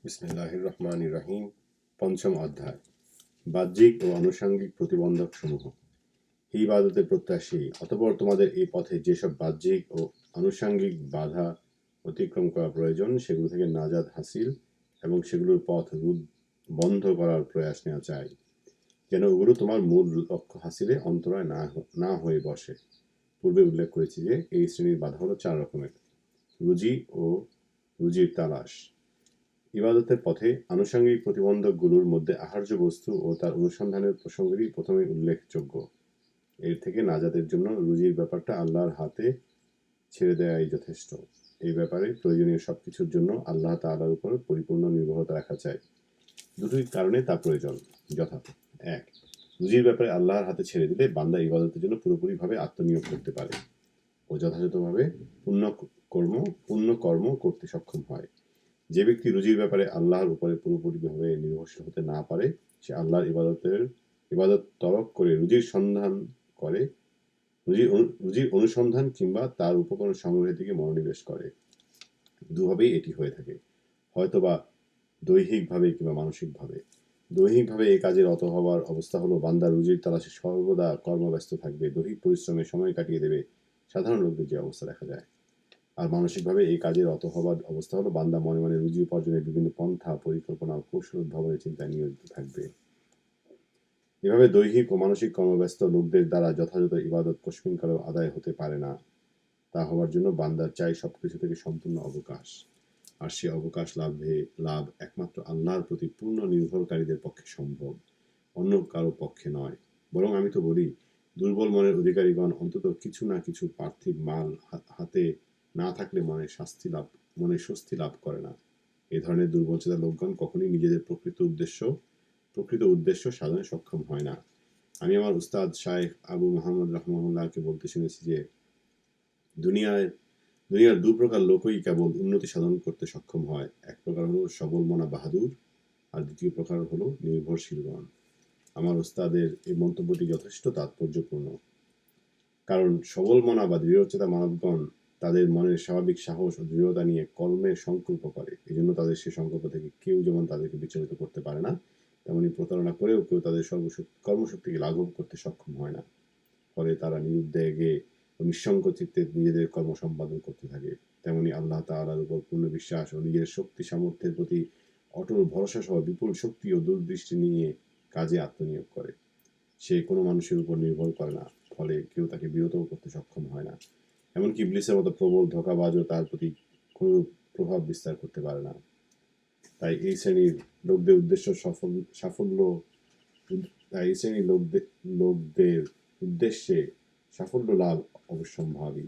বিসমিল্লাহির রহমানির রহিম। পঞ্চম অধ্যায়, বাহ্যিক ও আনুষঙ্গিক প্রতিবন্ধক সমূহ। হি ইবাদতের প্রত্যাশী, অতঃপর তোমাদের এই পথে যেসব বাহ্যিক ও আনুষঙ্গিক বাধা অতিক্রম করা প্রয়োজন, সেগুলো থেকে নাজাত হাসিল এবং সেগুলোর পথ বন্ধ করার প্রয়াস নেওয়া চাই, যেন ওগুলো তোমার মূল লক্ষ্য হাসিলে অন্তরায় না হয়ে বসে। পূর্বে উল্লেখ করেছি যে এই শ্রেণীর বাধা হলো 4 রকমের: রুজি ও রুজির তালাশ। ইবাদতের পথে আনুষঙ্গিক প্রতিবন্ধকগুলোর মধ্যে আহার্য বস্তু ও তার অনুসন্ধানের প্রসঙ্গেরই প্রথমে উল্লেখযোগ্য। এর থেকে নাজাতের জন্য রুজির ব্যাপারটা আল্লাহর হাতে ছেড়ে দেওয়াই যথেষ্ট। এই ব্যাপারে প্রয়োজনীয় সবকিছুর জন্য আল্লাহ তাআলার উপর পরিপূর্ণ নির্ভরতা রাখা চাই। দুটোই কারণে তা প্রয়োজন যথা: 1. রুজির ব্যাপারে আল্লাহর হাতে ছেড়ে দিলে বান্দা ইবাদতের জন্য পুরোপুরিভাবে আত্মনিয়োগ করতে পারে ও যথাযথভাবে পুণ্য কর্ম করতে সক্ষম হয়। যে ব্যক্তি রুজির ব্যাপারে আল্লাহর উপরে পুরোপুরিভাবে নির্ভরশীল হতে না পারে, সে আল্লাহর ইবাদত তরক করে রুজির অনুসন্ধান কিংবা তার উপকরণ সংগ্রহের দিকে মনোনিবেশ করে। দুভাবেই এটি হয়ে থাকে, হয়তোবা দৈহিকভাবে কিংবা মানসিকভাবে। দৈহিকভাবে এই কাজে রত হওয়ার অবস্থা হলো বান্দা রুজির তালাশে সর্বদা কর্মব্যস্ত থাকবে, দৈহিক পরিশ্রমে সময় কাটিয়ে দেবে, সাধারণ লোকদের যে অবস্থা দেখা যায়। আর মানসিকভাবে এই কাজে রত হবার অবস্থা হলো বান্দা মনে মনে রুজি উপার্জনের বিভিন্ন পন্থা, পরিকল্পনা ও কৌশল উদ্ভাবনের চিন্তায় নিয়োজিত থাকবে। এভাবে দৈহিক ও মানসিক কর্মব্যস্ত লোকদের দ্বারা যথাযথ ইবাদত কোশমিনকালেও আদায় হতে পারে না। তা হওয়ার জন্য বান্দার চাই সবকিছু থেকে সম্পূর্ণ অবকাশ, আর সে অবকাশ লাভ একমাত্র আল্লাহর প্রতি পূর্ণ নির্ভরকারীদের পক্ষে সম্ভব, অন্য কারো পক্ষে নয়। বরং আমি তো বলি, দুর্বল মনের অধিকারীগণ অন্তত কিছু না কিছু পার্থিব মাল হাতে না থাকলে মনে স্বস্তি লাভ করে না। এই ধরনের দুর্বলচেতা লোকগণ কখনোই নিজেদের প্রকৃত উদ্দেশ্য সাধনে সক্ষম হয় না। আমি আমার উস্তাদ শাইখ আবু মুহাম্মদ রাহমাহুল্লাহকে বলতে শুনেছি যে দুনিয়ার দু প্রকার লোকই কেবল উন্নতি সাধন করতে সক্ষম হয়। এক প্রকার হলো সবল মনা বাহাদুর, আর দ্বিতীয় প্রকার হলো নির্ভরশীলগণ। আমার উস্তাদের এই মন্তব্যটি যথেষ্ট তাৎপর্যপূর্ণ, কারণ সবল মনা বা দৃঢ়চেতা মানবগণ তাদের মনের স্বাভাবিক সাহস ও দৃঢ়তা নিয়ে কর্মে সংকল্প করে। এই জন্য তাদের সে সংকল্প থেকে কেউ যেমন তাদেরকে বিচলিত করতে পারে না, তেমনি প্রতারণা করেও কেউ তাদের কর্মশক্তিকে লাঘব করতে সক্ষম হয় না। ফলে তারা নিরুদ্বেগে ও নিঃসঙ্গ চিত্তে নিজেদের কর্ম সম্পাদন করতে থাকে। তেমনি আল্লাহ তাআলার উপর পূর্ণ বিশ্বাস ও নিজের শক্তি সামর্থ্যের প্রতি অটল ভরসা সহ বিপুল শক্তি ও দূরদৃষ্টি নিয়ে কাজে আত্মনিয়োগ করে। সে কোনো মানুষের উপর নির্ভর করে না, ফলে কেউ তাকে বিরতও করতে সক্ষম হয় না। এমনকি ইবলীসের মতো প্রবল ধোঁকাবাজও তার প্রতি কোনো প্রভাব বিস্তার করতে পারে না। তাই এই শ্রেণীর লোকদের উদ্দেশ্যে সাফল্য লাভ অবশ্যম্ভাবী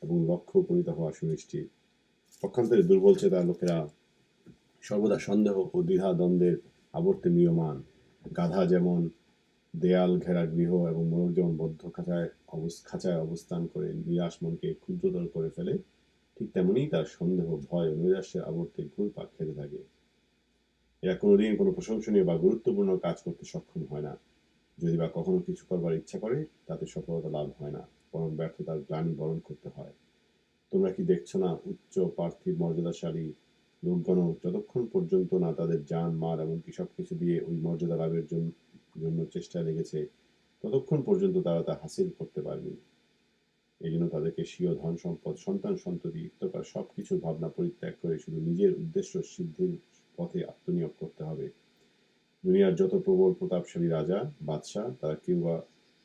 এবং লক্ষ্য উপনীত হওয়া সুনিশ্চিত। পক্ষান্তরে দুর্বলচেতা লোকেরা সর্বদা সন্দেহ ও দ্বিধা দ্বন্দ্বের আবর্তে ম্রিয়মাণ। গাধা যেমন দেয়াল ঘেরা গৃহ এবং মোরগ যেমন বদ্ধ খাঁচায় অবস্থান করে নিরাশ মনকে ক্ষুদ্রতর করে ফেলে, ঠিক তেমনি তার সন্দেহ, ভয় ও নৈরাশ্যের আবর্তে ঘুরপাক খেতে থাকে। এরা কোনোদিন কোনো প্রশংসনীয় বা গুরুত্বপূর্ণ কাজ করতে সক্ষম হয় না। যদি বা কখনো কিছু করবার ইচ্ছা করে, তাতে সফলতা লাভ হয় না, বরং ব্যর্থতার গ্লানি বরণ করতে হয়। তোমরা কি দেখছো না, উচ্চ পার্থিব মর্যাদাশালী লোকগণ যতক্ষণ পর্যন্ত না তাদের জান মাল এমনকি সবকিছু দিয়ে ওই মর্যাদা লাভের জন্য চেষ্টায় লেগেছে, ততক্ষণ পর্যন্ত তারা তা হাসিল করতে পারেনি। এই জন্য তাদেরকে স্বীয় ধন সম্পদ, সন্তান সন্ততি ইত্যাকার সবকিছুর ভাবনা পরিত্যাগ করে শুধু নিজের উদ্দেশ্য সিদ্ধির পথে আত্মনিয়োগ করতে হবে। দুনিয়ার যত প্রবল প্রতাপশালী রাজা বাদশাহ, তারা কেউ বা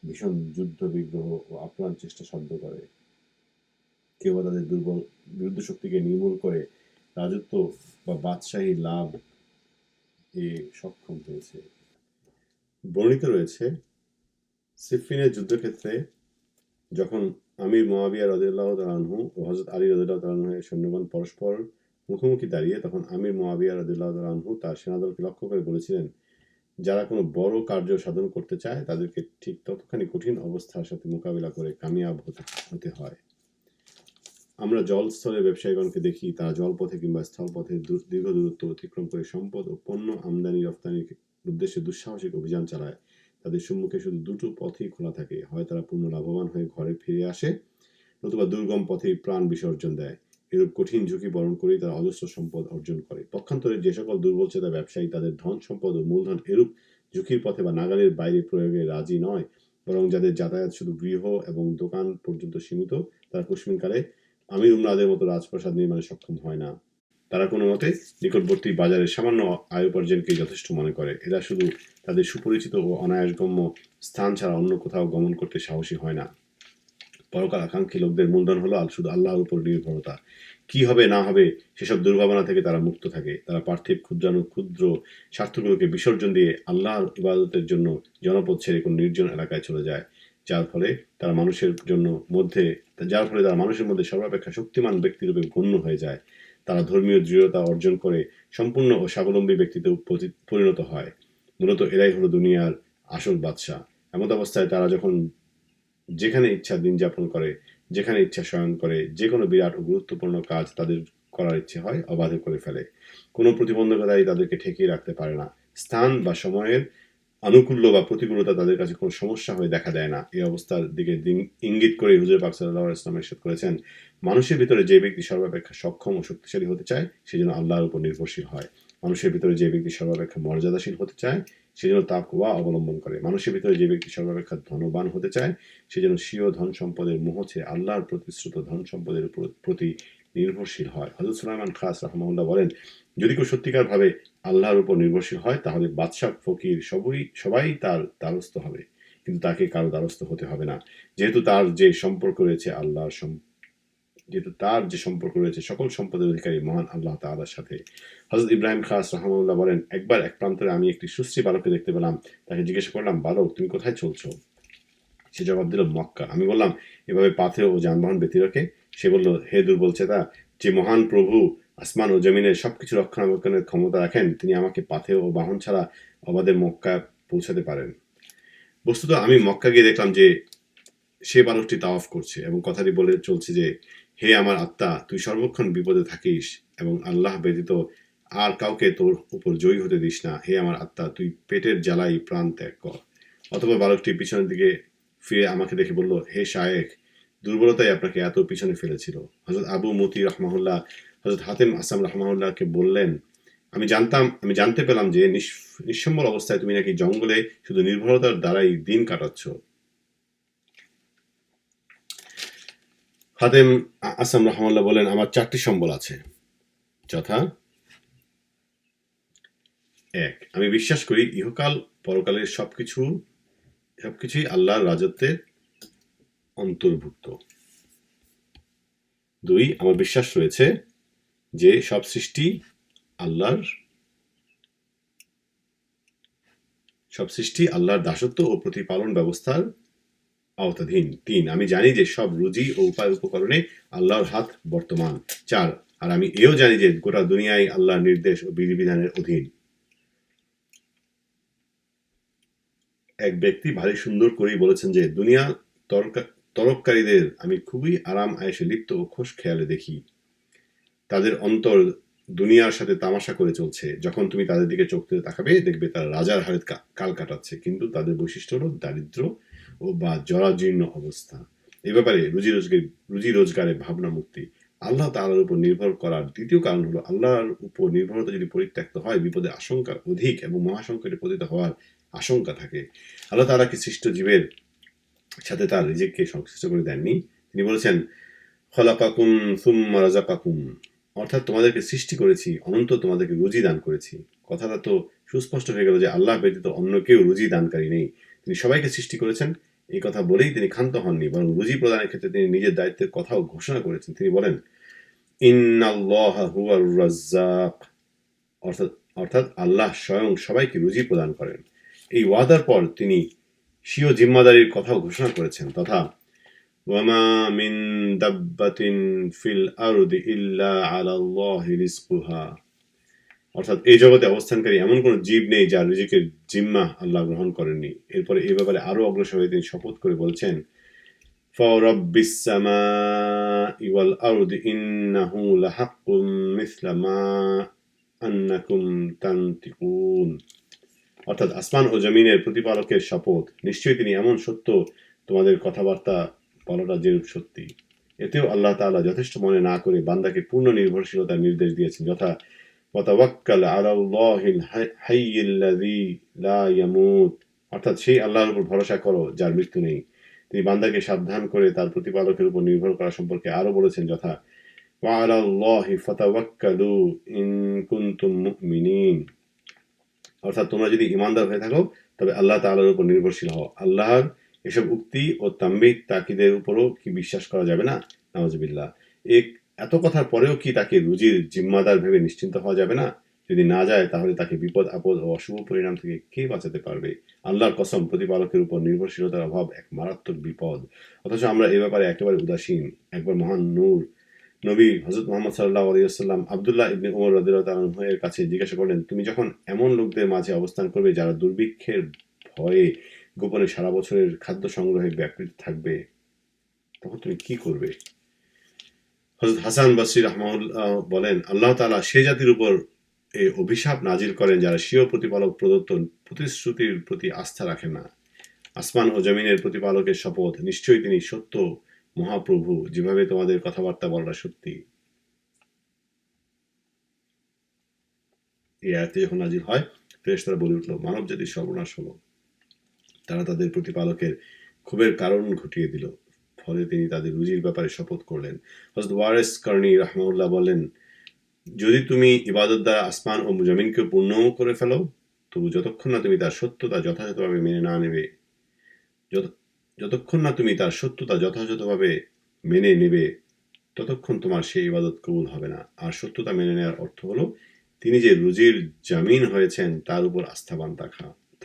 ভীষণ যুদ্ধ বিগ্রহ ও আপ্রাণ চেষ্টা সাধ্য করে, কেউ বা তাদের বিরুদ্ধ শক্তিকে নির্মূল করে রাজত্ব বা বাদশাহী লাভ এ সক্ষম হয়েছে। বর্ণিত রয়েছে, সিফফিনের যুদ্ধক্ষেত্রে যখন আমির মুআবিয়া রাদিয়াল্লাহু তাআলা আনহু ও হযরত আলী রাদিয়াল্লাহু তাআলা আনহু এর সৈন্যগণ পরস্পর মুখোমুখি দাঁড়িয়ে, তখন আমির মুআবিয়া রাদিয়াল্লাহু তাআলা আনহু তার সেনাদলকে লক্ষ্য করে বলেছিলেন, যারা কোনো বড় কার্য সাধন করতে চায় তাদেরকে ঠিক ততখানি কঠিন অবস্থার সাথে মোকাবিলা করে কামিয়াব হতে হয়। আমরা জলস্থলের ব্যবসায়ীগণকে দেখি, তারা জলপথে কিংবা স্থলপথে দীর্ঘ দূরত্ব অতিক্রম করে সম্পদ ও পণ্য আমদানি রপ্তানির উদ্দেশ্যে দুঃসাহসিক অভিযান চালায়। তাদের সম্মুখে শুধু দুটো পথই খোলা থাকে, হয় তারা পূর্ণ লাভবান হয়ে ঘরে ফিরে আসে, নতুবা দুর্গম পথেই প্রাণ বিসর্জন দেয়। এরূপ কঠিন ঝুঁকি বরণ করেই তারা অজস্র সম্পদ অর্জন করে। পক্ষান্তরে যে সকল দুর্বল চেতা ব্যবসায়ী তাদের ধন সম্পদ ও মূলধন এরূপ ঝুঁকির পথে বা নাগালের বাইরে প্রয়োগে রাজি নয়, বরং যাদের যাতায়াত শুধু গৃহ এবং দোকান পর্যন্ত সীমিত, তারা কুশমিনকালে আমির উমরাদের মতো রাজপ্রাসাদ নির্মাণে সক্ষম হয় না। তারা কোনো মতে নিকটবর্তী বাজারের সামান্য আয় উপার্জনকেই যথেষ্ট মনে করে। এরা শুধু তাদের সুপরিচিত ও অনায়াসগম্য স্থান ছাড়া অন্য কোথাও গমন করতে সাহসী হয় না। পরকাল আকাঙ্ক্ষী লোকদের মূলধন হলো শুধু আল্লাহর উপর নির্ভরতা। কি হবে না হবে সেসব দুর্ভাবনা থেকে তারা মুক্ত থাকে। তারা পার্থিব ক্ষুদ্র স্বার্থগুলোকে বিসর্জন দিয়ে আল্লাহর ইবাদতের জন্য জনপদ ছেড়ে কোনো নির্জন এলাকায় চলে যায়, যার ফলে তারা মানুষের মধ্যে সর্বাপেক্ষা শক্তিমান ব্যক্তিরূপে গণ্য হয়ে যায়। তারা ধর্মীয় দৃঢ়তা অর্জন করে সম্পূর্ণ ও স্বাবলম্বী ব্যক্তিতে পরিণত হয়। মূলত এরাই হলো দুনিয়ার আসল বাদশা। এমত অবস্থায় তারা যখন যেখানে ইচ্ছা দিন যাপন করে, যেখানে ইচ্ছা শয়ন করে, যে কোনো বিরাট ও গুরুত্বপূর্ণ কাজ তাদের করার ইচ্ছে হয় অবাধে করে ফেলে। কোনো প্রতিবন্ধকতাই তাদেরকে ঠেকিয়ে রাখতে পারে না। স্থান বা সময়ের আনুকূল্য বা প্রতিকূলতা তাদের কাছে কোনো সমস্যা হয়ে দেখা দেয় না। এই অবস্থার দিকে ইঙ্গিত করে হুজুর পাক সাল্লাল্লাহু আলাইহি ওয়াসাল্লাম ইরশাদ করেছেন, মানুষের ভিতরে যে ব্যক্তি সর্বাপেক্ষা সক্ষম ও শক্তিশালী হতে চায় সে যেন আল্লাহর উপর নির্ভরশীল হয়। মানুষের ভিতরে যে ব্যক্তি সর্বাপেক্ষা মর্যাদাশীল হতে চায় সে যেন তাকওয়া অবলম্বন করে। মানুষের ভিতরে যে ব্যক্তি সর্বাপেক্ষা ধনবান হতে চায় সে যেন স্বীয় ধন সম্পদের মোহ ছেড়ে আল্লাহর প্রতিশ্রুত ধন সম্পদের প্রতি নির্ভরশীল হয়। হযরত সুলাইমান খাস রাহমাহুল্লাহ বলেন, যদি কেউ সত্যিকার ভাবে আল্লাহর উপর নির্ভরশীল হয় তাহলে বাদশা ফকির সবাই তার দ্বারস্থ হবে, কিন্তু তাকে কারো দ্বারস্থ হতে হবে না, যেহেতু তার যে সম্পর্ক রয়েছে সকল সম্পদের অধিকারী মহান আল্লাহ তাআলার সাথে। হযরত ইব্রাহিম খাস রাহমাহুল্লাহ বলেন, একবার এক প্রান্তরে আমি একটি সুশ্রী বালককে দেখতে পেলাম। তাকে জিজ্ঞাসা করলাম, বালক তুমি কোথায় চলছো? সে জবাব দিল, মক্কা। আমি বললাম, এভাবে পাথেয় ও যানবাহন ব্যতী রাখে? সে বলল, হে দুর্বল চেতা, যে মহান প্রভু আসমান ও জমিনের সবকিছু রক্ষণাবেক্ষণের ক্ষমতা রাখেন তিনি আমাকে পাথেয় ও বাহন ছাড়া অবাধে মক্কা পৌঁছাতে পারেন। বস্তুত আমি মক্কা গিয়ে দেখলাম যে সে বালকটি তাওয়াফ করছে এবং কথাটি বলে চলছে যে, হে আমার আত্মা, তুই সর্বক্ষণ বিপদে থাকিস এবং আল্লাহ ব্যতীত আর কাউকে তোর উপর জয়ী হতে দিস না। হে আমার আত্মা, তুই পেটের জ্বালাই প্রাণ ত্যাগ কর। অথবা বালকটি পিছনের দিকে ফিরে আমাকে দেখে বলল, হে শায়েখ, দুর্বলতাই আপনাকে এত পিছনে ফেলেছিল। হযরত আবু মতি রাহমাহুল্লাহ হযরত হাতেম আসাম রাহমাহুল্লাহকে বললেন, আমি জানতে পেলাম যে নিঃসম্বল অবস্থায় তুমি নাকি জঙ্গলে শুধু নির্ভরতার দ্বারাই দিন কাটাচ্ছ। হাতেম আসাম রাহমাহুল্লাহ বলেন, আমার 4টি সম্বল আছে, যথা: 1. আমি বিশ্বাস করি ইহকাল পরকালের সবকিছুই আল্লাহর রাজত্বের অন্তর্ভুক্ত। 2. আমার বিশ্বাস রয়েছে যে সব সৃষ্টি আল্লাহর দাসত্ব ও প্রতিপালন ব্যবস্থার আওতাধীন। 3. আমি জানি যে সব রুজি ও উপায় উপকরণে আল্লাহর হাত বর্তমান। 4. আর আমি এও জানি যে গোটা দুনিয়ায় আল্লাহর নির্দেশ ও বিধিবিধানের অধীন। এক ব্যক্তি ভারী সুন্দর করেই বলেছেন যে, দুনিয়া তরফকারীদের আমি খুবই আরাম আয়েশে লিপ্ত ও খোশ খেয়ালে দেখি। তাদের অন্তর দুনিয়ার সাথে তামাশা করে চলছে। যখন তুমি তাদের দিকে চোখ তুলে তাকাবে দেখবে তারা রাজার হারে কাল কাটাচ্ছে, কিন্তু তাদের বৈশিষ্ট্য হলো দারিদ্র বা জরাজীর্ণ অবস্থা। এ ব্যাপারে রুজি রোজগারে ভাবনা মুক্তি। আল্লাহ তাআলার উপর নির্ভর করার দ্বিতীয় কারণ হলো, আল্লাহর উপর নির্ভরতা যদি পরিত্যক্ত হয় বিপদে আশঙ্কা অধিক এবং মহাসংকটে পতিত হওয়ার আশঙ্কা থাকে। আল্লাহ তাআলা কি সৃষ্ট জীবের সাথে তার রিজিককে সংশ্লিষ্ট করে দেননি? তিনি বলেছেন, খলাকাকুম সুম্মা রাযাকাকুম, অর্থাৎ তোমাদেরকে সৃষ্টি করেছি, অনন্ত তোমাদেরকে রুজি দান করেছি। কথাটা তো সুস্পষ্ট হয়ে গেল যে আল্লাহ ব্যতীত অন্য কেউ রুজি দানকারী নেই। তিনি সবাইকে সৃষ্টি করেছেন। এই কথা বলেই তিনি ক্ষান্ত হননি, বরং রুজি প্রদানের ক্ষেত্রে তিনি নিজের দায়িত্বের কথাও ঘোষণা করেছেন। তিনি বলেন, ইন্নাল্লাহা হুয়ার রাজ্জাক, অর্থাৎ আল্লাহ স্বয়ং সবাইকে রুজি প্রদান করেন। এই ওয়াদার পর তিনি স্বীয় জিম্মাদারির কথাও ঘোষণা করেছেন, তথা ওয়ামা মিন দাব্বাতিন ফিল আরদি ইল্লা আলাল্লাহি রিজকুহা, অর্থাৎ এই জগতে অবস্থানকারী এমন কোন জীব নেই যার রিজিকের জিম্মা আল্লাহ গ্রহণ করেননি। এরপরে এই ব্যাপারে আরো অগ্রসর হয়ে তিনি শপথ করে বলছেন, ফারাব্বিস সামাই ওয়াল আরদি ইন্নাহু লাহাক্কুম মিসলা মা আন্নাকুম তানতিকুন, অর্থাৎ আসমান ও জমিনের প্রতিপালকের শপথ, নিশ্চয়ই তিনি এমন সত্য তোমাদের কথাবার্তা বলাটা যেরূপ সত্যি। এতেও আল্লাহ তাআলা যথেষ্ট মনে না করে বান্দাকে পূর্ণ নির্ভরশীলতার নির্দেশ দিয়েছেন, যথা ওয়াতাওয়াক্কাল আলাল্লাহিল হাইয়্যিল্লাযী লা ইয়ামুত, অর্থাৎ সেই আল্লাহর উপর ভরসা করো যার মৃত্যু নেই। তিনি বান্দাকে সাবধান করে তার প্রতিপালকের উপর নির্ভর করা সম্পর্কে আরো বলেছেন, যথা ওয়া আলাল্লাহি ফাতাওয়াক্কালু ইন কুনতুম মুমিনিন, অর্থাৎ তোমরা যদি ঈমানদার হয়ে থাকো তবে আল্লাহ তাআলার উপর নির্ভরশীল হও। আল্লাহর এসব উক্তি ও তামবিদ তাকিদের উপরও কি বিশ্বাস করা যাবে না? নাউজুবিল্লাহ। এত কথার পরেও কি তাকে রুজির জিম্মাদার ভেবে নিশ্চিন্ত হওয়া যাবে না? যদি না যায় তাহলে তাকে বিপদ আপদ ও অশুভ পরিণাম থেকে কে বাঁচাতে পারবে? আল্লাহর কসম, প্রতিপালকের উপর নির্ভরশীলতার অভাব এক মারাত্মক বিপদ, অথচ আমরা এ ব্যাপারে একেবারে উদাসীন। একবার মহান নূর নবী হযরত মুহাম্মদ সাল্লাল্লাহু আলাইহি ওয়াসাল্লাম আব্দুল্লাহ ইবনে উমর রাদিয়াল্লাহু তাআলা আনহু এর কাছে জিজ্ঞাসা করলেন, তুমি যখন এমন লোকদের মাঝে অবস্থান করবে যারা দুর্ভিক্ষের ভয়ে গোপনে সারা বছরের খাদ্য সংগ্রহে ব্যাপৃত থাকবে, তখন তুমি কি করবে? হযরত হাসান বসরি রাহমাহুল্লাহ বলেন, আল্লাহ তাআলা সে জাতির উপর এই অভিশাপ নাজিল করেন যারা স্বীয় প্রতিপালক প্রদত্ত প্রতিশ্রুতির প্রতি আস্থা রাখে না। আসমান ও জমিনের প্রতিপালকের শপথ, নিশ্চয়ই তিনি সত্য মহাপ্রভু, যেভাবে তোমাদের কথাবার্তা বলাটা সত্যি। এই আয়াতটি যখন নাজিল হয়, ফেরেশতারা বলে উঠল, মানব জাতির সর্বনাশ হলো। তারা তাদের প্রতিপালকের ক্ষোভের কারণ ঘটিয়ে দিল। ফলে তিনি তাদের রুজির ব্যাপারে শপথ করলেন। হযরত ওয়ারেস কারনী রাহমাহুল্লাহ বলেন, যদি তুমি ইবাদত দ্বারা আসমান ও জমিনকে পূর্ণ করে ফেলো, তবু যতক্ষণ না তুমি তার সত্যতা যথাযথভাবে মেনে না নেবে যতক্ষণ না তুমি তার সত্যতা যথাযথভাবে মেনে নেবে ততক্ষণ তোমার সেই ইবাদত কবুল হবে না। আর সত্যতা মেনে নেওয়ার অর্থ হলো তিনি যে রুজির জামিন হয়েছেন তার উপর আস্থাবান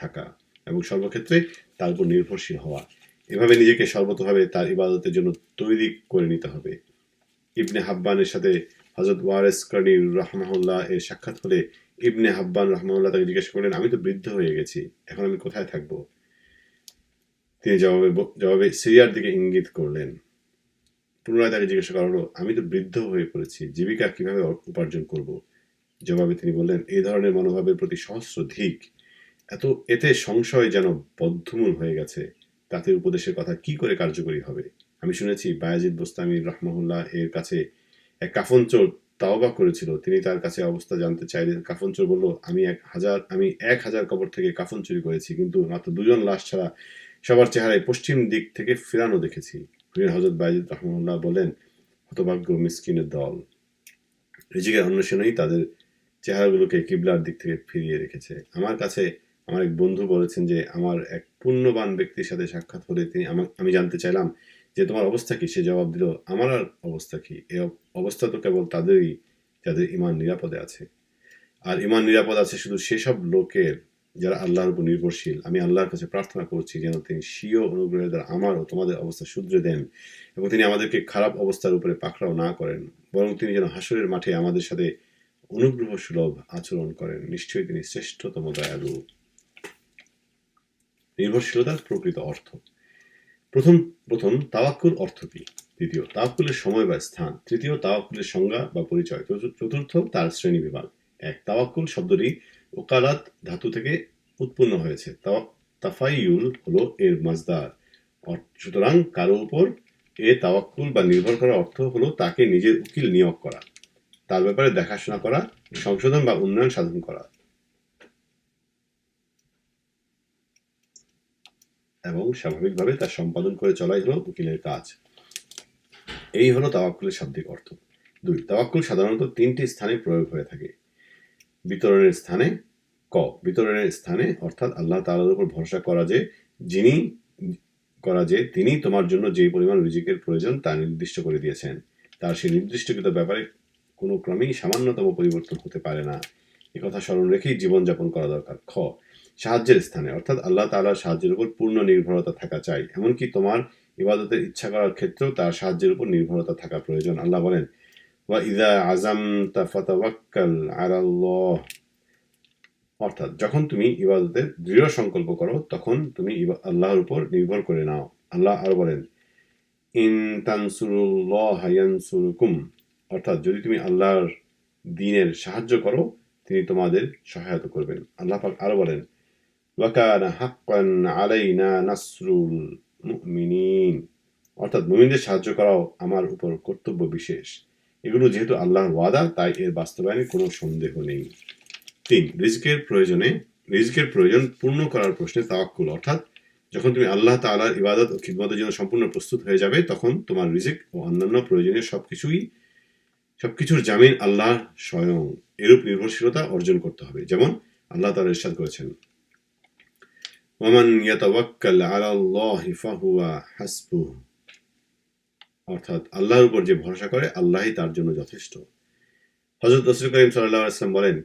থাকা এবং সর্বক্ষেত্রে তার উপর নির্ভরশীল হওয়া। এভাবে নিজেকে সর্বতভাবে তার ইবাদতের জন্য তৈরি করে নিতে হবে। ইবনে হাব্বানের সাথে হযরত ওয়ারেস কারনী রাহমাহুল্লাহ এর সাক্ষাৎ হলে ইবনে হাব্বান রাহমাহুল্লাহ তাকে জিজ্ঞাসা করলেন, আমি তো বৃদ্ধ হয়ে গেছি, এখন আমি কোথায় থাকবো? তিনি জবাবে সিরিয়ার দিকে ইঙ্গিত করলেন। পুনরায় তাকে জিজ্ঞাসা করা হলো, আমি তো বৃদ্ধ হয়ে পড়েছি, জীবিকা কিভাবে উপার্জন করব? জবাবে তিনি বললেন, এই ধরনের মনোভাবের প্রতি সহস্র ধিক। এতে সংশয় যেন বদ্ধমূল হয়ে গেছে। তাতে উপদেশের কথা কি করে কার্যকরী হবে? আমি শুনেছি বায়েজিদ বোস্তামি রাহমাহুল্লাহ এর কাছে এক কাফনচোর তাওবা করেছিল। তিনি তার কাছে অবস্থা জানতে চাইলে কাফনচোর বলল, আমি 1000 কবর থেকে কাফন চুরি করেছি, কিন্তু মাত্র 2জন লাশ ছাড়া সবার চেহারায় পশ্চিম দিক থেকে ফিরানো দেখেছি। হযরত বায়েজিদ রাহমাহুল্লাহ বলেন, হতভাগ্য মিসকিনের দল, রিজিকের অন্বেষণেই তাদের চেহারাগুলোকে কিবলার দিক থেকে ফিরিয়ে রেখেছে। আমার কাছে আমার এক বন্ধু বলেছেন যে আমার এক পুণ্যবান ব্যক্তির সাথে সাক্ষাৎ হলে আমি জানতে চাইলাম যে তোমার অবস্থা কি? সে জবাব দিল, আমার আর অবস্থা কি? এই অবস্থা তো কেবল তাদেরই যাদের ঈমান নিরাপদে আছে। আর ঈমান নিরাপদ আছে শুধু সেসব লোকের যারা আল্লাহর উপর নির্ভরশীল। আমি আল্লাহর কাছে প্রার্থনা করছি যেন তিনি স্বীয় অনুগ্রহের দ্বারা আমার ও তোমাদের অবস্থা শুধরে দেন এবং তিনি আমাদেরকে খারাপ অবস্থার উপরে পাকড়াও না করেন, বরং তিনি যেন হাসরের মাঠে আমাদের সাথে অনুগ্রহ সুলভ আচরণ করেন। নিশ্চয়ই তিনি শ্রেষ্ঠতম দয়ালু। নির্ভরশীলতার প্রকৃত অর্থ। প্রথম তাওয়াক্কুল অর্থ কি? দ্বিতীয়, তাওয়াক্কুলের সময় বা স্থান। তৃতীয়, তাওয়াক্কুলের সংজ্ঞা বা পরিচয়। চতুর্থ, তার শ্রেণী বিভাগ। তাওয়াক্কুল শব্দটি ওকালাত ধাতু থেকে উৎপন্ন হয়েছে। তাফাইয়ুল হলো এর মাজদার। সুতরাং কারো উপর তাওয়াক্কুল বা নির্ভর করার অর্থ হলো তাকে নিজের উকিল নিয়োগ করা, তার ব্যাপারে দেখাশোনা করা, সংশোধন বা উন্নয়ন সাধন করা এবং স্বাভাবিকভাবে তা সম্পাদন করে চলাই হলো উকিলের কাজ। এই হলো তাওয়াক্কুলের শাব্দিক অর্থ। 2, তাওয়াক্কুল সাধারণত 3টি স্থানে প্রয়োগ হয়ে থাকে। বিতরণের স্থানে। বিতরণের স্থানে অর্থাৎ আল্লাহ তাআলার উপর ভরসা করা যে তিনি তোমার জন্য যে পরিমাণ রিজিকের প্রয়োজন তা নির্দিষ্ট করে দিয়েছেন, তার সেই নির্দিষ্টকৃত ব্যাপারে কোনো ক্রমেই সামান্যতম পরিবর্তন হতে পারে না। একথা স্মরণ রেখেই জীবনযাপন করা দরকার। সাহায্যের স্থানে অর্থাৎ আল্লাহ তাআলার সাহায্যের উপর পূর্ণ নির্ভরতা থাকা চাই। এমনকি তোমার ইবাদতের ইচ্ছা করার ক্ষেত্রেও তার সাহায্যের উপর নির্ভরতা থাকা প্রয়োজন। আল্লাহ বলেন, ওয়া ইযা আযামতা ফাতাওয়াক্কাল আলাল্লাহ, অর্থাৎ যখন তুমি ইবাদতের দৃঢ় সংকল্প করো তখন তুমি আল্লাহর উপর নির্ভর করে নাও। আল্লাহ আরো বলেন, ইন তানসুরুল্লাহা ইয়ানসুরকুম, অর্থাৎ যদি তুমি আল্লাহর দ্বীনের সাহায্য করো তিনি তোমাদের সহায়তা করবেন। আল্লাহ পাক আরো বলেন, ওয়া কানা হাক্কান আলাইনা নাসরুল মুমিনিন, অর্থাৎ মুমিনদের সাহায্য করাও আমার উপর কর্তব্য বিশেষ। এগুলো যেহেতু আল্লাহর ওয়াদা, তাই এর বাস্তবায়নে কোনো সন্দেহ নেই। 3. রিজকের প্রয়োজন পূর্ণ করার প্রশ্নে তাওয়াক্কুল, অর্থাৎ যখন তুমি আল্লাহ তাআলার ইবাদত ও খিদমতের জন্য সম্পূর্ণ প্রস্তুত হয়ে যাবে, তখন তোমার রিজিক ও অন্যান্য প্রয়োজনীয় সবকিছুর জামিন আল্লাহ স্বয়ং। এরূপ নির্ভরশীলতা অর্জন করতে হবে। যেমন আল্লাহ তাআলা ইরশাদ করেছেন, ওয়ামান ইয়াতাওয়াক্কাল আলাল্লাহি ফাহুয়া হাসবুহ, অর্থাৎ আল্লাহর উপর যে ভরসা করে আল্লাহই তার জন্য যথেষ্ট। হযরত রাসূল করিম সাল্লাল্লাহু আলাইহি ওয়াসাল্লাম বলেন,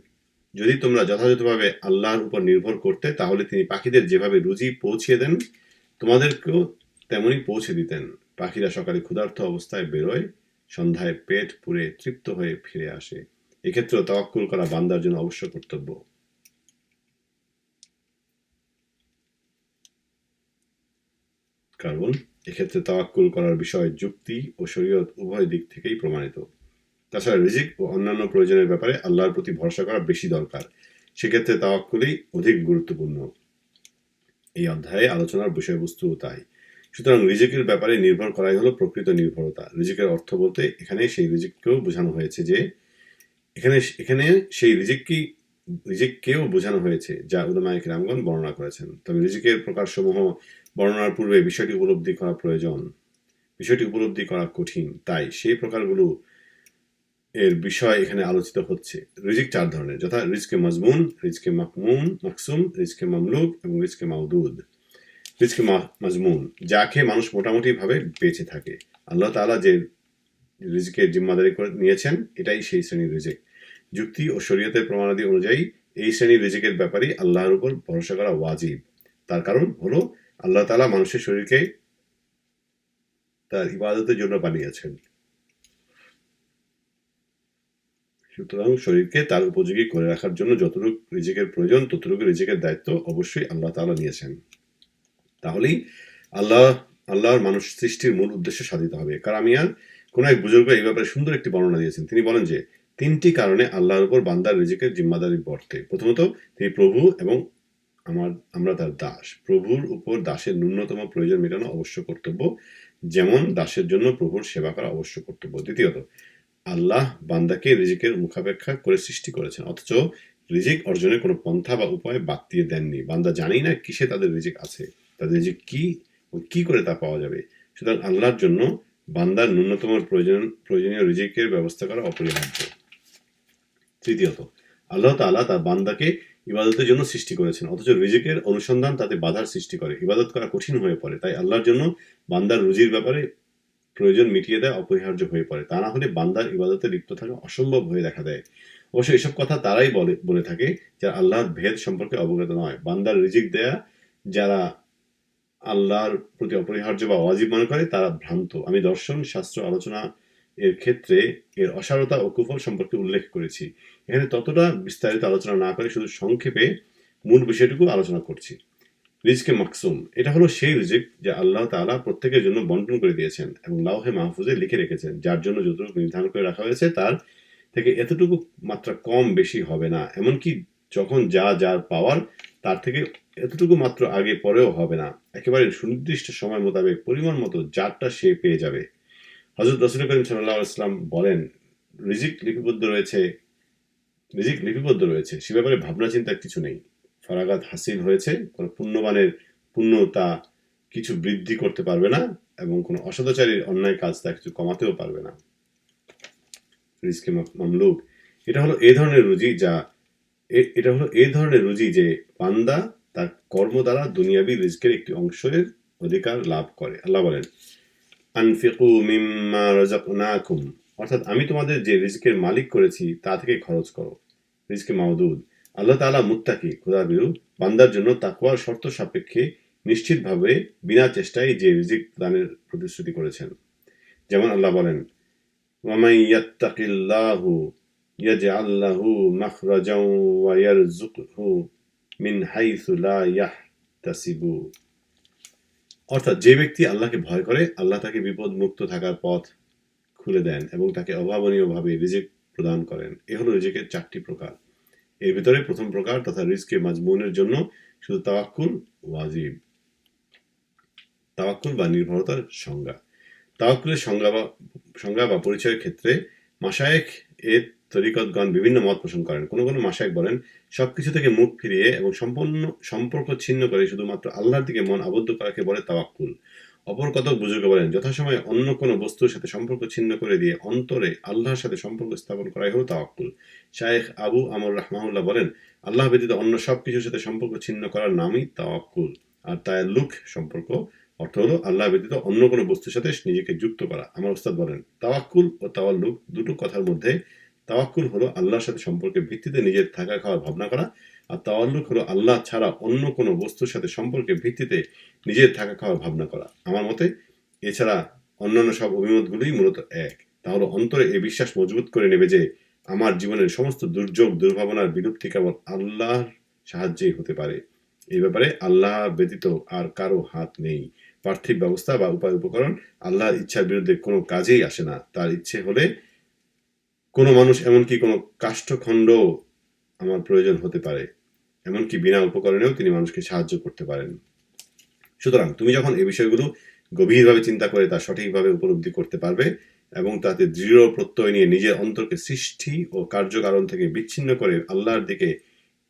যদি তোমরা যথাযথভাবে আল্লাহর উপর নির্ভর করতে, তাহলে তিনি পাখিদের যেভাবে রুজি পৌঁছিয়ে দেন, তোমাদেরকেও তেমনি পৌঁছে দিতেন। পাখিরা সকালে ক্ষুধার্ত অবস্থায় বেরোয়, সন্ধ্যায় পেট পুরে তৃপ্ত হয়ে ফিরে আসে। এক্ষেত্রে তাওয়াক্কুল করা বান্দার জন্য অবশ্য কর্তব্য। কারণ এক্ষেত্রে তাওয়াক্কুল করার বিষয় যুক্তি ও শরীয়ত উভয় দিক থেকেই প্রমাণিত। তাছাড়া রিজিক ও অন্যান্য প্রয়োজনের ব্যাপারে আল্লাহর প্রতি ভরসা করা বেশি দরকার। সেক্ষেত্রে তাওয়াক্কুলই অধিক গুরুত্বপূর্ণ। এই অধ্যায়ে আলোচনার বিষয়বস্তু তাই। সুতরাং রিজিকের ব্যাপারে নির্ভর করাই হলো প্রকৃত নির্ভরতা। রিজিকের অর্থ বলতে এখানে সেই রিজিককেও বোঝানো হয়েছে যে এখানে সেই রিজিককেও বোঝানো হয়েছে, যা উলামায়ে কিরামগণ বর্ণনা করেছেন। তবে রিজিকের প্রকারসমূহ বর্ণনার পূর্বে বিষয়টি উপলব্ধি করা প্রয়োজন। বিষয়টি উপলব্ধি করা কঠিন, তাই সেই প্রকারগুলো এর বিষয় এখানে আলোচিত হচ্ছে। রিজিক 4 ধরনের, যথা রিজকে মাজমুন, রিজকে মাকসুম, রিজকে মামলুক এবং রিজকে মাউদুদ। রিজকে মাজমুন, যা খেয়ে মানুষ মোটামুটি ভাবে বেঁচে থাকে। আল্লাহ তাআলা যে রিজিকের জিম্মাদারি করে নিয়েছেন, এটাই সেই শ্রেণীর রিজিক। যুক্তি ও শরীয়তের প্রমাণাদি অনুযায়ী এই শ্রেণীর রিজিকের ব্যাপারে আল্লাহর উপর ভরসা করা ওয়াজিব। তার কারণ হলো আল্লাহ তাআলা মানুষের শরীরকে তার ইবাদতের জন্য বানিয়েছেন। সুতরাং শরীরকে তার উপযোগী করে রাখার জন্য যতটুকু রিজিকের প্রয়োজন, ততটুকু রিজিকের দায়িত্ব অবশ্যই আল্লাহ তাআলা নিয়েছেন। তাহলেই আল্লাহর মানুষ সৃষ্টির মূল উদ্দেশ্য সাধিত হবে। কারামিয়ার কোন এক বুজুর্গ এই ব্যাপারে সুন্দর একটি বর্ণনা দিয়েছেন। তিনি বলেন যে 3টি কারণে আল্লাহর উপর বান্দার রিজিকের জিম্মাদারি বর্তে। প্রথমত, তিনি প্রভু এবং আমরা তার দাস। প্রভুর উপর দাসের ন্যূনতম প্রয়োজন মেটানো অবশ্য কর্তব্য, যেমন দাসের জন্য প্রভুর সেবা করা অবশ্য কর্তব্য। দ্বিতীয়ত, আল্লাহ বান্দাকে রিজিকের মুখাপেক্ষা করে সৃষ্টি করেছেন, অথচ রিজিক অর্জনের কোনো পন্থা বা উপায় বাদ দিয়ে দেননি। বান্দা জানেই না কিসে তাদের রিজিক আছে, তাদের রিজিক কি করে তা পাওয়া যাবে। সুতরাং আল্লাহর জন্য বান্দার ন্যূনতম প্রয়োজনীয় রিজিকের ব্যবস্থা করা অপরিহার্য। তৃতীয়ত, আল্লাহ তাআলা তার বান্দাকে ইবাদতের জন্য সৃষ্টি করেছেন, অথচ রিজিকের অনুসন্ধান তাতে বাধার সৃষ্টি করে, ইবাদত করা কঠিন হয়ে পড়ে। তাই আল্লাহর জন্য বান্দার রুজির ব্যাপারে প্রয়োজন মিটিয়ে দেয় অপরিহার্য হয়ে পড়ে। তা না হলে বান্দার ইবাদতে লিপ্ত থাকা অসম্ভব হয়ে দেখা দেয়। অবশ্য এসব কথা তারাই বলে থাকে যারা আল্লাহর ভেদ সম্পর্কে অবগত নয়। বান্দার রিজিক দেয়া যারা আল্লাহর প্রতি অপরিহার্য বা ওয়াজিব মনে করে, তারা ভ্রান্ত। আমি দর্শন শাস্ত্র আলোচনা এর ক্ষেত্রে এর অসারতা ও কুফল সম্পর্কে উল্লেখ করেছি। এখানে ততটা বিস্তারিত আলোচনা না করে শুধু সংক্ষেপে মূল বিষয়টুকু আলোচনা করছি। রিজকে মাকসুম, এটা হলো সেই রিজিক যা আল্লাহ তাআলা প্রত্যেকের জন্য বন্টন করে দিয়েছেন এবং লাওহে মাহফুজে লিখে রেখেছেন। যার জন্য যতটুকু নির্ধারণ করে রাখা হয়েছে, তার থেকে এতটুকু মাত্রা কম বেশি হবে না। এমনকি যখন যার পাওয়ার, তার থেকে এতটুকু মাত্র আগে পরেও হবে না। একেবারে সুনির্দিষ্ট সময় মোতাবেক পরিমাণ মতো যারটা সে পেয়ে যাবে। হযরত রাসূল করিম সাল্লাল্লাহু আলাইহি ওয়াসাল্লাম বলেন, রিজিক লিপিবদ্ধ রয়েছে, সে ব্যাপারে ভাবনা চিন্তার কিছু নেই। ফারাগাত হাসিল হয়েছে, কোনো পুণ্যবানের পুণ্য তা কিছু বৃদ্ধি করতে পারবে না এবং কোনো অসদাচারীর অন্যায় কাজ তা কিছু কমাতেও পারবে না। রিজকে মামলুক, এটা হলো এই ধরনের রুজি যে বান্দা তার কর্ম দ্বারা দুনিয়াবী রিজকের একটি অংশের অধিকার লাভ করে। আল্লাহ বলেন, আনফিকু মিম্মা রাযাকনাকুম, অর্থাৎ আমি তোমাদের যে রিজকের মালিক করেছি তা থেকে খরচ করো। রিজকে মাউদুদ, আল্লাহ তাআলা মুত্তাকি খোদাভীরু বান্দার জন্য তাকওয়ার শর্ত সাপেক্ষে নিশ্চিতভাবে বিনা চেষ্টায় যে রিজিক দানের প্রতিশ্রুতি করেছেন। যেমন আল্লাহ বলেন, ওয়ামান ইয়াত্তাকিল্লাহু ইয়াজআল লাহু মাখরাজাও ওয়া ইয়ারযুকহু মিন হাইসু লা ইয়াহতাসিবু, অর্থাৎ যে ব্যক্তি আল্লাহকে ভয় করে, আল্লাহ তাকে বিপদ মুক্ত থাকার পথ খুলে দেন এবং তাকে অভাবনীয়ভাবে রিজিক প্রদান করেন। এ হলো রিজিকের 4টি প্রকার। এর ভিতরে প্রথম প্রকার তথা রিজকে মাজমুনের জন্য শুধু তাওয়াক্কুল ওয়াজিব। তাওয়াক্কুল বা নির্ভরতার সংজ্ঞা। তাওয়াক্কুলের সংজ্ঞা বা পরিচয়ের ক্ষেত্রে মাশায়েখ এর তরিকতগণ বিভিন্ন মত পোষণ করেন। কোনো কোনো মাশায়েখ বলেন, সবকিছু থেকে মুখ ফিরিয়ে এবং সম্পূর্ণ সম্পর্ক ছিন্ন করে শুধুমাত্র আল্লাহর দিকে মন আবদ্ধ করাকে বলে তাওয়াক্কুল। অপর কতক বুজুর্গ বলেন, যথাসময়ে অন্য কোনো বস্তুর সাথে সম্পর্ক ছিন্ন করে দিয়ে অন্তরে আল্লাহর সাথে সম্পর্ক স্থাপন করাই হলো তাওয়াক্কুল। শায়েখ আবু আমর রাহমাহুল্লাহ বলেন, আল্লাহ ব্যতীত অন্য সব কিছুর সাথে সম্পর্ক ছিন্ন করার নামই তাওয়াক্কুল। আর তায়াল্লুক সম্পর্ক অর্থ হলো আল্লাহ ব্যতীত অন্য কোনো বস্তুর সাথে নিজেকে যুক্ত করা। আমার ওস্তাদ বলেন, তাওয়াক্কুল ও তাওয়াল্লুক দুটো কথার মধ্যে তাওয়াক্কুল হলো আল্লাহর সাথে সম্পর্কের ভিত্তিতে নিজের থাকা খাওয়ার ভাবনা করা, আর তাওয়াল্লুক হলো আল্লাহ ছাড়া অন্য কোনো বস্তুর সাথে সম্পর্কের ভিত্তিতে নিজের থাকা খাওয়ার ভাবনা করা। আমার মতে এছাড়া অন্যান্য সব অভিমতগুলোই মূলত এক। তাহলে অন্তরে এই বিশ্বাস মজবুত করে নেবে যে আমার জীবনের সমস্ত দুর্যোগ দুর্ভাবনার বিলুপ্তি কেবল আল্লাহর সাহায্যেই হতে পারে। এই ব্যাপারে আল্লাহ ব্যতীত আর কারো হাত নেই। পার্থিব ব্যবস্থা বা উপায় উপকরণ আল্লাহর ইচ্ছার বিরুদ্ধে কোনো কাজেই আসে না। তার ইচ্ছে হলে কোনো মানুষ, এমনকি কোনো কাষ্ঠখণ্ড আমার প্রয়োজন হতে পারে। এমনকি বিনা উপকরণেও তিনি মানুষকে সাহায্য করতে পারেন। সুতরাং তুমি যখন এই বিষয়গুলো গভীরভাবে চিন্তা করে তা সঠিকভাবে উপলব্ধি করতে পারবে এবং তাতে দৃঢ় প্রত্যয় নিয়ে নিজের অন্তরকে সৃষ্টি ও কার্যকারণ থেকে বিচ্ছিন্ন করে আল্লাহর দিকে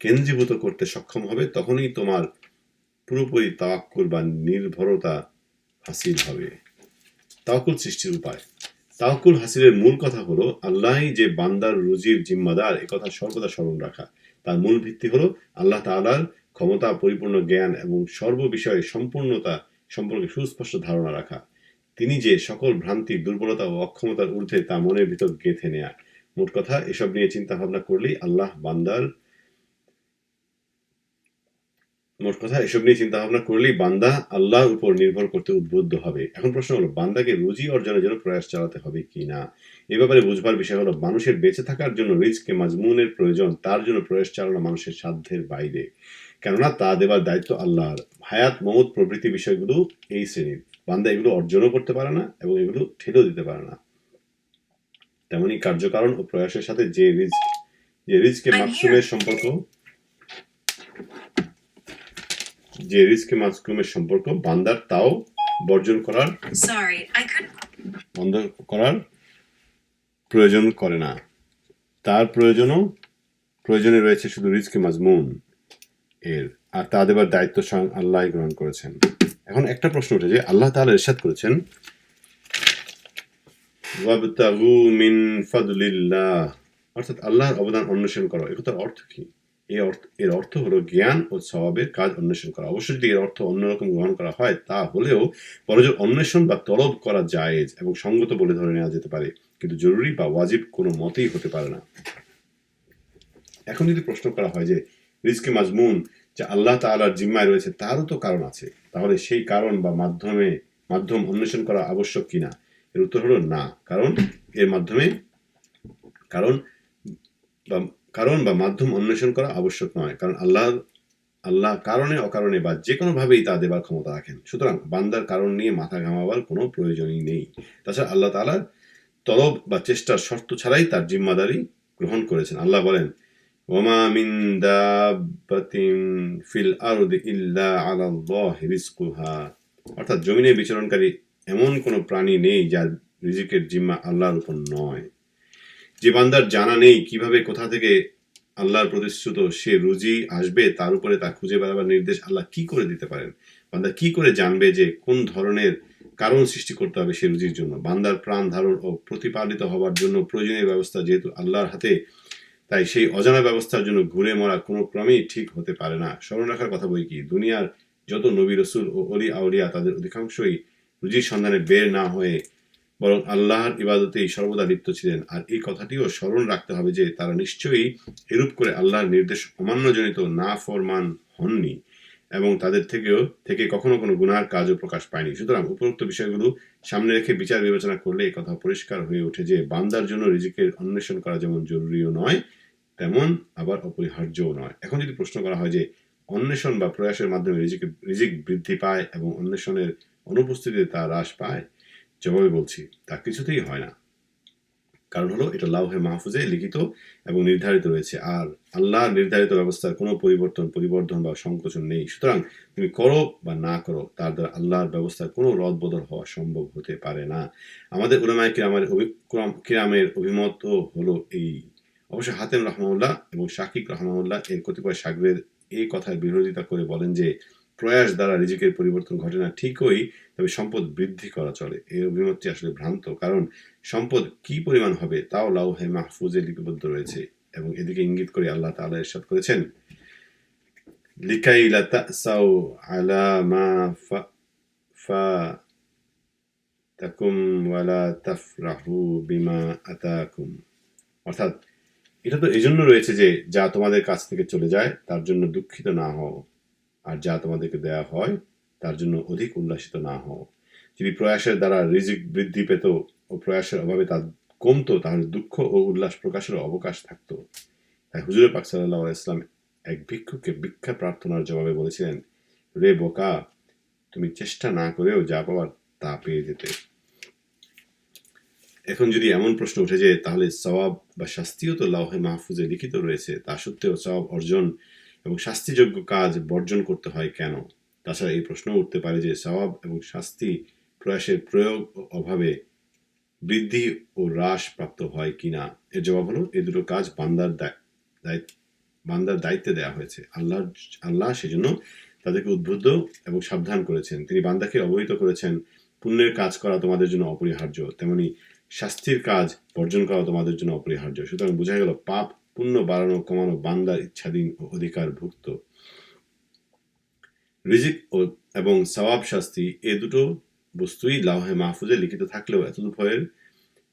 কেন্দ্রীভূত করতে সক্ষম হবে, তখনই তোমার পুরোপুরি তাওয়াক্কুল বা নির্ভরতা হাসিল হবে। তাওয়াক্কুল সৃষ্টির উপায়। তাওয়াক্কুল হাসিলের মূল কথা হলো আল্লাহই যে বান্দার রুজির জিম্মাদার, একথা সর্বদা স্মরণ রাখা। তার মূল ভিত্তি হলো আল্লাহ তাআলার ক্ষমতা, পরিপূর্ণ জ্ঞান এবং সর্ববিষয়ে সম্পূর্ণতা সম্পর্কে সুস্পষ্ট ধারণা রাখা। তিনি যে সকল ভ্রান্তি, দুর্বলতা ও অক্ষমতার ঊর্ধ্বে তা মনের ভিতর গেঁথে নেয়া। মোট কথা, এসব নিয়ে চিন্তা ভাবনা করলেই বান্দা আল্লাহর উপর নির্ভর করতে উদ্বুদ্ধ হবে। এখন প্রশ্ন হলো, বান্দাকে রুজি অর্জনের জন্য প্রয়াস চালাতে হবে কি না? এ ব্যাপারে বুঝবার বিষয় হলো, মানুষের বেঁচে থাকার জন্য রিজকে মাজমুনের প্রয়োজন। তার জন্য প্রয়াস চালানো মানুষের সাধ্যের বাইরে, কেননা তা দেবার দায়িত্ব আল্লাহর। হায়াত, মউত প্রভৃতি বিষয়গুলো এই শ্রেণীর। বান্দা এগুলো অর্জনও করতে পারে না এবং এগুলো ঠেলেও দিতে পারে না। তেমনি কার্যকারণ ও প্রয়াসের সাথে যে রিজকে সম্পর্ক বান্দার তাও বর্জন করার বন্ধ করার প্রয়োজন করে না। তার প্রয়োজনে রয়েছে শুধু রিজকে মাজমুন এর, আর তা দেবার দায়িত্ব স্বয়ং আল্লাহ গ্রহণ করেছেন। এখন একটা প্রশ্ন উঠে যে আল্লাহ তাআলা ইরশাদ করেছেন, ওয়াবতাগু মিন ফাদলিল্লাহ, অর্থাৎ আল্লাহর অবদান অন্বেষণ করো। এর অর্থ কি? এর অর্থ হলো জ্ঞান ও সওয়াবের কাজ অন্বেষণ করা। অবশ্য যদি এর অর্থ অন্যরকম গ্রহণ করা হয়, তা হলেও বরঞ্চ অন্বেষণ বা তলব করা জায়েজ এবং সঙ্গত বলে ধরে নেওয়া যেতে পারে, কিন্তু জরুরি বা ওয়াজিব কোনো মতেই হতে পারে না। এখন যদি প্রশ্ন করা হয় যে রিজকে মাজমুন যা আল্লাহ তাআলার জিম্মায় রয়েছে তারও তো কারণ আছে, তাহলে সেই কারণ বা মাধ্যম অন্বেষণ করা আবশ্যক কিনা? এর উত্তর হলো না। কারণ বা মাধ্যম অন্বেষণ করা আবশ্যক নয়, কারণ আল্লাহ কারণে অকারণে বা যে কোনো ভাবেই তা দেবার ক্ষমতা রাখেন। সুতরাং বান্দার কারণ নিয়ে মাথা ঘামাবার কোনো প্রয়োজনই নেই। তাছাড়া আল্লাহ তাআলা তলব বা চেষ্টার শর্ত ছাড়াই তার জিম্মাদারি গ্রহণ করেছেন। আল্লাহ বলেন, ওয়ামা মিন দাব্বাতিন ফিল আরদি ইল্লা আলাল্লাহি রিজকুহা, অর্থাৎ জমিনে বিচরণকারী এমন কোনো প্রাণী নেই যার রিজিকের জিম্মা আল্লাহর উপর নয়। যে বান্দার জানা নেই কিভাবে, কোথা থেকে আল্লাহর প্রতিশ্রুত সে রুজি আসবে, তার উপরে তা খুঁজে বেড়াবার নির্দেশ আল্লাহ কি করে দিতে পারেন? বান্দা কি করে জানবে যে কোন ধরনের কারণ সৃষ্টি করতে হবে সে রুজির জন্য? বান্দার প্রাণ ধারণ ও প্রতিপালিত হবার জন্য প্রয়োজনীয় ব্যবস্থা যেহেতু আল্লাহর হাতে, তাই সেই অজানা ব্যবস্থার জন্য ঘুরে মরা কোনো ক্রমেই ঠিক হতে পারে না। স্মরণ রাখার কথা বই কি, দুনিয়ার যত নবী, রসুল ও অলি আউলিয়া তাদের অধিকাংশই রুজির সন্ধানে বের না হয়ে বরং আল্লাহর ইবাদতেই সর্বদা লিপ্ত ছিলেন। আর এই কথাটিও স্মরণ রাখতে হবে যে তারা নিশ্চয়ই এরূপ করে আল্লাহর নির্দেশ অমান্যজনিত না ফরমান হননি এবং তাদের থেকে কখনো কোনো গুনাহের কাজও প্রকাশ পায়নি। সুতরাং উপরোক্ত বিষয়গুলো সামনে রেখে বিচার বিবেচনা করলে এই কথা পরিষ্কার হয়ে ওঠে যে বান্দার জন্য রিজিকের অন্বেষণ করা যেমন জরুরিও নয়, তেমন আবার অপরিহার্যও নয়। এখন যদি প্রশ্ন করা হয় যে অন্বেষণ বা প্রয়াসের মাধ্যমে রিজিক বৃদ্ধি পায় এবং অন্বেষণের অনুপস্থিতিতে তা হ্রাস পায়, জবাবে বলছি তা কিছুতেই হয় না। কারণ হলো এটা লাউহে মাহফুজে লিখিত এবং নির্ধারিত রয়েছে, আর আল্লাহর নির্ধারিত ব্যবস্থার কোনো পরিবর্ধন বা সংকোচন নেই। সুতরাং তুমি করো বা না করো, তার দ্বারা আল্লাহর ব্যবস্থার কোনো রদবদল হওয়া সম্ভব হতে পারে না। আমাদের উলামায়ে কিরামের অভিমত হলো এই। অবশ্য হাতেম রাহমাহুল্লাহ এবং শাকিক রাহমাহুল্লাহ এর কতিপয় শাগরেদ এই কথার বিরোধিতা করে বলেন যে প্রয়াস দ্বারা রিজিকের পরিবর্তন ঘটে না ঠিকই, তবে সম্পদ বৃদ্ধি করা চলে। এই অভিমতটি আসলে ভ্রান্ত, কারণ সম্পদ কি পরিমাণ হবে তাও লাউহে মাহফুজে লিপিবদ্ধ রয়েছে, এবং এদিকে ইঙ্গিত করে আল্লাহ তাআলা ইরশাদ করেছেন, লিকাই লা তাসাউ আলা মা ফাতাকুম ওয়ালা তাফরাহু বিমা আতাকুম। অর্থাৎ এটা তো এজন্য রয়েছে যে যা তোমাদের কাছ থেকে চলে যায় তার জন্য দুঃখিত না হও, আর যা তোমাদেরকে দেয়া হয় তার জন্য অধিক উল্লাসিত না হও। যদি প্রয়াসের দ্বারা রিজিক বৃদ্ধি পেত ও প্রয়াসের অভাবে তা কমতো, তাহলে দুঃখ ও উল্লাস প্রকাশের অবকাশ থাকতো। তাই হুজুর পাক সাল্লাল্লাহু আলাইহি ওয়াসাল্লাম এক ভিক্ষুককে ভিক্ষা প্রার্থনার জবাবে বলেছিলেন, রে বোকা, তুমি চেষ্টা না করেও যা পাওয়ার তা পেয়ে যেতে। এখন যদি এমন প্রশ্ন উঠে যে তাহলে সওয়াব বা শাস্তিও তো লাউহে মাহফুজে লিখিত রয়েছে, তা সত্ত্বেও সওয়াব অর্জন এবং শাস্তিযোগ্য কাজ বর্জন করতে হয় কেন? তাছাড়া এই প্রশ্ন উঠতে পারে যে সওয়াব এবং শাস্তি প্রয়াসের প্রয়োগ ও অভাবে বৃদ্ধি ও হ্রাস প্রাপ্ত হয় কিনা। এর জবাব হলো এই দুটো কাজ বান্দার দায়িত্বে দেওয়া হয়েছে। আল্লাহ সেজন্য তাদেরকে উদ্বুদ্ধ এবং সাবধান করেছেন। তিনি বান্দাকে অবহিত করেছেন, পুণ্যের কাজ করা তোমাদের জন্য অপরিহার্য, তেমনি শাস্তির কাজ বর্জন করা তোমাদের জন্য অপরিহার্য। সুতরাং বোঝা গেল পাপ পুণ্য বাড়ানো কমানো বান্দার ইচ্ছাধীন ও অধিকারভুক্ত। রিজিক এবং সওয়াব শাস্তি এ দুটো বস্তুই লাউহে মাহফুজে লিখিত থাকলেও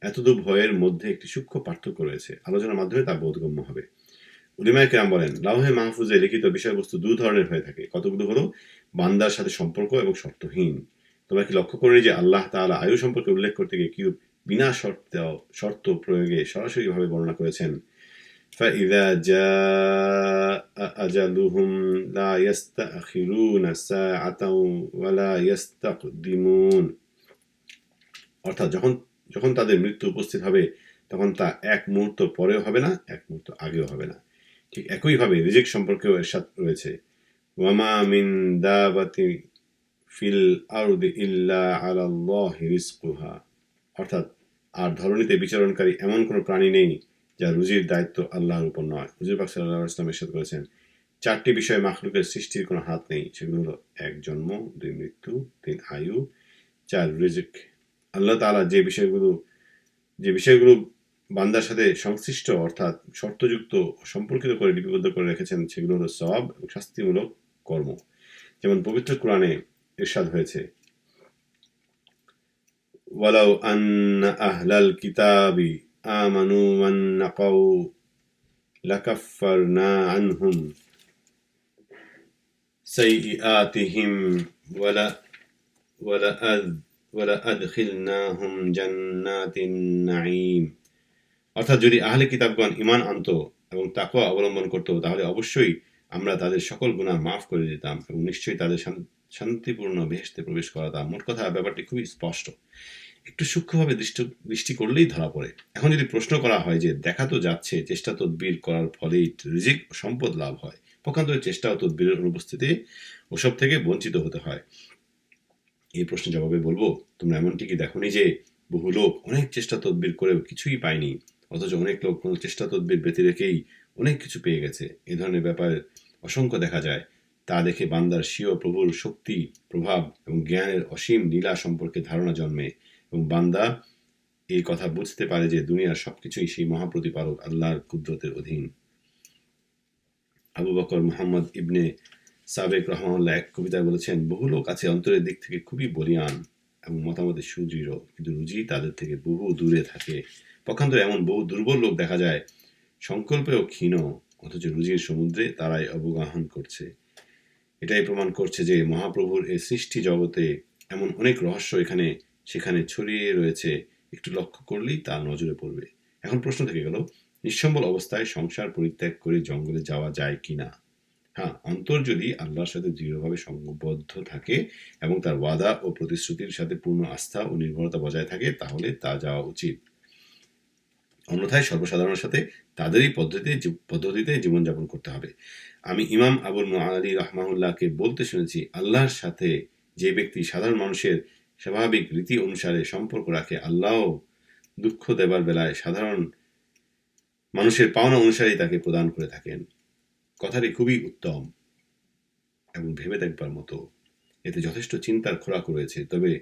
এতদূর ভয়ের মধ্যে একটি সূক্ষ্ম পার্থক্য রয়েছে। আলোচনার মাধ্যমে তা বোধগম্য হবে। উলামায়ে কেরাম বলেন, লাউহে মাহফুজে লিখিত বিষয়বস্তু দু ধরনের হয়ে থাকে। কতগুলো হলো বান্দার সাথে সম্পর্ক এবং শর্তহীন। তোমরা কি লক্ষ্য করনি যে আল্লাহ তাআলা আয়ু সম্পর্কে উল্লেখ করতে গিয়ে কিরূপ বিনা শর্ত প্রয়োগে সরাসরিভাবে বর্ণনা করেছেন, فإذا جاء أجلهم لا يستأخرون ساعة ولا يستقدمون। অর্থাৎ যখন তাদের মৃত্যু উপস্থিত হবে তখন তা এক মুহূর্ত পরেও হবে না, এক মুহূর্ত আগেও হবে না। ঠিক একইভাবে রিজিক সম্পর্কেও এরশাদ রয়েছে, ওয়ামা মিন দাবাতি ফিল আরদি ইল্লা আলাল্লাহি রিজকুহা। অর্থাৎ আর ধরণীতে বিচরণকারী এমন কোনো প্রাণী নেই যা রুজির দায়িত্ব আল্লাহর উপর নয়। হুজুর পাক সাল্লাল্লাহু আলাইহি ওয়াসাল্লাম ইরশাদ করেছেন, চারটি বিষয়ে মাখলুকের সৃষ্টির কোনো হাত নেই। সেগুলো হলো 1 জন্ম, 2 মৃত্যু, 3 আয়ু, 4 রিজিক। আল্লাহ তাআলা যে বিষয়গুলো বান্দার সাথে সংশ্লিষ্ট অর্থাৎ শর্তযুক্ত সম্পর্কিত করে লিপিবদ্ধ করে রেখেছেন সেগুলো হলো সওয়াব এবং শাস্তিমূলক কর্ম। যেমন পবিত্র কোরআনে ইরশাদ হয়েছে, ওয়ালাউ আন্না আহলাল কিতাবি আমানু ওয়ান্নাকাউ লাকাফফারনা আনহুম সাইয়্যাতিহিম ওয়ালা আদখিলনাহুম জান্নাতিন নাঈম। অর্থাৎ যদি আহলে কিতাবগণ ঈমান আনত এবং তাকওয়া অবলম্বন করত, তাহলে অবশ্যই আমরা তাদের সকল গুনাহ মাফ করে দিতাম এবং নিশ্চয়ই তাদের শান্তিপূর্ণ বেহেশতে প্রবেশ করাতাম। মোট কথা ব্যাপারটি খুবই স্পষ্ট, একটু সূক্ষ্মভাবে দৃষ্টি করলেই ধরা পড়ে। এখন যদি প্রশ্ন করা হয় যে দেখা তো যাচ্ছে চেষ্টা তদবির করার ফলেই রিজিক ও সম্পদ লাভ হয়, পক্ষান্তরে চেষ্টা ও তদবিরের অনুপস্থিতি ওসব থেকে বঞ্চিত হতে হয়। এই প্রশ্নের জবাবে বলবো, তোমরা এমনটি কি দেখোনি যে বহু লোক অনেক চেষ্টা তদবির করেও কিছুই পায়নি, অথচ অনেক লোক কোনো চেষ্টা তদবির ব্যতি রেখেই অনেক কিছু পেয়ে গেছে। এ ধরনের ব্যাপার অসংখ্য দেখা যায়। তা দেখে বান্দার স্বীয় প্রভুর শক্তি, প্রভাব এবং জ্ঞানের অসীম লীলা সম্পর্কে ধারণা জন্মে এবং বান্দা এই কথা বুঝতে পারে যে দুনিয়ার সবকিছুই সেই মহাপ্রতিপালক আল্লাহর কুদরতের অধীন। আবু বকর মুহাম্মদ ইবনে সাবেক রহমাহুল্লাহ এক কবিতায় বলেছেন, বহু লোক আছে অন্তরের দিক থেকে খুবই বলিয়ান এবং মতামতে সুদৃঢ়, কিন্তু রুজি তাদের থেকে বহু দূরে থাকে। পক্ষান্তরে এমন বহু দুর্বল লোক দেখা যায়, সংকল্পেও ক্ষীণ, অথচ রুজির সমুদ্রে তারাই অবগাহন করছে। এটাই প্রমাণ করছে যে মহাপ্রভুর এই সৃষ্টি জগতে এমন অনেক রহস্য এখানে সেখানে ছড়িয়ে রয়েছে, একটু লক্ষ্য করলেই তা নজরে পড়বে। এখন প্রশ্ন থেকে গেল, নিঃসম্বল অবস্থায় সংসার পরিত্যাগ করে জঙ্গলে যাওয়া যায় কিনা? হ্যাঁ, অন্তর যদি আল্লাহর সাথে দৃঢ়ভাবে সংবদ্ধ থাকে এবং তার ওয়াদা ও প্রতিশ্রুতির সাথে পূর্ণ আস্থা ও নির্ভরতা বজায় থাকে, তাহলে তা যাওয়া উচিত। অন্যথায় সর্বসাধারণের সাথে তাদেরই পদ্ধতিতে জীবনযাপন করতে হবে। আমি ইমাম আবুল মুআলি রাহমাহুল্লাহকে বলতে শুনেছি, আল্লাহর সাথে যে ব্যক্তি সাধারণ মানুষের স্বাভাবিক রীতি অনুসারে সম্পর্ক রাখে, আল্লাহও দুঃখ দেবার বেলায় সাধারণ মানুষের পাওনা অনুসারেই তাকে প্রদান করে থাকেন। কথাটি খুবই উত্তম এবং ভেবে দেখবার মতো। এতে যথেষ্ট চিন্তার খোরাক রয়েছে। তবে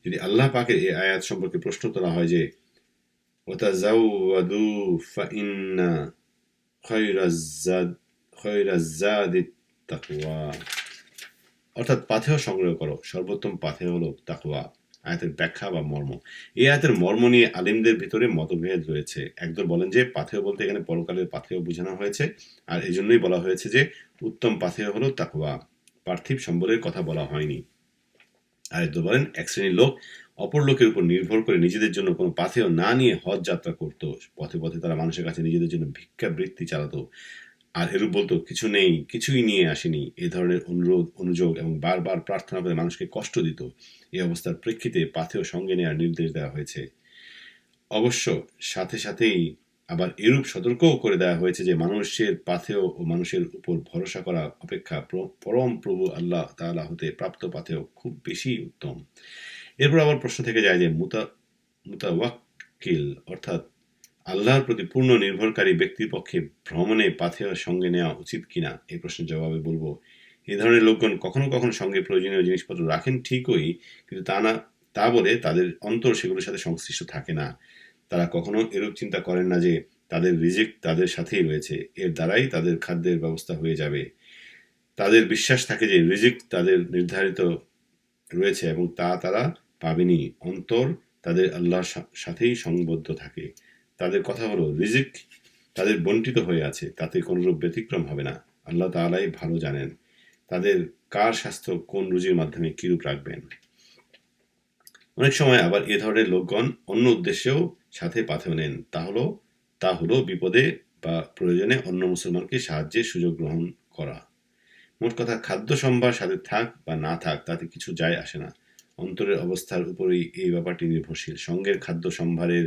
যদি আল্লাহ পাকের এই আয়াত সম্পর্কে প্রশ্ন তোলা হয় যে ওয়াতাজাওয়াদু ফাইন্না খয়রাজ্জাদিত তাকওয়া, অর্থাৎ পাথেয় সংগ্রহ করো, সর্বোত্তম পাথেয় হলো তাকওয়া। আয়াতের ব্যাখ্যা বা মর্ম। এই আয়াতের মর্ম নিয়ে আলিমদের ভিতরে মতভেদ রয়েছে। একদল বলেন যে পাথেয় বলতে এখানে পরকালের পাথেয় বোঝানো হয়েছে, আর এই জন্যই বলা হয়েছে যে উত্তম পাথেয় হলো তাকওয়া, পার্থিব সম্বলের কথা বলা হয়নি। আরেকদল বলেন এক শ্রেণীর লোক অপর লোকের উপর নির্ভর করে নিজেদের জন্য কোনো পাথেয় না নিয়ে হজ যাত্রা করত। পথে পথে তারা মানুষের কাছে নিজেদের জন্য ভিক্ষাবৃত্তি চালাতো, আর এরূপ বলতো কিছু নেই, কিছুই নিয়ে আসেনি। এ ধরনের অনুরোধ অনুযোগ এবং বারবার প্রার্থনা করে মানুষকে কষ্ট দিত। এই অবস্থার প্রেক্ষিতে পাথেয় সঙ্গে নেওয়ার নির্দেশ দেওয়া হয়েছে। অবশ্য সাথে সাথেই আবার এরূপ সতর্কও করে দেওয়া হয়েছে যে মানুষের পাথেয় ও মানুষের উপর ভরসা করা অপেক্ষা পরম প্রভু আল্লাহ তাআলা হতে প্রাপ্ত পাথেয় খুব বেশি উত্তম। এরপর আবার প্রশ্ন থেকে যায় যে মুতাওয়াক্কিল অর্থাৎ আল্লাহর প্রতি পূর্ণ নির্ভরকারী ব্যক্তির পক্ষে ভ্রমণে পাথেয় সঙ্গে নেওয়া উচিত কিনা। এই প্রশ্নের জবাবে বলবো, এই ধরনের লোকগণ কখনো কখনো সঙ্গে প্রয়োজনীয় জিনিসপত্র রাখেন ঠিকই, কিন্তু তা বলে তাদের অন্তর সেগুলোর সাথে সংশ্লিষ্ট থাকে না। তারা কখনো এরূপ চিন্তা করেন না যে তাদের রিজিক তাদের সাথেই রয়েছে, এর দ্বারাই তাদের খাদ্যের ব্যবস্থা হয়ে যাবে। তাদের বিশ্বাস থাকে যে রিজিক তাদের নির্ধারিত রয়েছে এবং তা তারা পাবেনি। অন্তর তাদের আল্লাহর সাথেই সংবদ্ধ থাকে। তাদের কথা হলো রিজিক তাদের বন্টিত হয়ে আছে, তাতে কোনরূপ ব্যতিক্রম হবে না। আল্লাহ তাআলাই ভালো জানেন তাদের কার স্বাস্থ্য কোন রুজির মাধ্যমে কিরূপ রাখবেন। অনেক সময় আবার এ ধরনের লোকগণ অন্য উদ্দেশ্যেও সাথে পাথেয় নেন। তা হলো বিপদে বা প্রয়োজনে অন্য মুসলমানকে সাহায্যের সুযোগ গ্রহণ করা। মোট কথা, খাদ্য সম্ভার সাথে থাক বা না থাক তাতে কিছু যায় আসে না। অন্তরের অবস্থার উপরই এই ব্যাপারটি নির্ভরশীল। সঙ্গের খাদ্য সম্ভারের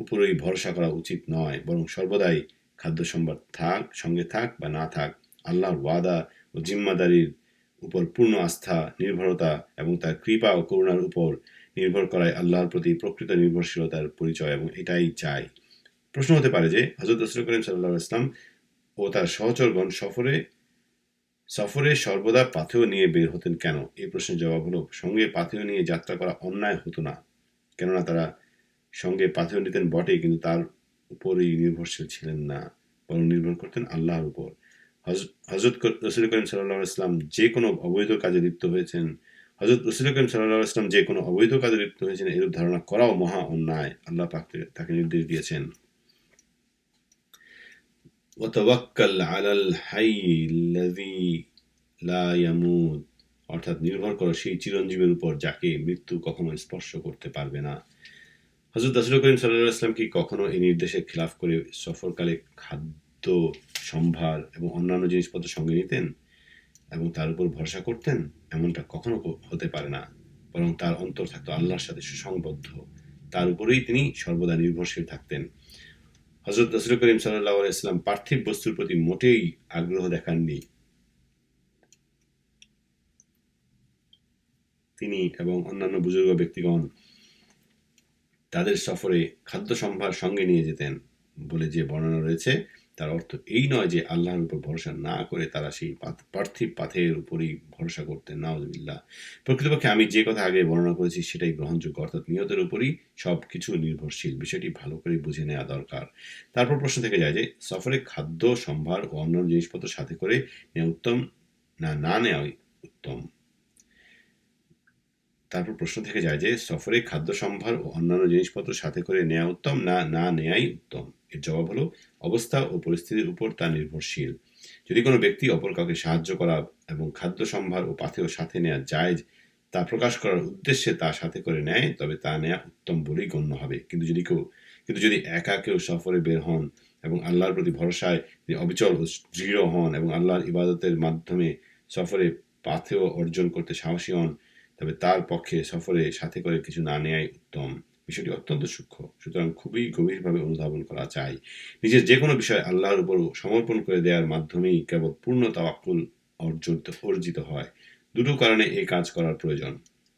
উপরই ভরসা করা উচিত নয়, বরং সর্বদাই খাদ্য সম্ভার সঙ্গে থাক বা না থাক, আল্লাহর ওয়াদা ও জিম্মাদারির উপর পূর্ণ আস্থা, নির্ভরতা এবং তার কৃপা ও করুণার উপর নির্ভর করাই আল্লাহর প্রতি প্রকৃত নির্ভরশীলতার পরিচয়, এবং এটাই চাই। প্রশ্ন হতে পারে যে হযরত রাসূল করিম সাল্লাল্লাহু আলাইহি ওয়াসাল্লাম ও তার সহচরগণ সফরে সর্বদা পাথেয় নিয়ে বের হতেন কেন? এই প্রশ্নের জবাব হলো, সঙ্গে পাথেয় নিয়ে যাত্রা করা অন্যায় হতো না। কেননা তারা সঙ্গে পাথেয় নিতেন বটে, কিন্তু তার উপরই নির্ভরশীল ছিলেন না, বরং নির্ভর করতেন আল্লাহর উপর। হযরত রাসূল করিম সাল্লাল্লাহু আলাইহি ওয়াসাল্লাম যে কোনো অবৈধ কাজে লিপ্ত হয়েছেন এরূপ ধারণা করাও মহা অন্যায়। আল্লাহ পাক তাকে নির্দেশ দিয়েছেন, ওয়াতাওয়াক্কাল আলাল হাইয়্যিল্লাযী লা ইয়ামুত, অর্থাৎ নির্ভর করো সেই চিরঞ্জীবের উপর যাকে মৃত্যু কখনো স্পর্শ করতে পারবে না। হযরত রাসূল করিম সাল্লাল্লাহু আলাইহি ওয়াসাল্লাম কি কখনো এই নির্দেশের খেলাফ করে সফরকালে খাদ্য সম্ভার এবং অন্যান্য জিনিসপত্র সঙ্গে নিতেন এবং তার উপর ভরসা করতেন? এমনটা কখনো হতে পারে না, বরং তার অন্তর থাকতো আল্লাহর সাথে সুসংবদ্ধ, তার উপরেই তিনি সর্বদা নির্ভরশীল থাকতেন। হযরত রাসূল করিম সাল্লাল্লাহু আলাইহি ওয়াসাল্লাম পার্থিব বস্তুর প্রতি মোটেই আগ্রহ দেখাননি। তিনি এবং অন্যান্য বুজুর্গ ব্যক্তিগণ তাদের সফরে খাদ্য সম্ভার সঙ্গে নিয়ে যেতেন বলে যে বর্ণনা রয়েছে, তার অর্থ এই নয় যে আল্লাহর উপর ভরসা না করে তারা সেই পার্থিব পাথের উপরই ভরসা করতেন। নাউযুবিল্লাহ। প্রকৃতপক্ষে আমি যে কথা আগে বর্ণনা করেছি সেটাই গ্রহণযোগ্য, অর্থাৎ নিয়তের উপরই সব কিছু নির্ভরশীল। বিষয়টি ভালো করে বুঝে নেওয়া দরকার। তারপর প্রশ্ন থেকে যায় যে সফরে খাদ্য সম্ভার ও অন্যান্য জিনিসপত্র সাথে করে নেওয়া উত্তম না না নেওয়াই উত্তম। তারপর প্রশ্ন থেকে যায় যে সফরে খাদ্য সম্ভার ও অন্যান্য জিনিসপত্র সাথে করে নেওয়া উত্তম না না নেওয়াই উত্তম। এর জবাব হলো, অবস্থা ও পরিস্থিতির উপর তা নির্ভরশীল। যদি কোনো ব্যক্তি অপর কাউকে সাহায্য করা এবং খাদ্য সম্ভার ও পাথেয় সাথে নেওয়া জায়েজ তা প্রকাশ করার উদ্দেশ্যে তা সাথে করে নেয়, তবে তা নেওয়া উত্তম বলেই গণ্য হবে। কিন্তু যদি একা কেউ সফরে বের হন এবং আল্লাহর প্রতি ভরসায় তিনি অবিচল ও দৃঢ় হন এবং আল্লাহর ইবাদতের মাধ্যমে সফরে পাথেয় অর্জন করতে সাহসী হন, তবে তার পক্ষে সফরে সাথে করে কিছু না নেওয়াই উত্তম। বিষয়টি অত্যন্ত সূক্ষ্ম, সুতরাং খুবই গভীরভাবে অনুধাবন করা চাই। নিজের যে কোনো বিষয় আল্লাহর উপর সমর্পণ করে দেওয়ার মাধ্যমেই কেবল পূর্ণ তাওয়াক্কুল অর্জিত হয়। দুটো কারণে এই কাজ করার প্রয়োজন।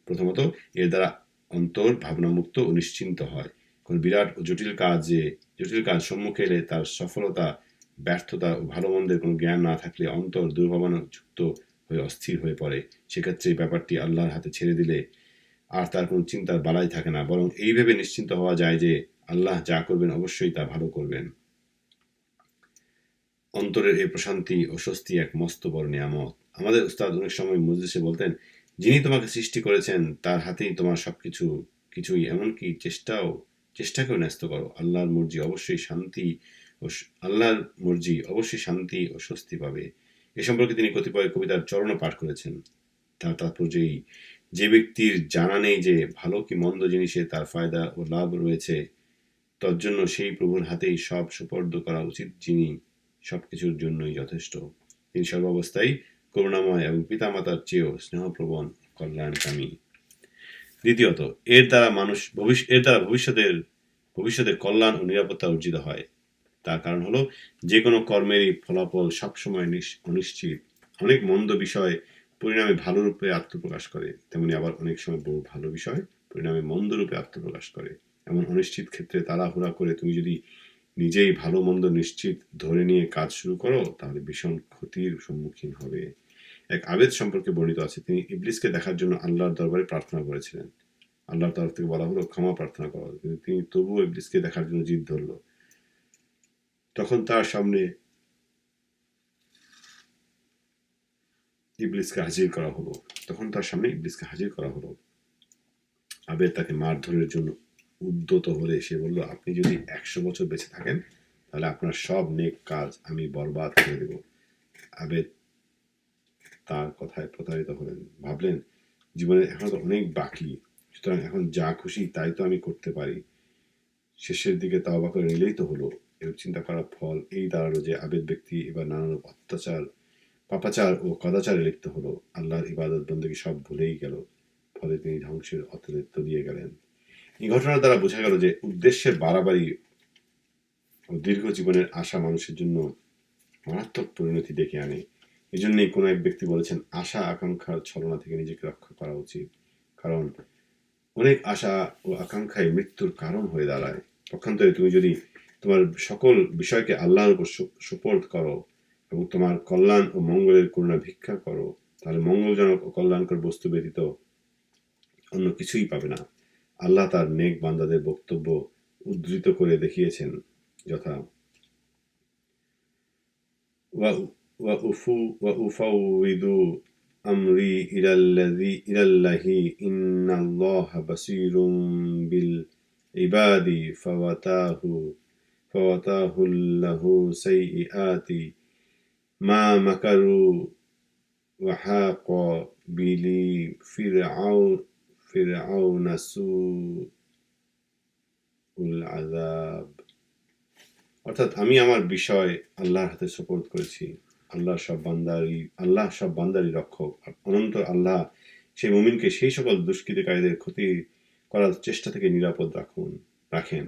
প্রথমত, এর দ্বারা অন্তর ভাবনামুক্ত ও নিশ্চিন্ত হয়। কোন বিরাট ও জটিল কাজ সম্মুখে এলে তার সফলতা, ব্যর্থতা ও ভালো মন্দের কোনো জ্ঞান না থাকলে অন্তর দুর্ভাবনাযুক্ত হয়ে অস্থির হয়ে পড়ে। সেক্ষেত্রে এই ব্যাপারটি আল্লাহর হাতে ছেড়ে দিলে আর তার কোনো চিন্তার বালাই থাকে না, বরং এই ভেবে নিশ্চিন্ত হওয়া যায় যে আল্লাহ যা করবেন অবশ্যই তা ভালো করবেন। অন্তরের এই প্রশান্তি ও স্বস্তি এক মস্ত বড় নিয়ামত। আমাদের উস্তাদ অনেক সময় মজলিসে বলতেন, যিনি তোমাকে সৃষ্টি করেছেন তার হাতেই তোমার সবকিছু, কিছুই, এমনকি চেষ্টাকেও ন্যস্ত করো। আল্লাহর মর্জি অবশ্যই শান্তি ও স্বস্তি পাবে। এ সম্পর্কে তিনি কতিপয় কবিতার চরণও পাঠ করেছেন। তার তাৎপর্য এই, যে ব্যক্তির জানা নেই যে ভালো কি মন্দ জিনিসে তার ফায়দা ও লাভ রয়েছে, তজ্জন্য সেই প্রভুর হাতেই সব সুপর্দ করা উচিত, যিনি সবকিছুর জন্যই যথেষ্ট। তিনি সর্বাবস্থায় করুণাময় এবং পিতামাতার চেয়েও স্নেহপ্রবণ, কল্যাণকামী। দ্বিতীয়ত, এর দ্বারা ভবিষ্যতের কল্যাণ ও নিরাপত্তা অর্জিত হয়। তার কারণ হলো, যে কোনো কর্মেরই ফলাফল সবসময় অনিশ্চিত। অনেক মন্দ বিষয় পরিণামে ভালো রূপে আত্মপ্রকাশ করে, তেমনি আবার অনেক সময় বহু ভালো বিষয় পরিণামে মন্দ রূপে আত্মপ্রকাশ করে। এমন অনিশ্চিত ক্ষেত্রে তাড়াহুড়া করে তুমি যদি নিজেই ভালো মন্দ নিশ্চিত ধরে নিয়ে কাজ শুরু করো, তাহলে ভীষণ ক্ষতির সম্মুখীন হবে। এক আবেদ সম্পর্কে বর্ণিত আছে, তিনি ইবলিসকে দেখার জন্য আল্লাহর দরবারে প্রার্থনা করেছিলেন। আল্লাহর তরফ থেকে বলা হলো ক্ষমা প্রার্থনা করো, কিন্তু তিনি তবুও ইবলিসকে দেখার জন্য জিদ ধরল। তখন তার সামনে ইবলিসকে হাজির করা হলো। আবেদ তাকে মারধরের জন্য উদ্যত হলে সে বলল, আপনি যদি 100 বছর বেঁচে থাকেন তাহলে আপনার সব নেক কাজ আমি বরবাদ করে দেব। আবেদ তার কথায় প্রতারিত হলেন, ভাবলেন জীবনের এখনো তো অনেক বাকি, সুতরাং এখন যা খুশি তাই তো আমি করতে পারি, শেষের দিকে তাওবা করে নিলেই তো হলো। এর চিন্তা করার ফল এই দাঁড়ালো যে আবেদ ব্যক্তি এবার নানান পাপাচার ও কদাচারে লিপ্ত হলো। আল্লাহর ইবাদত বন্দেগী সব ভুলেই গেল। ফলে তিনি ধ্বংসের অতলে তলিয়ে গেলেন। এই ঘটনার দ্বারা বোঝা গেল যে উদ্দেশ্যের বাড়াবাড়ি ও দীর্ঘ জীবনের আশা মানুষের জন্য মারাত্মক পরিণতি ডেকে আনে। এই জন্যই কোনো এক ব্যক্তি বলেছেন, আশা আকাঙ্ক্ষার ছলনা থেকে নিজেকে রক্ষা করা উচিত, কারণ অনেক আশা ও আকাঙ্ক্ষাই মৃত্যুর কারণ হয়ে দাঁড়ায়। পক্ষান্তরে তুমি যদি তোমার সকল বিষয়কে আল্লাহর উপর সুপর্দ করো এবং তোমার কল্যাণ ও মঙ্গলের করুণা ভিক্ষা করো, তাহলে মঙ্গলজনক ও কল্যাণকর বস্তু ব্যতীত অন্য কিছুই পাবে না। আল্লাহ তার নেক বান্দাদের বক্তব্য উদ্ধৃত করে দেখিয়েছেন, যথা ওয়াউফাউযিদু আমরি ইলাল্লাহি ইন্নাল্লাহা বাসীরুম বিল ইবাদি ফাওয়াতাহুল্লাহু সাইয়্যাতি মা মাকারু ওয়া হাqa বিলি ফিরআউনা সুউল আযাব। অর্থাৎ আমি আমার বিষয় আল্লাহর হাতে সুপর্দ করেছি। আল্লাহ সব বান্দারই রক্ষক। অনন্তর আল্লাহ সেই মুমিনকে সেই সকল দুষ্কৃতিকারীদের ক্ষতি করার চেষ্টা থেকে নিরাপদ রাখেন,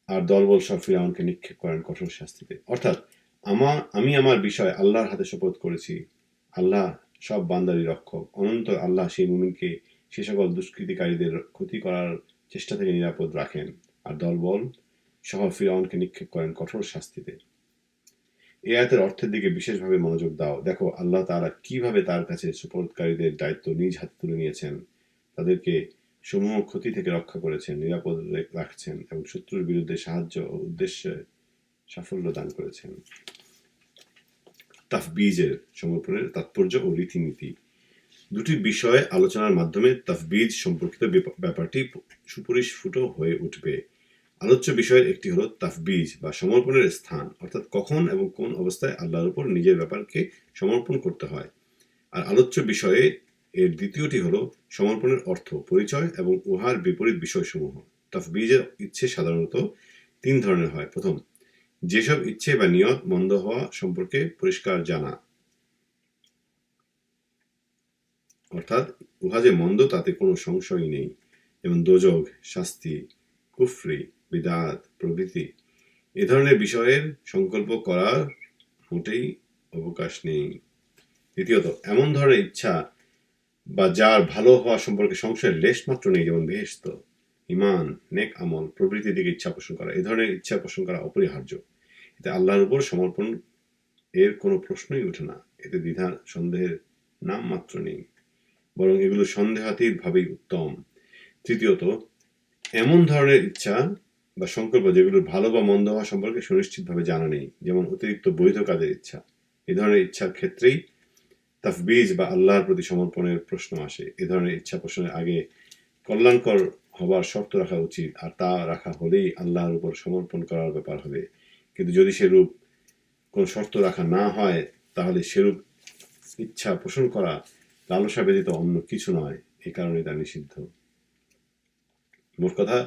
আর দলবল সব ফিরআউনকে নিক্ষেপ করেন কঠোর শাস্তিতে। অর্থাৎ আমি আমার বিষয় আল্লাহর হাতে সুপর্দ করেছি। আল্লাহ সব বান্দারই রক্ষক। অনন্তর আল্লাহ সেই মুমিনকে সেই সকল দুষ্কৃতিকারীদের ক্ষতি করার চেষ্টা থেকে নিরাপদ রাখেন, আর দলবল সহ ফিরআউনকে নিক্ষেপ করেন কঠোর শাস্তিতে। এই আয়াতের অর্থের দিকে বিশেষভাবে মনোযোগ দাও। দেখো আল্লাহ তাআলা কিভাবে তার কাছে সুপর্দকারীদের দায়িত্ব নিজ হাতে তুলে নিয়েছেন, তাদেরকে সমূহ ক্ষতি থেকে রক্ষা করেছেন, নিরাপদ রাখছেন এবং শত্রুর বিরুদ্ধে সাহায্য ও উদ্দেশ্যে সাফল্য দান করেছেন। তাফবীজের সমর্পণের তাৎপর্য ও রীতিনীতি। দুটি বিষয় আলোচনার মাধ্যমে তাফবীজ সম্পর্কিত ব্যাপারটি সুপরিস্ফুট হয়ে উঠবে। আলোচ্য বিষয়ের একটি হলো তাফবীজ বা সমর্পণের স্থান, অর্থাৎ কখন এবং কোন অবস্থায় আল্লাহর উপর নিজের ব্যাপারকে সমর্পণ করতে হয়। আর আলোচ্য বিষয়ে এর দ্বিতীয়টি হলো সমর্পণের অর্থ, পরিচয় এবং উহার বিপরীত বিষয়সমূহ। তাফবীজের ইচ্ছে সাধারণত 3 ধরনের হয়। প্রথম, যেসব ইচ্ছে বা নিয়ত মন্দ হওয়া সম্পর্কে পরিষ্কার জানা, অর্থাৎ উহা যে মন্দ তাতে কোনো সংশয় নেই, যেমন দোজখ, শাস্তি, কুফরি, বিদআত প্রভৃতি। এ ধরনের বিষয়ের সংকল্প করার মোটেই অবকাশ নেই। দ্বিতীয়ত, এমন ধরনের ইচ্ছা বা যার ভালো হওয়া সম্পর্কে সংশয়ের লেশ মাত্র নেই, যেমন বেহেশত, ইমান, নেক আমল প্রভৃতির দিকে ইচ্ছা পোষণ করা। এ ধরনের ইচ্ছা পোষণ করা অপরিহার্য। এতে আল্লাহর উপর সমর্পণ এর কোনো প্রশ্নই ওঠে না। এতে দ্বিধা সন্দেহের নাম মাত্র নেই, বরং এগুলো সন্দেহাতীত ভাবেই উত্তম। তৃতীয়ত, এমন ধরনের ইচ্ছা বা সংকল্প যেগুলোর ভালো বা মন্দ হওয়া সম্পর্কে সুনিশ্চিতভাবে জানা নেই, যেমন অতিরিক্ত বৈধ কাজের ইচ্ছা। এ ধরনের ইচ্ছার ক্ষেত্রেই তাফবিজ বা আল্লাহর প্রতি সমর্পণের প্রশ্ন আসে। এ ধরনের ইচ্ছা পোষণের আগে কল্যাণকর হবার শর্ত রাখা উচিত, আর তা রাখা হলেই আল্লাহর উপর সমর্পণ করার ব্যাপার হবে। কিন্তু যদি সেরূপ কোনো শর্ত রাখা না হয়, তাহলে সেরূপ ইচ্ছা পোষণ করা লালসা ব্যতীত অন্য কিছু নয়। এ কারণে তা নিষিদ্ধ। মোট কথা,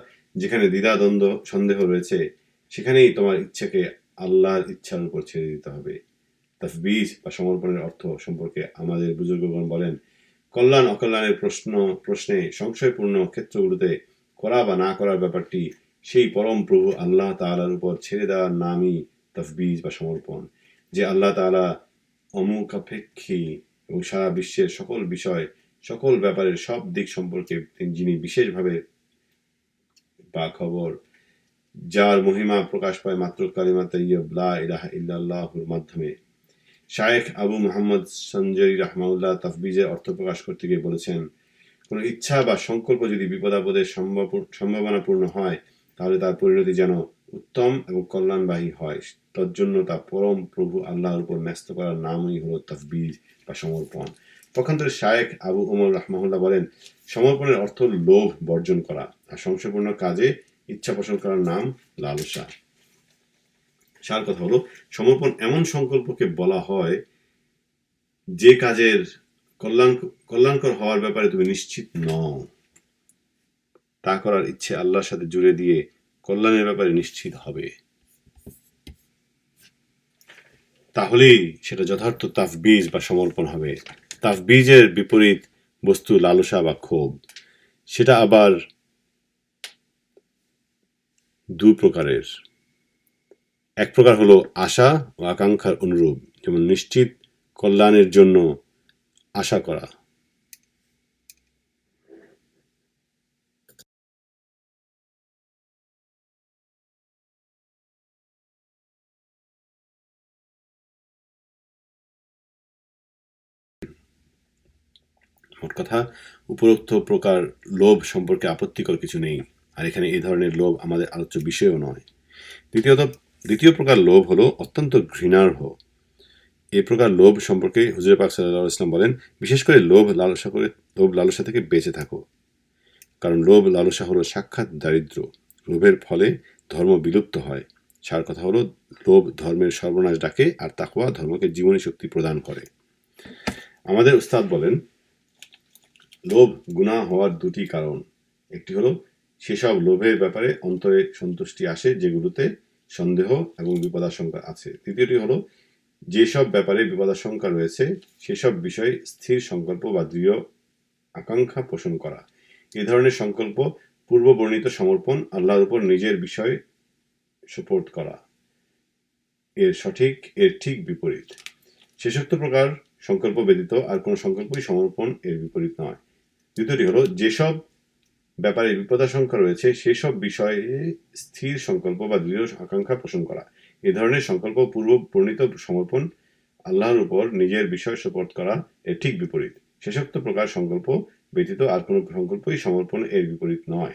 যেখানে দ্বিধা দ্বন্দ্ব সন্দেহ রয়েছে, সেখানেই তোমার ইচ্ছাকে আল্লাহর ইচ্ছার উপর ছেড়ে দিতে হবে। তাফবিজ বা সমর্পণের অর্থ সম্পর্কে আমাদের বুজুর্গগণ বলেন, কল্যাণ অকল্যাণের প্রশ্নে সংশয়পূর্ণ ক্ষেত্রগুলোতে করা বা না করার ব্যাপারটি সেই পরম প্রভু আল্লাহ তাআলার উপর ছেড়ে দেওয়ার নামই তাফবিজ বা সমর্পণ। যে আল্লাহ তাআলা অমুখাপেক্ষী এবং সারা বিশ্বের সকল বিষয়, সকল ব্যাপারের সব দিক সম্পর্কে যিনি বিশেষভাবে বা খবর, যার মহিমা প্রকাশ পায় মাত্র কালিমা তাইয়্যিব লা ইলাহা ইল্লাল্লাহর মাধ্যমে। শায়েখ আবু মুহাম্মদ সঞ্জরি রাহমাহুল্লাহ তাফবিজের অর্থ প্রকাশ করতে গিয়ে বলেছেন, কোনো ইচ্ছা বা সংকল্প যদি বিপদাপদের সম্ভাবনাপূর্ণ হয়, তাহলে তার পরিণতি যেন উত্তম এবং কল্যাণবাহী হয়। তজ্জন্য তা পরম প্রভু আল্লাহর উপর ন্যস্ত করার নামই হলো তাফবিজ বা সমর্পণ। পক্ষান্তরে শায়েখ আবু ওমর রাহমাহুল্লাহ বলেন, সমর্পণের অর্থ লোভ বর্জন করা, আর সংশয়পূর্ণ কাজে ইচ্ছা পোষণ করার নাম লালসা। সার কথা হলো, সমর্পণ এমন সংকল্পকে বলা হয় যে কাজের কল্যাণকর হওয়ার ব্যাপারে তুমি নিশ্চিত নও, তা করার ইচ্ছে আল্লাহর সাথে জুড়ে দিয়ে কল্যাণের ব্যাপারে নিশ্চিত হবে। তাহলেই সেটা যথার্থ তাফবিজ বা সমর্পণ হবে। তাফবিজের বিপরীত বস্তু লালসা বা ক্ষোভ। সেটা আবার দু প্রকারের। এক প্রকার হলো আশা ও আকাঙ্ক্ষার অনুরূপ, যেমন নিশ্চিত কল্যাণের জন্য আশা করা। মোট কথা, উপরোক্ত প্রকার লোভ সম্পর্কে আপত্তিকর কিছু নেই, আর এখানে এই ধরনের লোভ আমাদের আলোচ্য বিষয়ও নয়। দ্বিতীয় প্রকার লোভ হলো অত্যন্ত ঘৃণার্হ। এই প্রকার লোভ সম্পর্কে হুজুর পাক সাল্লাল্লাহু আলাইহি ওয়াসাল্লাম বলেন, বিশেষ করে লোভ লালসা থেকে বেঁচে থাকো, কারণ লোভ লালসা হলো সাক্ষাৎ দারিদ্র্য। লোভের ফলে ধর্ম বিলুপ্ত হয়। সার কথা হলো, লোভ ধর্মের সর্বনাশ ডাকে, আর তাকওয়া ধর্মকে জীবনী শক্তি প্রদান করে। আমাদের উস্তাদ বলেন, লোভ গুনাহ হওয়ার দুটি কারণ। একটি হলো সেসব লোভের ব্যাপারে অন্তরে সন্তুষ্টি আসে যেগুলোতে সন্দেহ এবং বিপদাশঙ্কা আছে। দ্বিতীয়টি হলো যেসব ব্যাপারে বিপদাশঙ্কা রয়েছে সেসব বিষয়ে স্থির সংকল্প বা দৃঢ় আকাঙ্ক্ষা পোষণ করা। এ ধরনের সংকল্প পূর্ব বর্ণিত সমর্পণ, আল্লাহর উপর নিজের বিষয় সুপোর্ট করা, এর ঠিক বিপরীত। শেষোক্ত প্রকার সংকল্প ব্যতীত আর কোনো সংকল্পই সমর্পণ এর বিপরীত নয়। দ্বিতীয়টি হলো যেসব ব্যাপারে বিপদাশঙ্কা রয়েছে সেসব বিষয়ে স্থির সংকল্প বা দৃঢ় আকাঙ্ক্ষা পোষণ করা। এ ধরনের সংকল্প পূর্ব বর্ণিত সমর্পণ, আল্লাহর উপর নিজের বিষয় সুপোর্ট করা, এর ঠিক বিপরীত। শেষোক্ত প্রকার সংকল্প ব্যতীত আর কোনো সংকল্পই সমর্পণ এর বিপরীত নয়।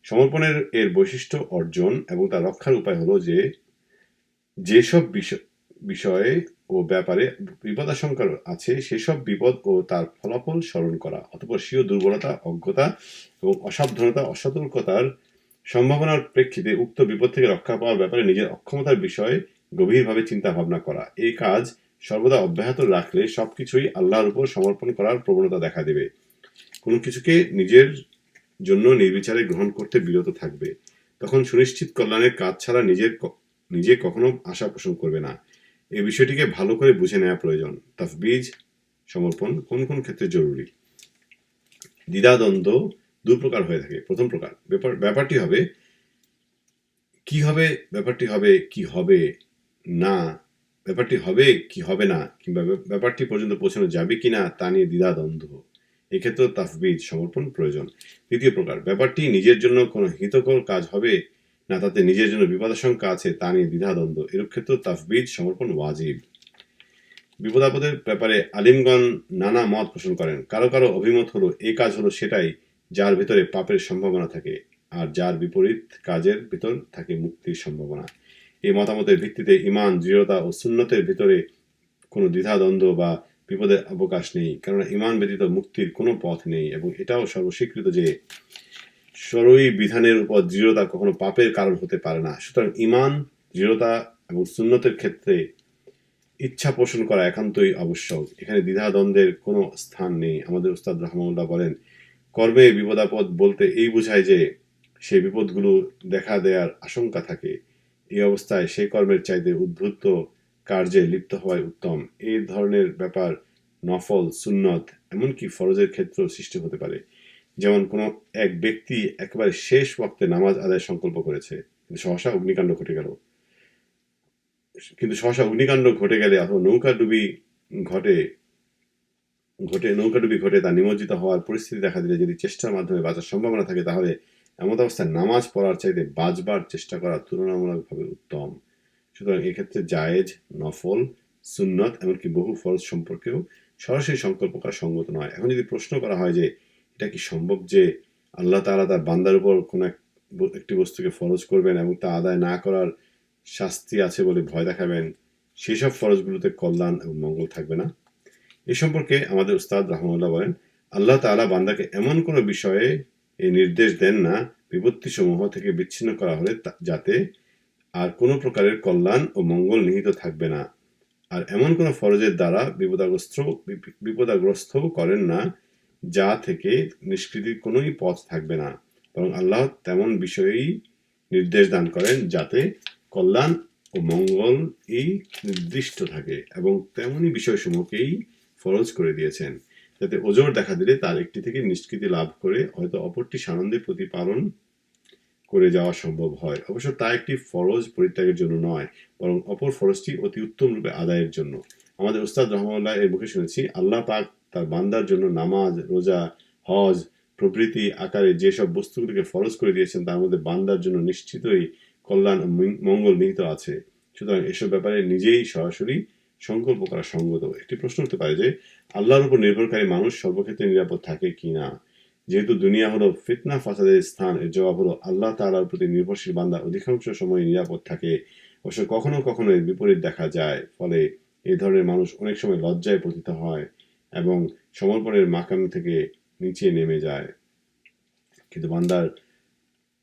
সমর্পণের এর বৈশিষ্ট্য অর্জন এবং তা রক্ষার উপায় হলো যেসব বিষয়ে ও ব্যাপারে বিপদাশঙ্কা আছে সেসব বিপদ ও তার ফলাফল স্মরণ করা, অতঃপর স্বীয় দুর্বলতা, অজ্ঞতা এবং অসাবধানতা, অসতর্কতার সম্ভাবনার প্রেক্ষিতে উক্ত বিপদ থেকে রক্ষা পাওয়ার ব্যাপারে নিজের অক্ষমতার বিষয়ে গভীরভাবে চিন্তা ভাবনা করা। এই কাজ সর্বদা অব্যাহত রাখলে সবকিছুই আল্লাহর উপর সমর্পণ করার প্রবণতা দেখা দেবে। কোনো কিছুকে নিজের জন্য নির্বিচারে গ্রহণ করতে বিরত থাকবে। তখন সুনিশ্চিত কল্যাণের কাজ ছাড়া নিজে কখনো আশা পোষণ করবে না। এই বিষয়টিকে ভালো করে বুঝে নেওয়া প্রয়োজন। তাফবিজ সমর্পণ কোন কোন ক্ষেত্রে জরুরি। দ্বিধাদ্বন্দ্ব প্রকার হয়ে থাকে। প্রথম প্রকার ব্যাপারটি হবে ব্যাপারটি হবে কি হবে না, ব্যাপারটি হবে কি হবে না, কিংবা ব্যাপারটি পর্যন্ত পৌঁছানো যাবে কিনা তা নিয়ে দ্বিধাদ্বন্দ্ব। এক্ষেত্রে তাফবিদ সমর্পণ প্রয়োজন। দ্বিতীয় প্রকার, ব্যাপারটি নিজের জন্য কোনো হিতকর কাজ হবে না তাতে নিজের জন্য বিপদাশঙ্কা আছে তা নিয়ে দ্বিধাদ্বন্দ্ব। এরূপ ক্ষেত্রে তাফবিদ সমর্পণ ওয়াজিব। বিপদ আপদের ব্যাপারে আলিমগণ নানা মত পোষণ করেন। কারো কারো অভিমত হলো এই কাজ হলো সেটাই যার ভিতরে পাপের সম্ভাবনা থাকে, আর যার বিপরীত কাজের ভিতর থাকে মুক্তির সম্ভাবনা। এই মতামতের ভিত্তিতে ঈমান, দৃঢ়তা ও সুন্নতের ভিতরে কোনো দ্বিধাদ্বন্দ্ব বা বিপদের অবকাশ নেই, কেননা ঈমান ব্যতীত মুক্তির কোনো পথ নেই, এবং এটাও সর্বস্বীকৃত যে শরঈ বিধানের উপর দৃঢ়তা কখনো পাপের কারণ হতে পারে না। সুতরাং ঈমান, দৃঢ়তা এবং সুন্নতের ক্ষেত্রে ইচ্ছা পোষণ করা একান্তই আবশ্যক। এখানে দ্বিধাদ্বন্দ্বের কোনো স্থান নেই। আমাদের উস্তাদ রাহমাহুল্লাহ বলেন, কর্মে বিপদাপদ বলতে এই বোঝায় যে সেই বিপদগুলো দেখা দেওয়ার আশঙ্কা থাকে। এই অবস্থায় সেই কর্মের চাইতে উদ্বুদ্ধ কার্যে লিপ্ত হওয়াই উত্তম। এই ধরনের ব্যাপার নফল, সুন্নত, এমনকি ফরজের ক্ষেত্রেও সৃষ্টি হতে পারে। যেমন কোনো এক ব্যক্তি একেবারে শেষ ওয়াক্তে নামাজ আদায়ের সংকল্প করেছে, কিন্তু সহসা অগ্নিকাণ্ড ঘটে গেলে অথবা নৌকাডুবি ঘটে তা নিমজ্জিত হওয়ার পরিস্থিতি দেখা দিলে যদি চেষ্টার মাধ্যমে বাঁচার সম্ভাবনা থাকে, তাহলে এমন অবস্থায় নামাজ পড়ার চাইতে বাঁচবার চেষ্টা করা তুলনামূলকভাবে উত্তম। সুতরাং এক্ষেত্রে জায়েজ, নফল, সুন্নত, এমনকি বহু ফরজ সম্পর্কেও সরাসরি সংকল্প করা সঙ্গত নয়। এখন যদি প্রশ্ন করা হয় যে এটা কি সম্ভব যে আল্লাহ তাআলা তার বান্দার উপর কোনো একটি বস্তুকে ফরজ করবেন এবং তা আদায় না করার শাস্তি আছে বলে ভয় দেখাবেন, সেসব ফরজগুলোতে কল্যাণ এবং মঙ্গল থাকবে না? এ সম্পর্কে আমাদের উস্তাদ রাহমাহুল্লাহ বলেন, আল্লাহ তাআলা বান্দাকে এমন কোনো বিষয়ে এই নির্দেশ দেন না বিপত্তিসমূহ থেকে বিচ্ছিন্ন করা হলে যাতে আর কোনো প্রকারের কল্যাণ ও মঙ্গল নিহিত থাকবে না, আর এমন কোনো ফরজের দ্বারা বিপদাগ্রস্ত করেন না যা থেকে নিষ্কৃতির কোনোই পথ থাকবে না, বরং আল্লাহ তেমন বিষয়েই নির্দেশ দান করেন যাতে কল্যাণ ও মঙ্গল এই নির্দিষ্ট থাকে, এবং তেমনই বিষয়সমূহকেই ফরজ করে দিয়েছেন যাতে ওজর দেখা দিলে তার একটি থেকে নিষ্কৃতি লাভ করে হয়তো অপরটি সানন্দে প্রতিপালন করে যাওয়া সম্ভব হয়। অবশ্য তা একটি ফরজ পরিত্যাগের জন্য নয়, বরং অপর ফরজটি অতি উত্তম রূপে আদায়ের জন্য। আমাদের উস্তাদ রাহমাহুল্লাহ এর মুখে শুনেছি, আল্লাহ পাক তার বান্দার জন্য নামাজ, রোজা, হজ প্রভৃতি আকারে যেসব বস্তুগুলিকে ফরজ করে দিয়েছেন তার মধ্যে বান্দার জন্য নিশ্চিতই কল্যাণ ও মঙ্গল নিহিত আছে। সুতরাং এসব ব্যাপারে নিজেই সরাসরি সংকল্প করা সঙ্গত। একটি প্রশ্ন হতে পারে যে আল্লাহর উপর নির্ভরকারী মানুষ সর্বক্ষেত্রে নিরাপদ থাকে কি না। যেহেতু দুনিয়া হলো ফিতনা ফাসাদের স্থান, এর জবাব হলো আল্লাহ তাআলার প্রতি নির্ভরশীল বান্দা অধিকাংশ সময় নিরাপদ থাকে। অবশ্য কখনো কখনো এর বিপরীত দেখা যায়, ফলে এই ধরনের মানুষ অনেক সময় লজ্জায় পতিত হয় এবং সমর্পণের মাকাম থেকে নিচে নেমে যায়। কিন্তু বান্দার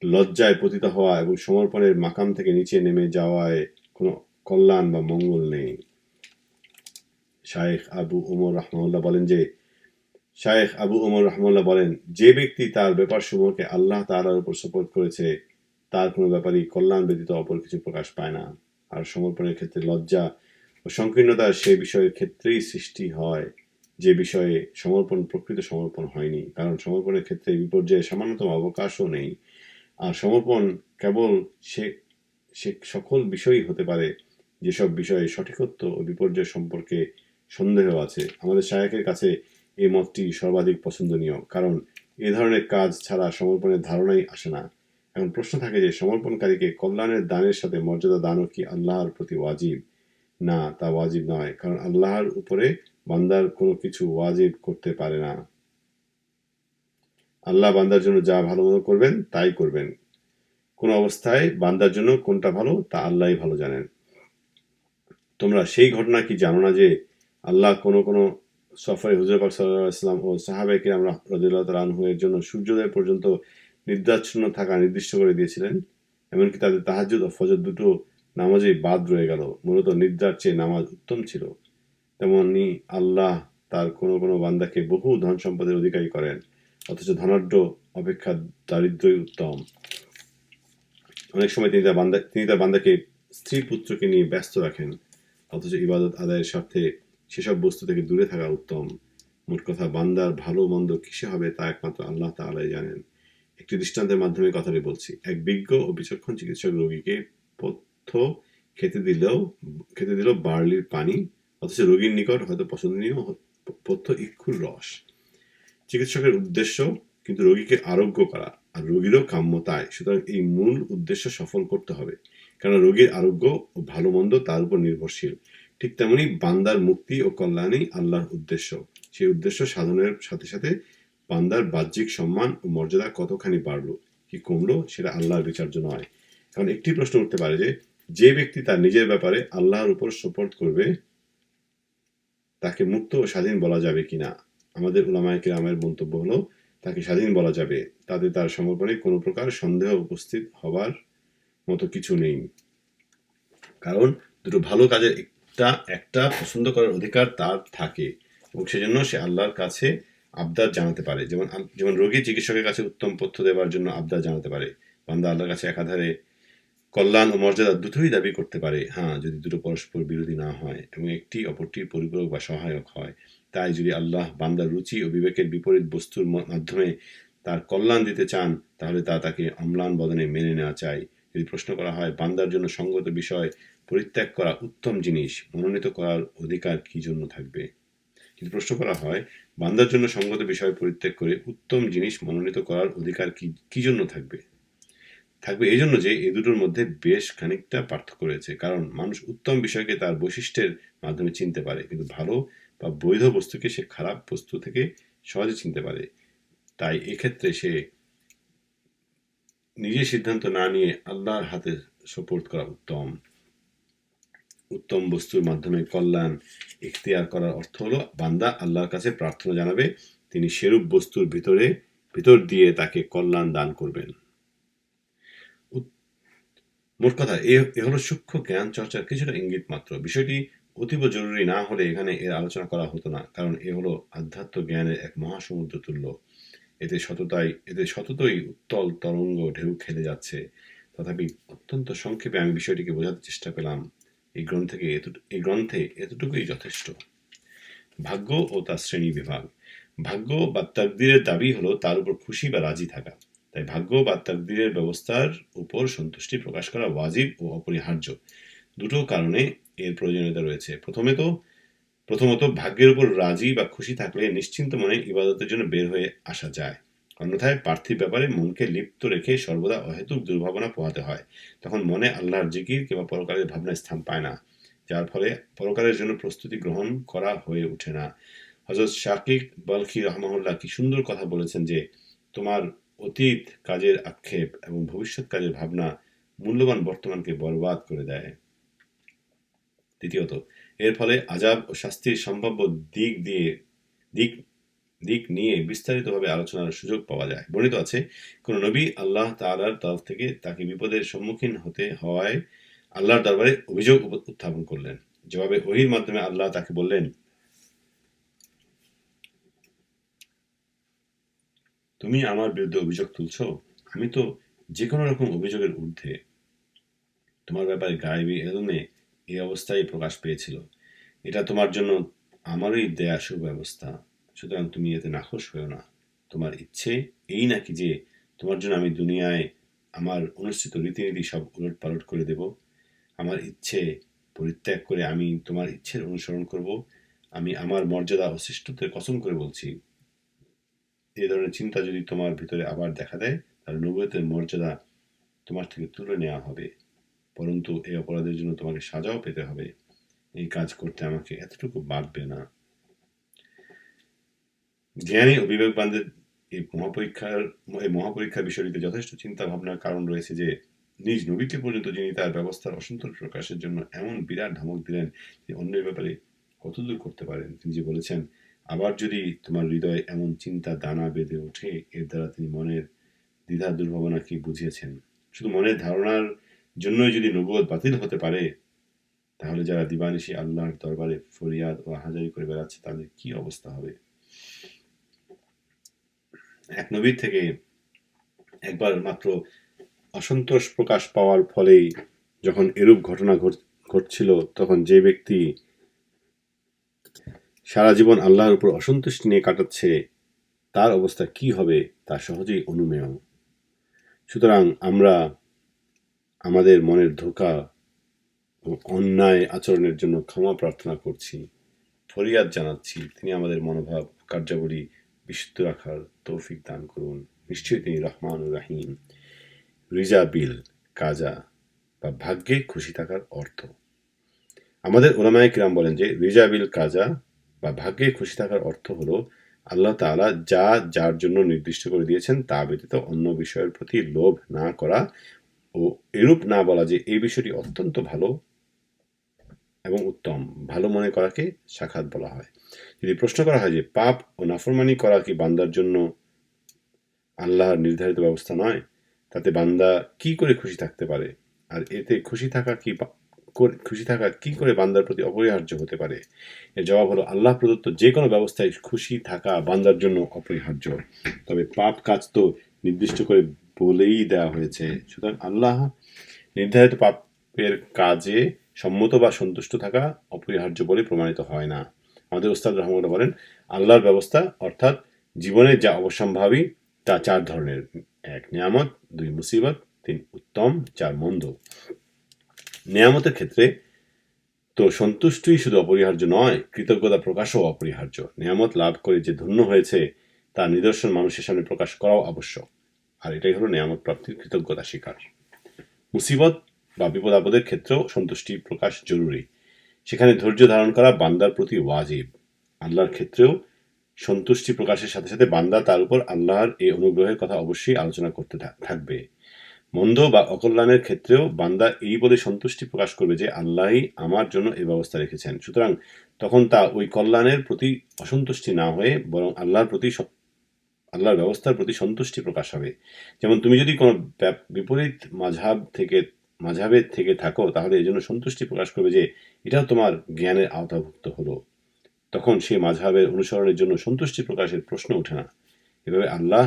লজ্জায় পতিত হওয়া এবং সমর্পণের মাকাম থেকে নিচে নেমে যাওয়ায় কোনো কল্যাণ বা মঙ্গল নেই। শায়েখ আবু ওমর রাহমাহুল্লাহ বলেন, যে ব্যক্তি তার ব্যাপারসমূহকে আল্লাহ তাআলার উপর সুপর্দ করেছে তার কোনো ব্যাপারই কল্যাণ ব্যতীত অপর কিছু প্রকাশ পায় না। আর সমর্পণের ক্ষেত্রে লজ্জা ও সংকীর্ণতা সেই বিষয়ের ক্ষেত্রেই সৃষ্টি হয় যে বিষয়ে সমর্পণ প্রকৃত সমর্পণ হয়নি, কারণ সমর্পণের ক্ষেত্রে বিপর্যয়ের সামান্যতম অবকাশও নেই। আর সমর্পণ কেবল সে সকল বিষয়ই হতে পারে যেসব বিষয়ে সঠিকত্ব ও বিপর্যয় সম্পর্কে সন্দেহ আছে। আমাদের শায়েখের কাছে এই মতটি সর্বাধিক পছন্দনীয়, কারণ এ ধরনের কাজ ছাড়া সমর্পণের ধারণাই আসে না। এখন প্রশ্ন থাকে যে সমর্পণকারীকে কল্যাণের দানের সাথে মর্যাদা দানও কি আল্লাহর প্রতি ওয়াজিব? না, তা ওয়াজিব নয়, কারণ আল্লাহর উপরে বান্দার কোনো কিছু ওয়াজিব করতে পারে না। আল্লাহ বান্দার জন্য যা ভালো মনে করবেন তাই করবেন। কোন অবস্থায় বান্দার জন্য কোনটা ভালো তা আল্লাহই ভালো জানেন। তোমরা সেই ঘটনা কি জানো না যে আল্লাহ কোন সফরে হুজুর পাক সাল্লাল্লাহু আলাইহি ওয়াসাল্লাম ও সাহাবায়ে কিরাম রাদিয়াল্লাহু তাআলা আনহুম এর জন্য সূর্যোদয় পর্যন্ত নিদ্রাচ্ছন্ন থাকা নির্দিষ্ট করে দিয়েছিলেন, এমনকি তাদের তাহাজ্জুদ ও ফজর দুটো নামাজই বাদ রয়ে গেল। মূলত নিদ্রার চেয়ে নামাজ উত্তম ছিল। তেমনি আল্লাহ তার কোনো বান্দাকে বহু ধন সম্পদের অধিকারী করেন, অথচ ধনাঢ্য অপেক্ষা দারিদ্রই উত্তম। অনেক সময় তিনি তার বান্দাকে স্ত্রী পুত্রকে নিয়ে ব্যস্ত রাখেন, অথচ ইবাদত আদায়ের স্বার্থে সেসব বস্তু থেকে দূরে থাকা উত্তম। মোট কথা, বান্দার ভালো মন্দ কিসে হবে তা একমাত্র আল্লাহ তাআলাই জানেন। একটি দৃষ্টান্তের মাধ্যমে কথাটি বলছি। এক বিজ্ঞ ও বিচক্ষণ চিকিৎসক রোগীকে পথ্য খেতে দিল বার্লির পানি, অথচ রোগীর নিকট হয়তো পছন্দনীয় পথ্য ইক্ষুর রস। চিকিৎসকের উদ্দেশ্য কিন্তু রোগীকে আরোগ্য করা, আর রোগীরও কাম্য তাই। সুতরাং এই মূল উদ্দেশ্য সফল করতে হবে, কারণ রোগীর আরোগ্য ও ভালো মন্দ তার উপর নির্ভরশীল। ঠিক তেমনি বান্দার মুক্তি ও কল্যাণই আল্লাহর উদ্দেশ্য। সেই উদ্দেশ্য সাধনের সাথে সাথে বান্দার বাহ্যিক সম্মান ও মর্যাদা কতখানি বাড়লো কি কমলো সেটা আল্লাহর বিচার্য নয়। কারণ একটি প্রশ্ন উঠতে পারে যে ব্যক্তি তার নিজের ব্যাপারে আল্লাহর উপর সুপর্দ করবে তাকে মুক্ত ও স্বাধীন বলা যাবে কিনা। আমাদের উলামায়ে কেরামের মন্তব্য হলো তাকে স্বাধীন বলা যাবে, তাতে তার সমর্পণে কোনো প্রকার সন্দেহ উপস্থিত হবার মতো কিছু নেই। কারণ দুটো ভালো কাজের একটা পছন্দ করার অধিকার তার থাকে, এবং সেজন্য সে আল্লাহর কাছে আবদার জানাতে পারে। যেমন রোগী চিকিৎসকের কাছে উত্তম পথ্য দেওয়ার জন্য আবদার জানাতে পারে, বান্দা আল্লাহর কাছে একাধারে কল্যাণ ও মর্যাদা দুটোই দাবি করতে পারে, হ্যাঁ, যদি দুটো পরস্পর বিরোধী না হয় এবং একটি অপরটির পরিপূরক বা সহায়ক হয়। তাই যদি আল্লাহ বান্দার রুচি ও বিবেকের বিপরীত বস্তুর মাধ্যমে তার কল্যাণ দিতে চান, তাহলে তা তাকে অম্লান বদনে মেনে নেওয়া চাই। যদি প্রশ্ন করা হয় বান্দার জন্য সঙ্গত বিষয় পরিত্যাগ করা উত্তম জিনিস মনোনীত করার অধিকার কি জন্য থাকবে, যদি প্রশ্ন করা হয় বান্দার জন্য সঙ্গত বিষয় পরিত্যাগ করে উত্তম জিনিস মনোনীত করার অধিকার কি জন্য থাকবে এই জন্য যে এ দুটোর মধ্যে বেশ খানিকটা পার্থক্য রয়েছে। কারণ মানুষ উত্তম বিষয়কে তার বৈশিষ্ট্যের মাধ্যমে চিনতে পারে, কিন্তু ভালো বা বৈধ বস্তুকে সে খারাপ বস্তু থেকে সহজে চিনতে পারে। তাই এক্ষেত্রে সে নিজে সিদ্ধান্ত না নিয়ে আল্লাহর হাতে সোপর্দ করা উত্তম বস্তুর মাধ্যমে কল্যাণ ইখতিয়ার করার অর্থ হলো বান্দা আল্লাহর কাছে প্রার্থনা জানাবে, তিনি সেরূপ বস্তুর ভিতর দিয়ে তাকে কল্যাণ দান করবেন। মোট কথা এ হলো সূক্ষ্ম জ্ঞান চর্চার কিছুটা ইঙ্গিত মাত্র। বিষয়টি অতীব জরুরি না হলে এখানে এর আলোচনা করা হতো না, কারণ এ হলো আধ্যাত্ম জ্ঞানের এক মহাসমুদ্র তুল্য। এতে সততই উত্তল তরঙ্গ ঢেউ খেলে যাচ্ছে। তথাপি অত্যন্ত সংক্ষেপে আমি বিষয়টিকে বোঝাতে চেষ্টা পেলাম। এই গ্রন্থে এতটুকুই যথেষ্ট। ভাগ্য ও তার শ্রেণী বিভাগ। ভাগ্য বা তাকদীরের দাবি হলো তার উপর খুশি বা রাজি থাকা। তাই ভাগ্য বা তাকদীরের ব্যবস্থার উপর সন্তুষ্টি প্রকাশ করা ওয়াজিব ও অপরিহার্য। দুটো কারণে এর প্রয়োজনীয়তা রয়েছে। প্রথমত ভাগ্যের উপর রাজি বা খুশি থাকলে নিশ্চিন্ত মনে ইবাদতের জন্য বের হয়ে আসা যায়। অন্যথায় পার্থিব ব্যাপারে মনকে লিপ্ত রেখে সর্বদা অহেতুক দুর্ভাবনা পোহাতে হয়। তখন মনে আল্লাহর জিকির কিংবা পরকালের ভাবনা স্থান পায় না, যার ফলে পরকালের জন্য প্রস্তুতি গ্রহণ করা হয়ে ওঠে না। হযরত শাকিক বালখী রাহমাহুল্লাহ কি সুন্দর কথা বলেছেন যে, তোমার অতীত কাজের আক্ষেপ এবং ভবিষ্যৎ কাজের ভাবনা মূল্যবান বর্তমানকে বরবাদ করে দেয়। দ্বিতীয়ত, এর ফলে আযাব ও শাস্তির সম্ভাব্য দিক নিয়ে বিস্তারিতভাবে আলোচনার সুযোগ পাওয়া যায়। বর্ণিত আছে, কোন নবী আল্লাহ তাআলার তরফ থেকে তাকে বিপদের সম্মুখীন হতে হওয়ায় আল্লাহর দরবারে অভিযোগ উত্থাপন করলেন। জবাবে ওহীর মাধ্যমে আল্লাহ তাকে বললেন, তুমি আমার বিরুদ্ধে অভিযোগ তুলছ, আমি তো যে কোনো রকম অভিযোগের ঊর্ধ্বে। তোমার ব্যাপারে গায়েবী এলমে এই অবস্থায় প্রকাশ পেয়েছিল। এটা তোমার জন্য আমারই দেয়া সুব্যবস্থা। সুতরাং তুমি এতে নাখোশ হয়েও না। তোমার ইচ্ছে এই নাকি যে তোমার জন্য আমি দুনিয়ায় আমার অনুষ্ঠিত রীতিনীতি সব উলটপালট করে দেব? আমার ইচ্ছে পরিত্যাগ করে আমি তোমার ইচ্ছের অনুসরণ করব? আমি আমার মর্যাদা ও শ্রেষ্ঠত্বের কসম করে বলছি, এই ধরনের চিন্তা যদি তোমার ভিতরে আবার দেখা দেয়, তাহলে নবুয়তের মর্যাদা তোমার থেকে তুলে নেওয়া হবে। পরন্তু এই অপরাধের জন্য তোমাকে সাজাও পেতে হবে। এই কাজ করতে আমাকে এতটুকু বাধবে না। জ্ঞানী ও বিবেকবানদের এই মহাপরীক্ষার বিষয়টিতে যথেষ্ট চিন্তা ভাবনার কারণ রয়েছে যে, নিজ নবীকে পর্যন্ত যিনি তার ব্যবস্থার অসন্তোষ প্রকাশের জন্য এমন বিরাট ধমক দিলেন যে অন্যের ব্যাপারে কতদূর করতে পারেন। তিনি যে বলেছেন, আবার যদি তোমার হৃদয়ে এমন চিন্তা দানা বেঁধে ওঠে, এর দ্বারা তিনি মনের দ্বিধা দুর্ভাবনাকে বুঝিয়েছেন। শুধু মনের ধারণার জন্যই যদি নবুয়ত বাতিল হতে পারে, তাহলে যারা দিবানিশি আল্লাহর দরবারে ফরিয়াদ ও আহাজারি করে বেড়াচ্ছে তাদের কি অবস্থা হবে? এক নবীর থেকে একবার মাত্র অসন্তোষ প্রকাশ পাওয়ার ফলেই যখন এরূপ ঘটনা ঘটছিল, তখন যে ব্যক্তি সারা জীবন আল্লাহর উপর অসন্তুষ্টি নিয়ে কাটাচ্ছে তার অবস্থা কি হবে তা সহজেই অনুমেয়। সুতরাং আমরা আমাদের মনের ধোঁকা ও অন্যায় আচরণের জন্য ক্ষমা প্রার্থনা করছি, ফরিয়াদ জানাচ্ছি। তিনি আমাদের মনোভাব কার্যাবলী বিশুদ্ধ রাখার তৌফিক দান করুন। নিশ্চয়ই তিনি রহমান রাহিম। রিজা বিল কাজা বা ভাগ্যে খুশি থাকার অর্থ। আমাদের ওলামায়ে কিরাম বলেন যে রিজা বিল কাজা বা ভাগ্যে খুশি থাকার অর্থ হলো আল্লাহ তাআলা যা যার জন্য নির্দিষ্ট করে দিয়েছেন তা ব্যতীত অন্য বিষয়ের প্রতি লোভ না করা ও এরূপ না বলা যে এই বিষয়টি অত্যন্ত ভালো এবং উত্তম। ভালো মনে করাকে সাখাত বলা হয়। যদি প্রশ্ন করা হয় যে পাপ ও নাফরমানি করা কি বান্দার জন্য আল্লাহর নির্ধারিত ব্যবস্থা নয়, তাতে বান্দা কি করে খুশি থাকতে পারে, আর এতে খুশি থাকা কি করে বান্দার প্রতি অপরিহার্য হতে পারে? এর জবাব হলো আল্লাহ প্রদত্ত যে কোনো ব্যবস্থায় খুশি থাকা বান্দার জন্য অপরিহার্য। তবে পাপ কাজ তো নির্দিষ্ট করে বলেই দেওয়া হয়েছে, সুতরাং আল্লাহ নির্ধারিত পাপের কাজে সম্মত বা সন্তুষ্ট থাকা অপরিহার্য বলে প্রমাণিত হয় না। আমাদের ওস্তাদ রহমতুল্লাহ বলেন আল্লাহর ব্যবস্থা অর্থাৎ জীবনে যা অবশ্যম্ভাবী তা 4 ধরনের: 1 নিয়ামত, 2 মুসিবত, 3 উত্তম, 4 মন্দ। নিয়ামতের ক্ষেত্রে তো সন্তুষ্টিই শুধু অপরিহার্য নয়, কৃতজ্ঞতা প্রকাশও অপরিহার্য। নিয়ামত লাভ করে যে ধন্য হয়েছে তার নিদর্শন মানুষের সামনে প্রকাশ করাও আবশ্যক, আর এটাই হলো নিয়ামত প্রাপ্তির কৃতজ্ঞতা স্বীকার। মুসিবত বা বিপদ আপদের ক্ষেত্রেও সন্তুষ্টি প্রকাশ জরুরি, সেখানে ধৈর্য ধারণ করা বান্দার প্রতি ওয়াজিব। আল্লাহর ক্ষেত্রেও সন্তুষ্টি প্রকাশের সাথে সাথে বান্দা তার উপর আল্লাহর এই অনুগ্রহের কথা অবশ্যই আলোচনা করতে থাকবে। মন্দ বা অকল্যাণের ক্ষেত্রেও বান্দা এই বলে সন্তুষ্টি প্রকাশ করবে যে আল্লাহই আমার জন্য এই ব্যবস্থা রেখেছেন, সুতরাং তখন তা ওই কল্যাণের প্রতি অসন্তুষ্টি না হয়ে বরং আল্লাহর ব্যবস্থার প্রতি সন্তুষ্টি প্রকাশ হবে। যেমন তুমি যদি কোনো বিপরীত মাঝহাবের থেকে থাকো তাহলে এই জন্য সন্তুষ্টি প্রকাশ করবে যে এটাও তোমার জ্ঞানের আওতাভুক্ত হলো, তখন সেই মাঝহাবের অনুসরণের জন্য সন্তুষ্টি প্রকাশের প্রশ্ন ওঠে না। এভাবে আল্লাহ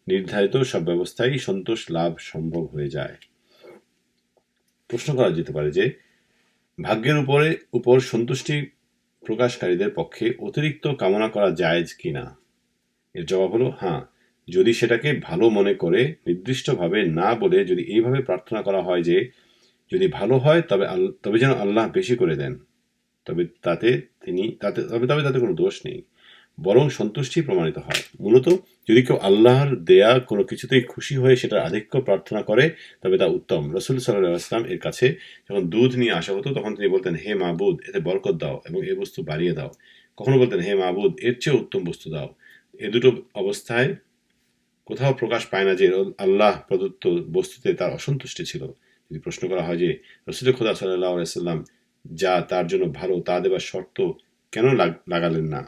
নির্ধারিত সব ব্যবস্থায় সন্তোষ লাভ সম্ভব হয়ে যায়। প্রশ্ন করা যেতে পারে যে ভাগ্যের উপর সন্তুষ্টি প্রকাশকারীদের পক্ষে অতিরিক্ত কামনা করা জায়েজ কিনা? এর জবাব হলো হ্যাঁ, যদি সেটাকে ভালো মনে করে নির্দিষ্টভাবে না বলে যদি এইভাবে প্রার্থনা করা হয় যে যদি ভালো হয় তবে যেন আল্লাহ বেশি করে দেন, তবে তাতে কোনো দোষ নেই, বরং সন্তুষ্টি প্রমাণিত হয়। মূলত যদি কেউ আল্লাহর দেয়া কোনো কিছুতেই খুশি হয়ে সেটার আধিক্য প্রার্থনা করে তবে তা উত্তম। রাসূল সাল্লাল্লাহু আলাইহি ওয়াসাল্লাম এর কাছে যখন দুধ নিয়ে আসা হতো তখন তিনি বলতেন হে মাবুদ, এতে বরকত দাও এবং এ বস্তু বাড়িয়ে দাও। কখনো বলতেন হে মাবুদ, এর চেয়ে উত্তম বস্তু দাও। এ দুটো অবস্থায় কোথাও প্রকাশ পায় না যে আল্লাহ প্রদত্ত বস্তুতে তার অসন্তুষ্টি ছিল। যদি প্রশ্ন করা হয় যে রাসূল খোদা সাল্লাল্লাহু আলাইহি ওয়াসাল্লাম যা তার জন্য ভালো তা দেবার শর্ত কেন লাগালেন না,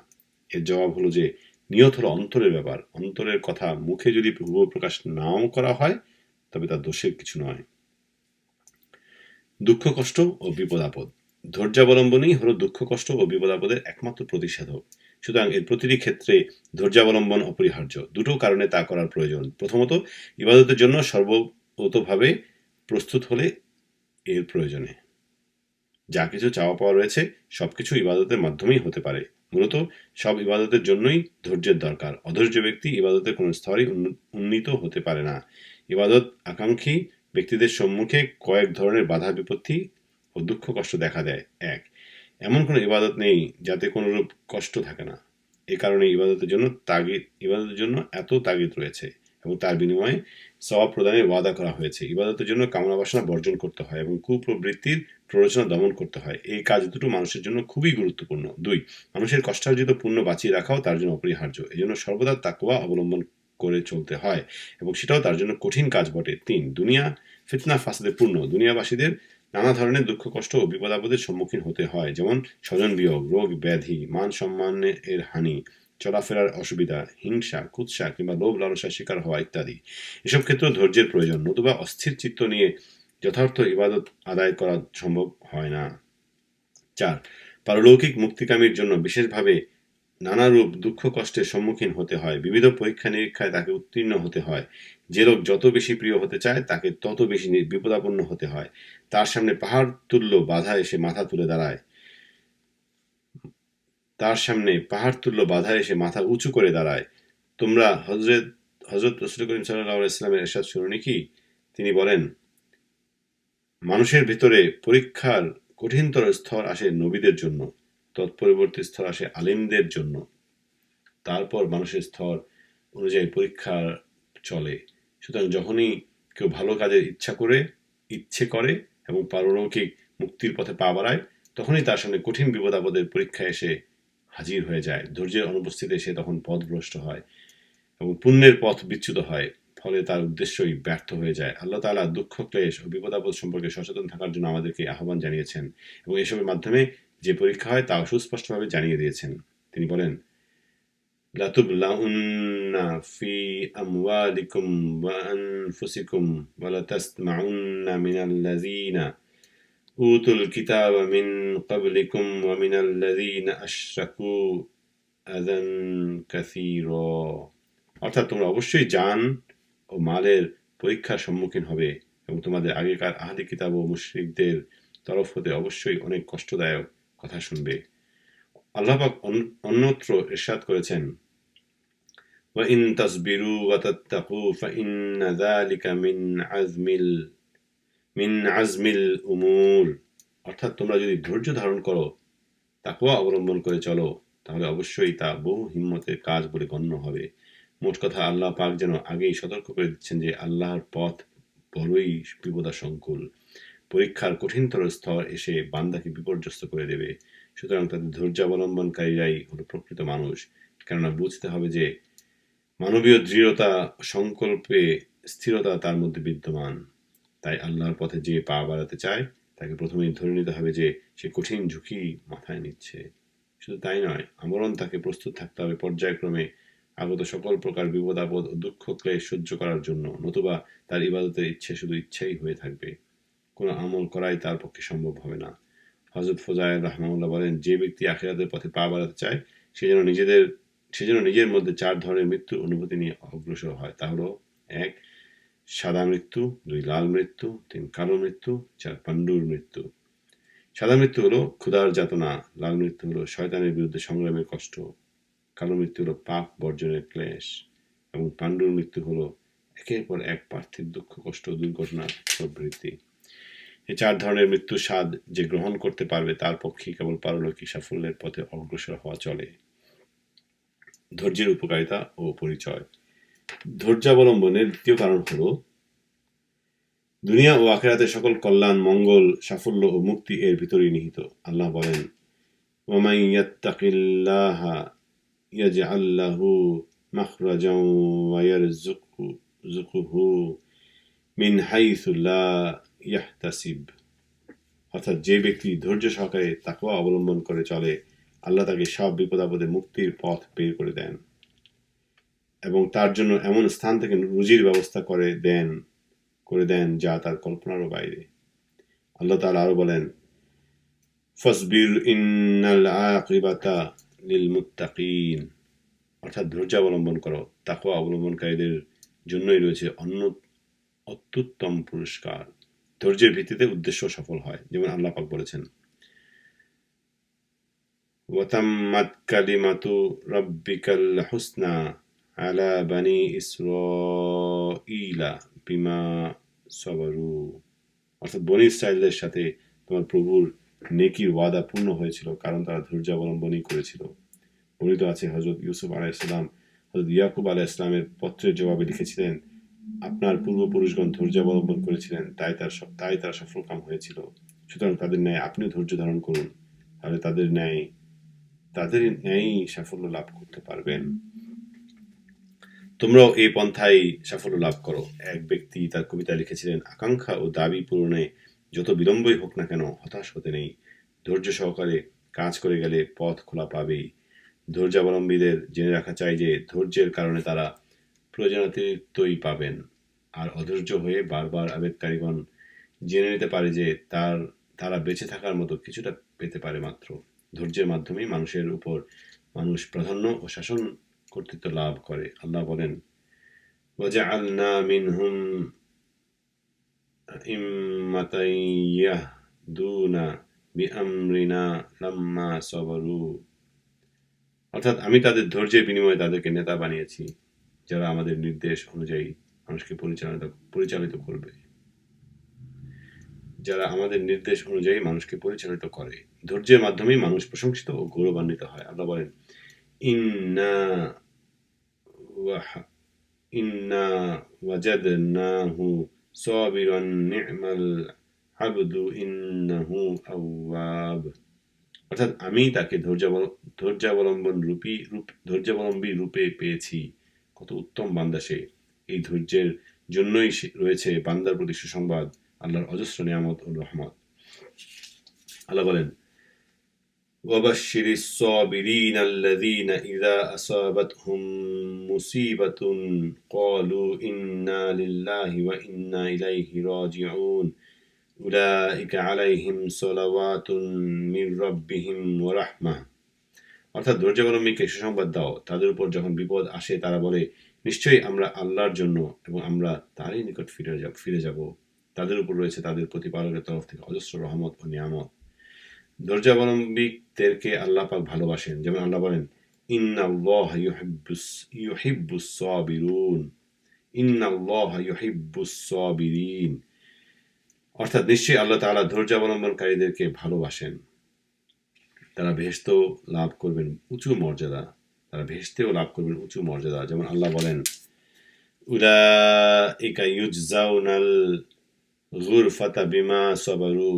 এর জবাব হলো যে নিয়ত হলো অন্তরের ব্যাপার। অন্তরের কথা মুখে যদি প্রকাশ নাও করা হয় তবে তা দোষের কিছু নয়। দুঃখ কষ্ট ও বিপদ আপদ। ধৈর্যাবলম্বনই হলো দুঃখ কষ্ট ও বিপদ আপদের একমাত্র প্রতিষেধক। সুতরাং এর প্রতিটি ক্ষেত্রে ধৈর্যাবলম্বন অপরিহার্য। দুটো কারণে তা করার প্রয়োজন। প্রথমত, ইবাদতের জন্য সর্বতোভাবে প্রস্তুত হলে এর প্রয়োজনে যা কিছু চাওয়া পাওয়া রয়েছে সবকিছু ইবাদতের মাধ্যমেই হতে পারে। মূলত সব ইবাদতের জন্যই ধৈর্যের দরকার। অধৈর্য ব্যক্তি ইবাদতের কোনো স্তরেই উন্নীত হতে পারে না। ইবাদত আকাঙ্ক্ষী ব্যক্তিদের সম্মুখে কয়েক ধরনের বাধা বিপত্তি ও দুঃখ কষ্ট দেখা দেয়। 1. এমন কোনো ইবাদত নেই যাতে কোনোরূপ কষ্ট থাকে না। এ কারণে ইবাদতের জন্য এত তাগিদ রয়েছে এবং তার বিনিময়ে সওয়াব প্রদানের ওয়াদা করা হয়েছে। ইবাদতের জন্য কামনা বাসনা বর্জন করতে হয় এবং কুপ্রবৃত্তির প্ররোচনা দমন করতে হয়। এই কাজ দুটো মানুষের জন্য খুবই গুরুত্বপূর্ণ। 2. মানুষের কষ্টার্জিত পুণ্য বাঁচিয়ে রাখাও তার জন্য অপরিহার্য। এজন্য সর্বদা তাকওয়া অবলম্বন করে চলতে হয় এবং সেটাও তার জন্য কঠিন কাজ বটে। 3. দুনিয়া ফিতনা ফাসাদে পূর্ণ। দুনিয়াবাসীদের নানা ধরনের দুঃখ কষ্ট ও বিপদ আপদের সম্মুখীন হতে হয়, যেমন স্বজন বিয়োগ, রোগ ব্যাধি, মান সম্মানের হানি, চলাফেরার অসুবিধা, হিংসা কুৎসা কিংবা লোভ লালসার শিকার হওয়া ইত্যাদি। এসব ক্ষেত্রেও ধৈর্যের প্রয়োজন, নতুবা অস্থির চিত্ত নিয়ে যথার্থ ইবাদত আদায় করা সম্ভব হয় না। 4. পারলৌকিক মুক্তিকামীর জন্য বিশেষভাবে নানারূপ দুঃখ কষ্টের সম্মুখীন হতে হয়। বিবিধ পরীক্ষা নিরীক্ষায় তাকে উত্তীর্ণ হতে হয়। যে লোক যত বেশি প্রিয় হতে চায় তাকে তত বেশি বিপদাপন্ন হতে হয়। তার সামনে পাহাড় তুল্য বাধা এসে মাথা উঁচু করে দাঁড়ায়। তোমরা হযরত রাসূল করিম সাল্লাল্লাহু আলাইহি ওয়াসাল্লামের ইরশাদ শুনুনি কি? তিনি বলেন, মানুষের ভিতরে পরীক্ষার কঠিনতর স্তর আসে নবীদের জন্য, তৎপরবর্তী স্তর আসে আলিমদের জন্য, তারপর মানুষের স্তর অনুযায়ী পরীক্ষা চলে। সুতরাং যখনই কেউ ভালো কাজের ইচ্ছে করে এবং পারলৌকিক মুক্তির পথে পা বাড়ায়, তখনই তার সামনে কঠিন বিপদ আপদের পরীক্ষা এসে হাজির হয়ে যায়। ধৈর্যের অনুপস্থিতিতে সে তখন পথভ্রষ্ট হয় এবং পুণ্যের পথ বিচ্যুত হয়, ফলে তার উদ্দেশ্যই ব্যর্থ হয়ে যায়। আল্লাহ তাআলা দুঃখ, ক্লেশ ও বিপদ আপদ সম্পর্কে সচেতন থাকার জন্য আমাদেরকে আহ্বান জানিয়েছেন এবং এসবের মাধ্যমে যে পরীক্ষা হয় তাও সুস্পষ্টভাবে জানিয়ে দিয়েছেন। তিনি বলেন, لتبلغن في أموالكم وأنفسكم ولتسمعن من الذين أوتوا الكتاب من قبلكم ومن الذين أشركوا أذى كثيرا। অর্থাৎ তোমরা অবশ্যই জান ও মালের পরীক্ষার সম্মুখীন হবে এবং তোমাদের আগেকার আহলি কিতাব ও মুশরিকদের তরফ হতে অবশ্যই অনেক কষ্টদায়ক কথা শুনবে। আল্লাহ পাক অন্যত্র ইরশাদ করেছেন, وَإِن تَصْبِرُوا وَتَتَّقُوا فَإِنَّ ذَلِكَ মিন আজমিল উমুর। অর্থাৎ তোমরা যদি ধৈর্য ধারণ করো, তাকওয়া অবলম্বন করে চলো, তাহলে অবশ্যই তা বহু হিম্মতের কাজ বলে গণ্য হবে। মোট কথা আল্লাহ পাক যেন আগেই সতর্ক করে দিচ্ছেন যে আল্লাহর পথ বড়ই বিপদাশঙ্কুল। পরীক্ষার কঠিনতর স্তর এসে বান্দাকে বিপর্যস্ত করে দেবে। সুতরাং তাদের ধৈর্য অবলম্বনকারীরাই হলো প্রকৃত মানুষ। কেননা বুঝতে হবে যে মানবীয় দৃঢ়তা, সংকল্পে স্থিরতা তার মধ্যে বিদ্যমান। তাই আল্লাহর পথে যে পা বাড়াতে চায় তাকে প্রথমেই ধরে নিতে হবে যে সে কঠিন ঝুঁকি মাথায় নিচ্ছে। শুধু তাই নয়, আমরণ তাকে প্রস্তুত থাকতে হবে পর্যায়ক্রমে আগত সকল প্রকার বিপদ আপদ ও দুঃখ ক্লেশ সহ্য করার জন্য, নতুবা তার ইবাদতের ইচ্ছে শুধু ইচ্ছাই হয়ে থাকবে, কোনো আমল করাই তার পক্ষে সম্ভব হবে না। হযরত ফোজাইল রাহমাহুল্লাহ বলেন, যে ব্যক্তি আখিরাতের পথে পা বাড়াতে চায় সে যেন নিজের মধ্যে 4 ধরনের মৃত্যুর অনুভূতি নিয়ে অগ্রসর হয়। তা হলো, 1 সাদা মৃত্যু, 2 লাল মৃত্যু, 3 কালো মৃত্যু, 4 পাণ্ডুর মৃত্যু। সাদা মৃত্যু হলো ক্ষুধার যাতনা, লাল মৃত্যু হলো শয়তানের বিরুদ্ধে সংগ্রামের কষ্ট, কালো মৃত্যু হলো পাপ বর্জনের ক্লেশ এবং পাণ্ডুর মৃত্যু হলো একের পর এক পার্থিব দুঃখ, কষ্ট ও দুর্ঘটনার প্রবৃত্তি। এই 4 ধরনের মৃত্যুর স্বাদ যে গ্রহণ করতে পারবে তার পক্ষেই কেবল পারলৌকিক সাফল্যের পথে অগ্রসর হওয়া চলে। ধৈর্যের উপকারিতা ও পরিচয়। ধৈর্যাবলম্বনের দ্বিতীয় কারণ হলো, দুনিয়া ও আখিরাতের সকল কল্যাণ, মঙ্গল, সাফল্য ও মুক্তি এর ভিতরেই নিহিত। আল্লাহ বলেন, ওয়ামান ইয়াত্তাকিল্লাহা ইয়াজআল লাহু মাখরাজাও ওয়া ইয়ারযুকহু মিন হাইসু লা ইয়াহতাসিব। অর্থাৎ যে ব্যক্তি ধৈর্য সহকারে তাকওয়া অবলম্বন করে চলে, আল্লাহ তাকে সব বিপদ আপদে মুক্তির পথ বের করে দেন এবং তার জন্য এমন স্থান থেকে রুজির ব্যবস্থা করে দেন যা তার কল্পনারও বাইরে। আল্লাহ তাআলা আরো বলেন, ফাসবির ইন্নাল আকিবাতা লিল মুত্তাকিন। অর্থাৎ ধৈর্য অবলম্বন করো, তাকওয়া অবলম্বনকারীদের জন্যই রয়েছে অত্যুত্তম পুরস্কার। ধৈর্যের ভিত্তিতে উদ্দেশ্য সফল হয়, যেমন আল্লাহ পাক বলেছেন, ওয়াতাম্মাত কালিমাতু রাব্বিকাল হুসনা আলা বানি ইসরাঈলা বিমা সাবারু। অর্থাৎ বনী ইসরাঈলদের সাথে তোমার প্রভুর নেকির ওয়াদা পূর্ণ হয়েছিল, কারণ তারা ধৈর্য অবলম্বনই করেছিল। বর্ণিত আছে, হযরত ইউসুফ আলাইহিস সালাম হযরত ইয়াকুব আলাইহিস সালামের পত্রের জবাবে লিখেছিলেন, আপনার পূর্বপুরুষগণ ধৈর্য অবলম্বন করেছিলেন, তাই তারা সফলকাম হয়েছিল। সুতরাং তাদের ন্যায় আপনিও ধৈর্য ধারণ করুন, তাহলে তাদের ন্যায় সাফল্য লাভ করতে পারবেন। তোমরাও এই পন্থায় সাফল্য লাভ করো। এক ব্যক্তি তার কবিতায় লিখেছিলেন, আকাঙ্ক্ষা ও দাবি পূরণে যত বিলম্বই হোক না কেন হতাশ হতে নেই। ধৈর্য সহকারে কাজ করে গেলে পথ খোলা পাবেই। ধৈর্যাবলম্বীদের জেনে রাখা চাই যে ধৈর্যের কারণে তারা প্রয়োজনাতিরিক্তই পাবেন, আর অধৈর্য হয়ে বারবার আবেগকারীগণ জেনে নিতে পারে যে তারা বেঁচে থাকার মতো কিছুটা পেতে পারে মাত্র। ধৈর্যের মাধ্যমেই মানুষের উপর মানুষ প্রাধান্য ও শাসন কর্তৃত্ব লাভ করে। আল্লাহ বলেন, ওয়াজআলনা মিনহুম আইম্মাতান ইয়াহদুনা বিআমরিনা লাম্মা সাবারু। অর্থাৎ আমি তাদের ধৈর্যের বিনিময়ে তাদেরকে নেতা বানিয়েছি। যারা আমাদের নির্দেশ অনুযায়ী মানুষকে পরিচালিত করবে, যারা আমাদের নির্দেশ অনুযায়ী মানুষকে পরিচালিত করে। ধৈর্যের মাধ্যমেই মানুষ প্রশংসিত ও গৌরবান্বিত হয়। আল্লাহ বলেন, ইন্না ওয়াহ- ইন্না ওয়াজাদনাহু সাবিরান নি'মাল আবদু ইন্নাহু আওয়াব। অর্থাৎ আমি তাকে ধৈর্যাবলম্বী রূপে পেয়েছি। কত উত্তম বান্দা সে! এই ধৈর্যের জন্যই রয়েছে বান্দার প্রতি সুসংবাদ, আল্লাহর অজস্র নিয়ামত ও রহমত। আল্লাহ বলেন, وبشر الصابرين الذين إذا أصابتهم مصيبة قالوا إنا لله وإنا إليه راجعون أولئك عليهم صلوات من ربهم ورحمة। অর্থাৎ ধৈর্যাবলম্বীকে সুসংবাদ দাও, তাদের উপর যখন বিপদ আসে তারা বলে, নিশ্চয়ই আমরা আল্লাহর জন্য এবং আমরা তারই নিকট ফিরে যাব। তাদের উপর রয়েছে তাদের প্রতিপালকের তরফ থেকে অজস্র রহমত ও নিয়ামত। ধৈর্যাবলম্বীদেরকে আল্লাহ পাক ভালোবাসেন, যেমন আল্লাহ বলেন, ইন্নাল্লাহা ইউহিব্বুস সাবিরুন, ইন্নাল্লাহা ইউহিব্বুস সাবিরিন। অর্থাৎ নিশ্চয়ই আল্লাহ তাআলা ধৈর্যাবলম্বনকারীদেরকে ভালোবাসেন। তারা বেহেশত লাভ করবেন উঁচু মর্যাদা, যেমন আল্লাহ বলেন, উলাইকা ইউজজাউনাল গুরফাতা বিমা সাবারু।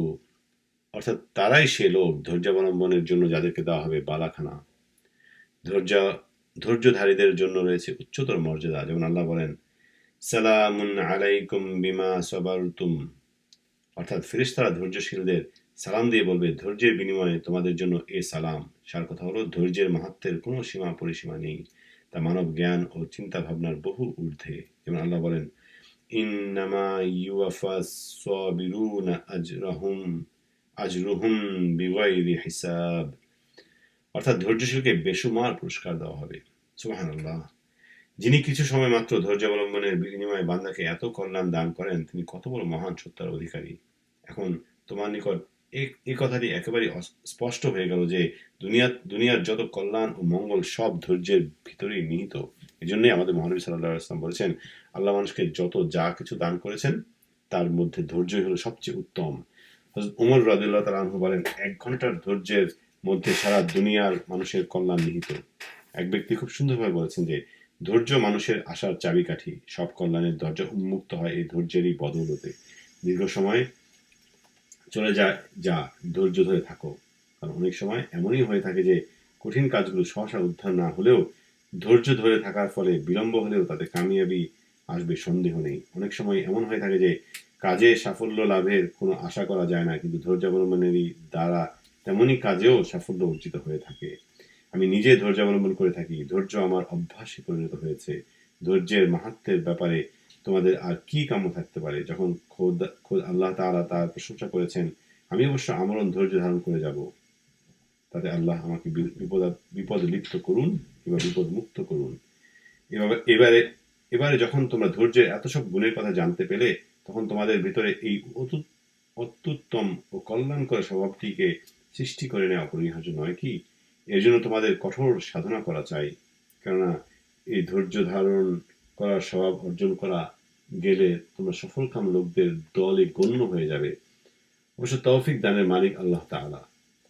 অর্থাৎ তারাই সে লোক ধৈর্যাবলম্বনের জন্য যাদেরকে দেওয়া হবে বালাখানা। ধৈর্যধারীদের জন্য রয়েছে উচ্চতর মর্যাদা, যেমন আল্লাহ বলেন, সালামুন আলাইকুম বিমা সাবারতুম। অর্থাৎ ফেরেশতারা ধৈর্যশীলদের সালাম দিয়ে বলবে, ধৈর্যের বিনিময়ে তোমাদের জন্য এ সালাম। সার কথা হলো, ধৈর্যের মাহাত্মের কোনো সীমা পরিসীমা নেই, তা মানব জ্ঞান ও চিন্তা ভাবনার বহু ঊর্ধ্বে। যেমন আল্লাহ বলেন, ইন্নামা ইউওয়াফাস সাবিরুনা আজরুহুম বিগাইরি হিসাব। অর্থাৎ ধৈর্যশীলকে বেসুমার পুরস্কার দেওয়া হবে। সুবহানাল্লাহ। যিনি কিছু সময় মাত্র ধৈর্য অবলম্বনের বিনিময়ে বান্দাকে এত কল্যাণ দান করেন, তিনি কত বড় মহান সত্তার অধিকারী। এখন তোমার নিকট এই কথাটি একেবারে স্পষ্ট হয়ে গেল যে দুনিয়ার যত কল্যাণ ও মঙ্গল সব ধৈর্যের ভিতরেই নিহিত। এই জন্যই আমাদের মহানবী সাল্লাল্লাহু আলাইহি ওয়াসাল্লাম বলেছেন, আল্লাহ মানুষকে যা কিছু দান করেছেন তার মধ্যে ধৈর্যই হলো সবচেয়ে উত্তম। হযরত উমর রাদিয়াল্লাহু তাআলা আনহু বলেন, 1 ঘন্টার ধৈর্যের মধ্যে সারা দুনিয়ার মানুষের কল্যাণ নিহিত। এক ব্যক্তি খুব সুন্দরভাবে বলেছেন যে, ধৈর্য মানুষের আশার চাবিকাঠি, সব কল্যাণের দরজা উন্মুক্ত হয় এই ধৈর্যেরই বদৌলতে। দীর্ঘ সময় চলে যায় যা ধৈর্য ধরে থাকো, কারণ অনেক সময় এমনই হয়ে থাকে যে কঠিন কাজগুলো সহসা উদ্ধার না হলেও ধৈর্য ধরে থাকার ফলে বিলম্ব হলেও তাতে কামিয়াবি আসবে সন্দেহ নেই। অনেক সময় এমন হয়ে থাকে যে কাজে সাফল্য লাভের কোনো আশা করা যায় না, কিন্তু ধৈর্য অবলম্বনেরই দ্বারা তেমনই কাজেও সাফল্য অর্জিত হয়ে থাকে। আমি নিজে ধৈর্য অবলম্বন করে থাকি, ধৈর্য আমার অভ্যাসে পরিণত হয়েছে। ধৈর্যের মাহাত্ম্যের ব্যাপারে তোমাদের আর কি কাম্য থাকতে পারে? যখন খোদ আল্লাহ তাআলা তার প্রশংসা করেছেন, আমি অবশ্য আমরণ ধৈর্য ধারণ করে যাব, তাতে আল্লাহ আমাকে বিপদ লিপ্ত করুন কিংবা বিপদ মুক্ত করুন। এবারে যখন তোমরা ধৈর্যের এত সব গুণের কথা জানতে পেলে, তখন তোমাদের ভিতরে এই অত্যুত্তম ও কল্যাণকর স্বভাবটিকে সৃষ্টি করে নেওয়া অপরিহার্য নয় কি? এর জন্য তোমাদের কঠোর সাধনা করা চাই, কেননা এই ধৈর্য ধারণ করার স্বভাব অর্জন করা গেলে তোমরা সফলকাম লোকদের দলে গণ্য হয়ে যাবে। অবশ্য তৌফিক দানের মালিক আল্লাহ তাআলা।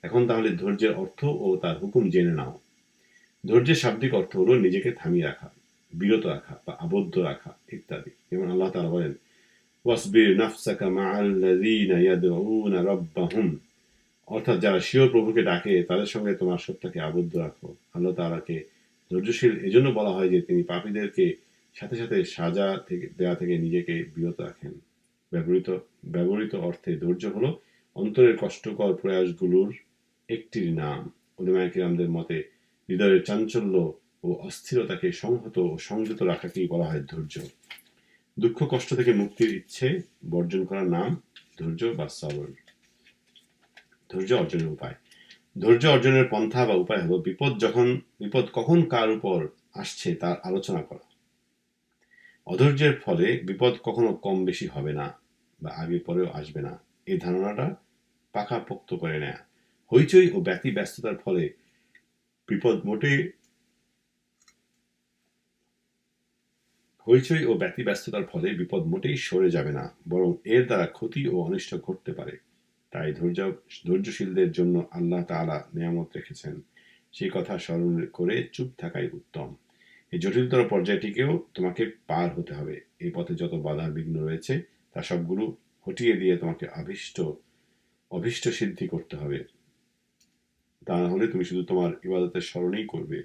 এখন তাহলে ধৈর্যের অর্থ ও তার হুকুম জেনে নাও। ধৈর্যের শাব্দিক অর্থ হলো নিজেকে থামিয়ে রাখা, বিরত রাখা বা আবদ্ধ রাখা ইত্যাদি। যেমন আল্লাহ তাআলা বলেন, ওয়াসবির নাফসাকা মাআল্লাযীনা ইয়াদউনা রাব্বাহুম। অর্থাৎ যারা স্বীয় প্রভুকে ডাকে তাদের সঙ্গে তোমার সত্তাকে আবদ্ধ রাখো। আল্লাহ তাআলাকে ধৈর্যশীল এজন্য বলা হয় যে তিনি পাপীদেরকে সাথে সাথে সাজা দেয়া থেকে নিজেকে বিরত রাখেন। ব্যবহৃত অর্থে ধৈর্য হলো অন্তরের কষ্টকর প্রয়াসগুলোর একটির নাম। উলামায়ে কিরামদের মতে হৃদয়ের চাঞ্চল্য ও অস্থিরতাকে সংহত ও সংযত রাখাকেই বলা হয় ধৈর্য। দুঃখ কষ্ট থেকে মুক্তির ইচ্ছে বর্জন করার নাম ধৈর্য বা সবর। ধৈর্য অর্জনের উপায়। ধৈর্য অর্জনের পন্থা বা উপায় হলো বিপদ কখন কার উপর আসছে তার আলোচনা করা। অধৈর্যের ফলে বিপদ কখনো কম বেশি হবে না বা আগে পরেও আসবে না, এই ধারণাটা পাকাপোক্ত করে নেয়া। হইচই ও ব্যস্ততার ফলে বিপদ মোটেই হইচই ও ব্যতিব্যস্ততার ফলে বিপদ মোটেই সরে যাবে না, বরং এর দ্বারা ক্ষতি ও অনিষ্ট ঘটতে পারে। তাই ধৈর্যশীলদের জন্য আল্লাহ তাআলা নিয়ামত রেখেছেন, সেই কথা স্মরণ করে চুপ থাকাই উত্তম। এই জটিলতর পর্যায়টিকেও তোমাকে পার হতে হবে। এই পথে যত বাধা বিঘ্ন রয়েছে তা সবগুলো হটিয়ে দিয়ে তোমাকে অভীষ্ট সিদ্ধি করতে হবে। তা না হলে তুমি শুধু তোমার ইবাদতের স্মরণেই করবে,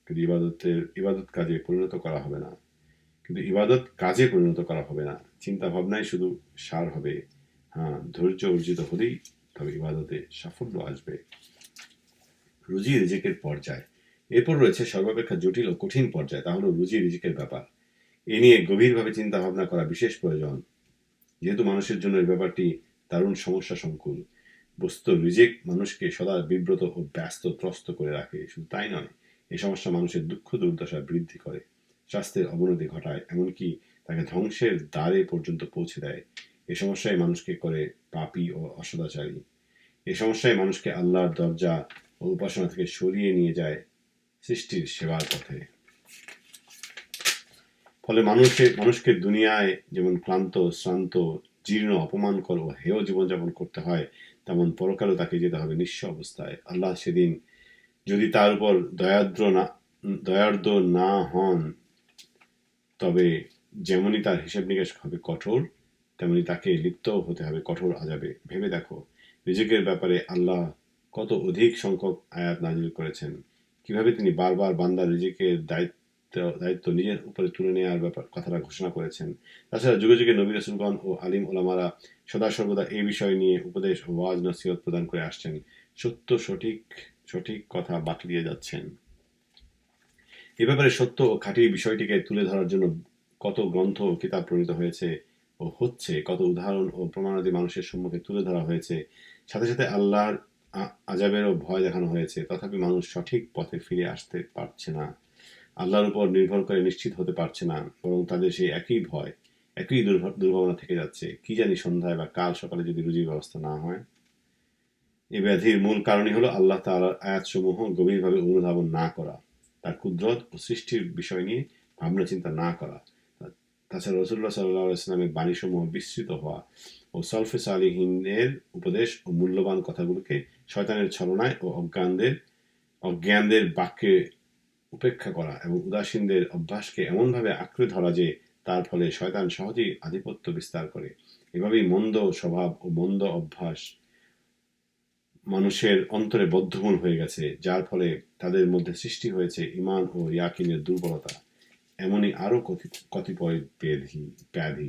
কিন্তু ইবাদত কাজে পরিণত করা হবে না। চিন্তা ভাবনায় শুধু সার হবে। হ্যাঁ, ধৈর্য অর্জিত হলেই তবে ইবাদতে সাফল্য আসবে। রুজি রিজিকের পর্যায়। এরপর রয়েছে সর্বাপেক্ষা জটিল ও কঠিন পর্যায়, তা হলো রুজি রিজিকের ব্যাপার। এ নিয়ে গভীরভাবে চিন্তা ভাবনা করা বিশেষ প্রয়োজন, যেহেতু মানুষের জন্য এই ব্যাপারটি দারুণ সমস্যা সংকুল। বস্তুত রিজিক মানুষকে সদা বিব্রত ও ত্রস্ত করে রাখে। শুধু তাই নয়, এই সমস্যা মানুষের দুঃখ দুর্দশা বৃদ্ধি করে, স্বাস্থ্যের অবনতি ঘটায়, এমনকি তাকে ধ্বংসের দ্বারে পর্যন্ত পৌঁছে দেয়। এই সমস্যায় মানুষকে করে পাপী ও অসদাচারী। এই সমস্যায় মানুষকে আল্লাহর দরজা ও উপাসনা থেকে সরিয়ে নিয়ে যায় সৃষ্টির সেবার পথে। ফলে মানুষকে দুনিয়ায় যেমন ক্লান্ত, শ্রান্ত, জীর্ণ, অপমানকর ও হেয় জীবনযাপন করতে হয়, তেমন পরকালেও তাকে যেতে হবে নিঃস্ব অবস্থায়। আল্লাহ সেদিন যদি তার উপর দয়ার্দ্র না হন, তবে যেমনই তার হিসেব নিকেশ হবে কঠোর, তেমনি তাকে লিপ্ত হতে হবে কঠোর আযাবে। ভেবে দেখো, রিজিকের ব্যাপারে আল্লাহ কত অধিক সংখ্যক আয়াত নাজিল করেছেন, কিভাবে তিনি বারবার বান্দার রিজিকের দায়িত্ব নিজের উপরে তুলে নেওয়ার কথাটা ঘোষণা করেছেন। তাছাড়া যুগে যুগে নবী রাসূলগণ ও আলিম ওলামারা সদা সর্বদা এই বিষয় নিয়ে উপদেশ ও ওয়াজ নসিহত প্রদান করে আসছেন, সঠিক কথা বাতলিয়ে যাচ্ছেন। এ ব্যাপারে সত্য ও খাঁটি বিষয়টিকে তুলে ধরার জন্য কত গ্রন্থ ও কিতাব প্রণীত হয়েছে ও হচ্ছে, কত উদাহরণ ও প্রমাণাদি মানুষের সম্মুখে তুলে ধরা হয়েছে। সাথে সাথে আল্লাহর আযাবেরও ভয় দেখানো হয়েছে। তথাপি মানুষ সঠিক পথে ফিরে আসতে পারছে না, আল্লাহর উপর নির্ভর করে নিশ্চিত হতে পারছে না, বরং তাদের সেই একই ভয়, একই দুর্ভাবনা থেকে যাচ্ছে। কি জানি সন্ধ্যায় বা কাল সকালে যদি রুজির ব্যবস্থা না হয়। এই ব্যাধির মূল কারণই হলো আল্লাহ তাআলার আয়াতসমূহ গভীরভাবে অনুধাবন না করা, তার কুদরত ও সৃষ্টির বিষয় নিয়ে ভাবনা চিন্তা না করা। তাছাড়া রাসূলুল্লাহ সাল্লাল্লাহু আলাইহি ওয়াসাল্লামের বাণীসমূহ বিস্তৃত হওয়া ও সলফে সালিহিনের উপদেশ ও মূল্যবান কথাগুলোকে শয়তানের ছলনায় ও অজ্ঞানদের বাক্যে উপেক্ষা করা এবং উদাসীনদের অভ্যাসকে এমনভাবে আঁকড়ে ধরা যে তার ফলে শয়তান সহজেই আধিপত্য বিস্তার করে। এভাবেই মন্দ স্বভাব ও মন্দ অভ্যাস মানুষের অন্তরে বদ্ধমূল হয়ে গেছে, যার ফলে তাদের মধ্যে সৃষ্টি হয়েছে ঈমান ও ইয়াকিনের দুর্বলতা। এমনই আরও কতিপয় ব্যাধি।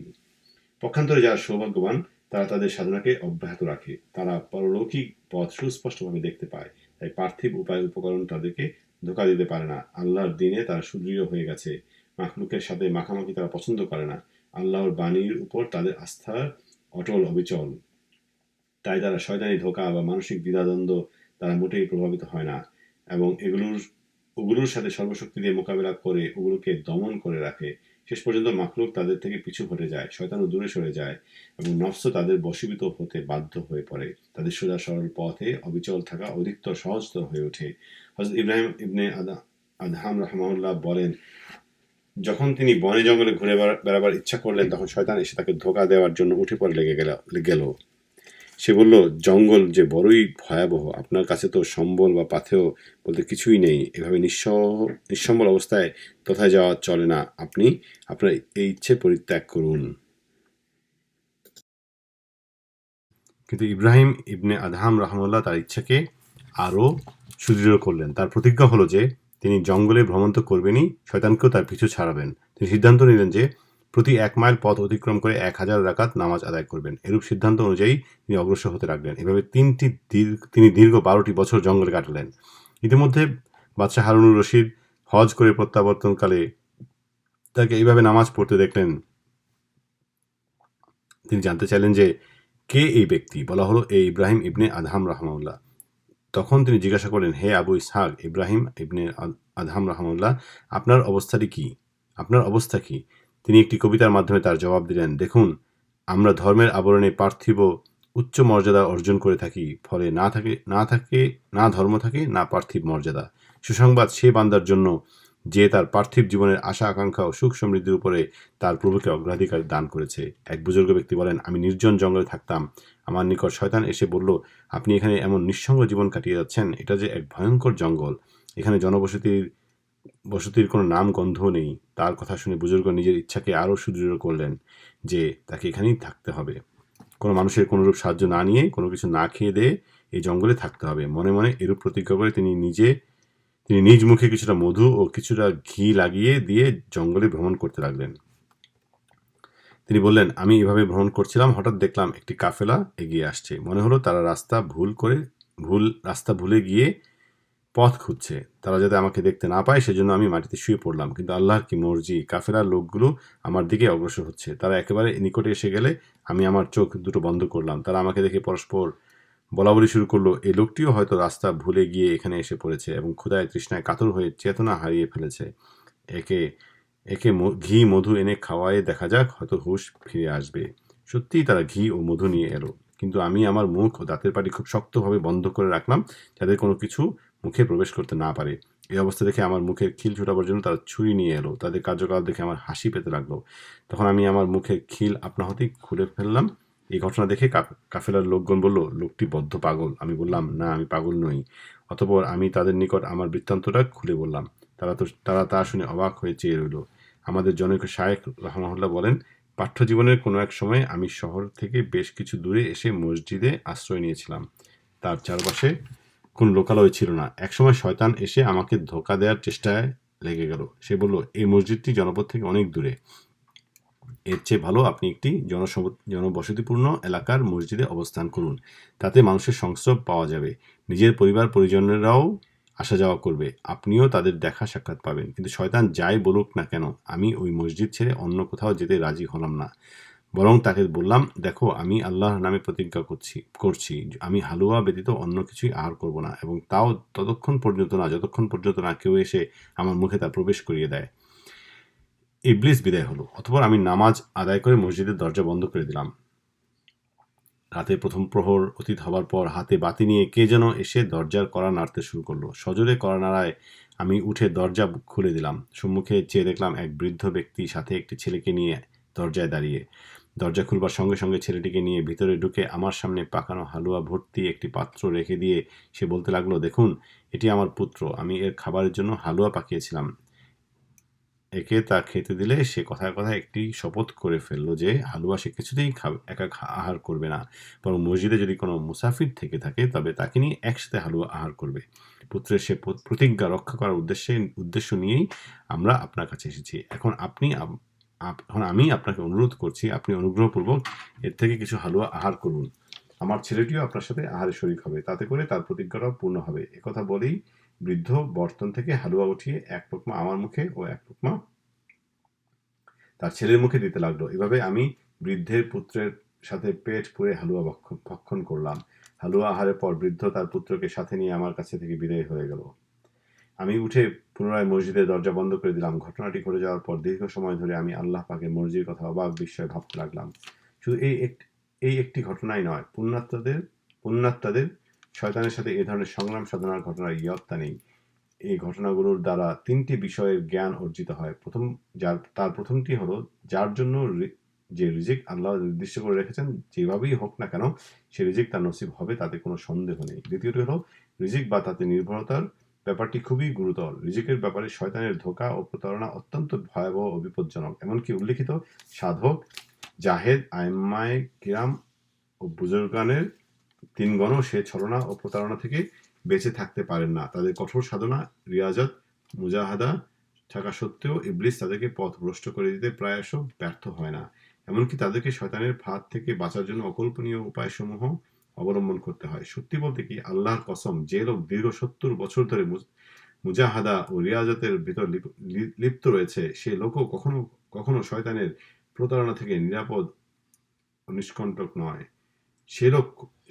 পক্ষান্তরে যারা সৌভাগ্যবান, তারা তাদের সাধনাকে অব্যাহত রাখে, তারা পরলৌকিক পথ সুস্পষ্টভাবে দেখতে পায়, তাই পার্থিব উপকরণ তাদেরকে ধোঁকা দিতে পারে না। আল্লাহর দিনে তারা সুদৃঢ় হয়ে গেছে, মাখলুকের সাথে মাখামাখি তারা পছন্দ করে না, আল্লাহর বাণীর উপর তাদের আস্থা অটল অবিচল। তাই তারা শয়তানি ধোঁকা বা মানসিক দ্বিধাদ্বন্দ্ব তারা মোটেই প্রভাবিত হয় না, এবং ওগুলোর সাথে সর্বশক্তি দিয়ে মোকাবেলা করে ওগুলোকে দমন করে রাখে। শেষ পর্যন্ত মাখলুক তাদের থেকে পিছু হটে যায়, শয়তানও দূরে সরে যায়, এবং নফস তাদের বশীভূত হতে বাধ্য হয়ে পড়ে। তাদের সোজা সরল পথে অবিচল থাকা অধিকতর সহজতর হয়ে ওঠে। হযরত ইব্রাহিম ইবনে আদহাম রাহিমাহুল্লাহ বলেন, যখন তিনি বনে জঙ্গলে ঘুরে বেড়াবার ইচ্ছা করলেন, তখন শয়তান এসে তাকে ধোঁকা দেওয়ার জন্য উঠে পড়ে গেল। সে বলল, জঙ্গল যে বড়ই ভয়াবহ, আপনার কাছে তো সম্বল বা পাথেয় বলতে কিছুই নেই। এভাবে নিঃসম্বল অবস্থায় কোথায় যাওয়া চলে না। আপনি আপনার এই ইচ্ছে পরিত্যাগ করুন। কিন্তু ইব্রাহিম ইবনে আদহাম রাহমাহুল্লাহ তার ইচ্ছাকে আরও সুদৃঢ় করলেন। তার প্রতিজ্ঞা হলো যে তিনি জঙ্গলে ভ্রমণ তো করবেনই, শয়তানকেও তার পিছু ছাড়াবেন। তিনি সিদ্ধান্ত নিলেন যে প্রতি 1 মাইল পথ অতিক্রম করে 1000 রাকাত নামাজ আদায় করবেন। এরূপ সিদ্ধান্ত অনুযায়ী তিনি অগ্রসর হতে লাগলেন। এভাবে তিনি দীর্ঘ 12টি বছর জঙ্গলে কাটালেন। ইতিমধ্যে বাদশাহ হারুনুর রশিদ হজ করে প্রত্যাবর্তনকালে তাকে এইভাবে নামাজ পড়তে দেখলেন। তিনি জানতে চাইলেন যে কে এই ব্যক্তি। বলা হলো, এ ইব্রাহিম ইবনে আদহাম রাহমাহুল্লাহ। তখন তিনি জিজ্ঞাসা করলেন, হে আবু ইসহাক, ইব্রাহিম ইবনে আদহাম রাহমাহুল্লাহ, আপনার অবস্থা কি? তিনি একটি কবিতার মাধ্যমে তার জবাব দিলেন, দেখুন, আমরা ধর্মের আবরণে পার্থিব উচ্চ মর্যাদা অর্জন করে থাকি, ফলে না ধর্ম থাকে, না পার্থিব মর্যাদা। সুসংবাদ সে বান্দার জন্য যে তার পার্থিব জীবনের আশা আকাঙ্ক্ষা ও সুখ সমৃদ্ধির উপরে তার প্রভুকে অগ্রাধিকার দান করেছে। এক বুজুর্গ ব্যক্তি বলেন, আমি নির্জন জঙ্গলে থাকতাম। আমার নিকট শয়তান এসে বলল, আপনি এখানে এমন নিঃসঙ্গ জীবন কাটিয়ে যাচ্ছেন, এটা যে এক ভয়ঙ্কর জঙ্গল, এখানে বসতির কোনো নাম গন্ধও নেই। তার কথা শুনে বুজুর্গ নিজের ইচ্ছাকে আরও সুদৃঢ় করলেন যে তাকে এখানেই থাকতে হবে। কোনো মানুষের কোনোরূপ সাহায্য না নিয়ে, কোনো কিছু না খেয়ে দিয়ে এই জঙ্গলে থাকতে হবে। মনে মনে এরূপ প্রতিজ্ঞা করে তিনি নিজ মুখে কিছুটা মধু ও কিছুটা ঘি লাগিয়ে দিয়ে জঙ্গলে ভ্রমণ করতে লাগলেন। তিনি বললেন, আমি এভাবে ভ্রমণ করছিলাম, হঠাৎ দেখলাম একটি কাফেলা এগিয়ে আসছে। মনে হলো তারা রাস্তা ভুলে গিয়ে পথ খুঁজছে। তারা যাতে আমাকে দেখতে না পায় সেজন্য আমি মাটিতে শুয়ে পড়লাম। কিন্তু আল্লাহর কি মর্জি, কাফেলার লোকগুলো আমার দিকে অগ্রসর হচ্ছে। তারা একেবারে নিকটে এসে গেলে আমি আমার চোখ দুটো বন্ধ করলাম। তারা আমাকে দেখে পরস্পর বলাবলি শুরু করলো, এই লোকটিও হয়তো রাস্তা ভুলে গিয়ে এখানে এসে পড়েছে এবং ক্ষুধায় তৃষ্ণায় কাতর হয়ে চেতনা হারিয়ে ফেলেছে। একে একে ঘি মধু এনে খাওয়ায় দেখা যাক, হয়তো হুঁশ ফিরে আসবে। সত্যিই তারা ঘি ও মধু নিয়ে এলো, কিন্তু আমি আমার মুখ ও দাঁতের পাটি খুব শক্তভাবে বন্ধ করে রাখলাম, যাতে কোনো কিছু মুখে প্রবেশ করতে না পারে। এই অবস্থা দেখে আমার মুখের খিল ছোটাবার জন্য তারা ছুরি নিয়ে এলো। তাদের কার্যকলাপ দেখে আমার হাসি পেতে লাগলো। তখন আমি আমার মুখের খিল আপনা হতেই খুলে ফেললাম। এই ঘটনা দেখে কাফেলার লোকগণ বলল, লোকটি বদ্ধ পাগল। আমি বললাম, না, আমি পাগল নই। অতঃপর আমি তাদের নিকট আমার বৃত্তান্তটা খুলে বললাম। তারা তা শুনে অবাক হয়ে চেয়ে রইল। আমাদের জনৈক শায়েখ রাহমাহুল্লাহ বলেন, পাঠ্য জীবনের কোনো এক সময় আমি শহর থেকে বেশ কিছু দূরে এসে মসজিদে আশ্রয় নিয়েছিলাম। তার চারপাশে কোন লোকালয় ছিল না। একসময় শয়তান এসে আমাকে ধোঁকা দেওয়ার চেষ্টায় লেগে গেল। সে বলল, এই মসজিদটি জনপদ থেকে অনেক দূরে। এর চেয়ে ভালো আপনি একটি জনবসতিপূর্ণ এলাকার মসজিদে অবস্থান করুন। তাতে মানুষের সংস্রব পাওয়া যাবে। নিজের পরিবার পরিজনেরাও আসা যাওয়া করবে। আপনিও তাদের দেখা সাক্ষাৎ পাবেন। কিন্তু শয়তান যাই বলুক না কেন, আমি ওই মসজিদ ছেড়ে অন্য কোথাও যেতে রাজি হলাম না। বরং তাকে বললাম, দেখো, আমি আল্লাহর নামে প্রতিজ্ঞা করছি আমি হালুয়া ব্যতীত অন্য কিছুই আহার করব না, এবং তাও যতক্ষণ পর্যন্ত না কেউ এসে আমার মুখে তা প্রবেশ করিয়ে দেয়। ইবলিস বিদায় হলো। অতঃপর আমি নামাজ আদায় করে মসজিদের দরজা বন্ধ করে দিলাম। রাতে প্রথম প্রহর অতীত হবার পর হাতে বাতি নিয়ে কে যেন এসে দরজার কড়া নাড়তে শুরু করলো। সজোরে কড়া নাড়ায় আমি উঠে দরজা খুলে দিলাম। সম্মুখে চেয়ে দেখলাম এক বৃদ্ধ ব্যক্তি সাথে একটি ছেলেকে নিয়ে দরজায় দাঁড়িয়ে। দরজা খুলবার সঙ্গে সঙ্গে ছেলেটিকে নিয়ে ভিতরে ঢুকে আমার সামনে পাকানো হালুয়া ভর্তি একটি পাত্র রেখে দিয়ে সে বলতে লাগলো, দেখুন, এটি আমার পুত্র। আমি এর খাবারের জন্য হালুয়া পাকিয়েছিলাম। একে তা খেতে দিলে সে কথায় কথায় একটি শপথ করে ফেলল যে হালুয়া সে কিছুতেই একা আহার করবে না, বরং মসজিদে যদি কোনো মুসাফির থেকে থাকে তবে তাকে নিয়ে একসাথে হালুয়া আহার করবে। পুত্রের সে প্রতিজ্ঞা রক্ষা করার উদ্দেশ্য নিয়েই আমরা আপনার কাছে এসেছি। এখন আমি আপনাকে অনুরোধ করছি, আপনি অনুগ্রহপূর্বক এর থেকে কিছু হালুয়া আহার করুন। আমার ছেলেটিও আপনার সাথে আহারে শরিক হবে, তাতে করে তার প্রতিজ্ঞাটাও পূর্ণ হবে। একথা বলেই বৃদ্ধ বর্তন থেকে হালুয়া উঠিয়ে এক লোকমা আমার মুখে ও এক লোকমা তার ছেলের মুখে দিতে লাগলো। এভাবে আমি বৃদ্ধের পুত্রের সাথে পেট পুরে হালুয়া ভক্ষণ করলাম। হালুয়া আহারের পর বৃদ্ধ তার পুত্রকে সাথে নিয়ে আমার কাছে থেকে বিদায় হয়ে গেল। আমি উঠে পুনরায় মসজিদের দরজা বন্ধ করে দিলাম। ঘটনাটি ঘটে যাওয়ার পর দীর্ঘ সময় ধরে আমি আল্লাহ পাকের মর্জির কথা অবাক বিস্ময়ে ভাবতে লাগলাম। শুধু এই একটি ঘটনাই নয়, পুণ্যাত্মাদের শয়তানের সাথে এ ধরনের সংগ্রাম সাধনার ঘটনার ইয়ত্তা নেই। এই ঘটনাগুলোর দ্বারা তিনটি বিষয়ের জ্ঞান অর্জিত হয়। তার প্রথমটি হলো, যার জন্য যে রিজিক আল্লাহ নির্দিষ্ট করে রেখেছেন, যেভাবেই হোক না কেন সে রিজিক তার নসিব হবে, তাতে কোনো সন্দেহ নেই। দ্বিতীয়টি হলো, রিজিক বা তাতে নির্ভরতার ব্যাপারটি খুবই গুরুতর। রিজিকের ব্যাপারে শয়তানের ধোঁকা ও প্রতারণা অত্যন্ত ভয়াবহ ও বিপজ্জনক। এমনকি উল্লিখিত সাধক, জাহেদ, আইম্মায়ে কিরাম ও বুজুর্গানের তিনগণও সে ছলনা ও প্রতারণা থেকে বেঁচে থাকতে পারেন না। তাদের কঠোর সাধনা, রিয়াজত, মুজাহাদা থাকা সত্ত্বেও ইবলিস তাদেরকে পথভ্রষ্ট করে দিতে প্রায়শ ব্যর্থ হয় না। এমনকি তাদেরকে শয়তানের ফাঁদ থেকে বাঁচার জন্য অকল্পনীয় উপায়সমূহ অবলম্বন করতে হয়। সত্যি বলতে কি, আল্লাহর কসম, যে লোক দীর্ঘ 70 বছর ধরে মুজাহাদা ও রিয়াজতের ভিতর লিপ্ত রয়েছে, সে লোকও কখনো কখনো শয়তানের প্রতারণা থেকে নিরাপদ ও নিষ্কণ্টক নয়।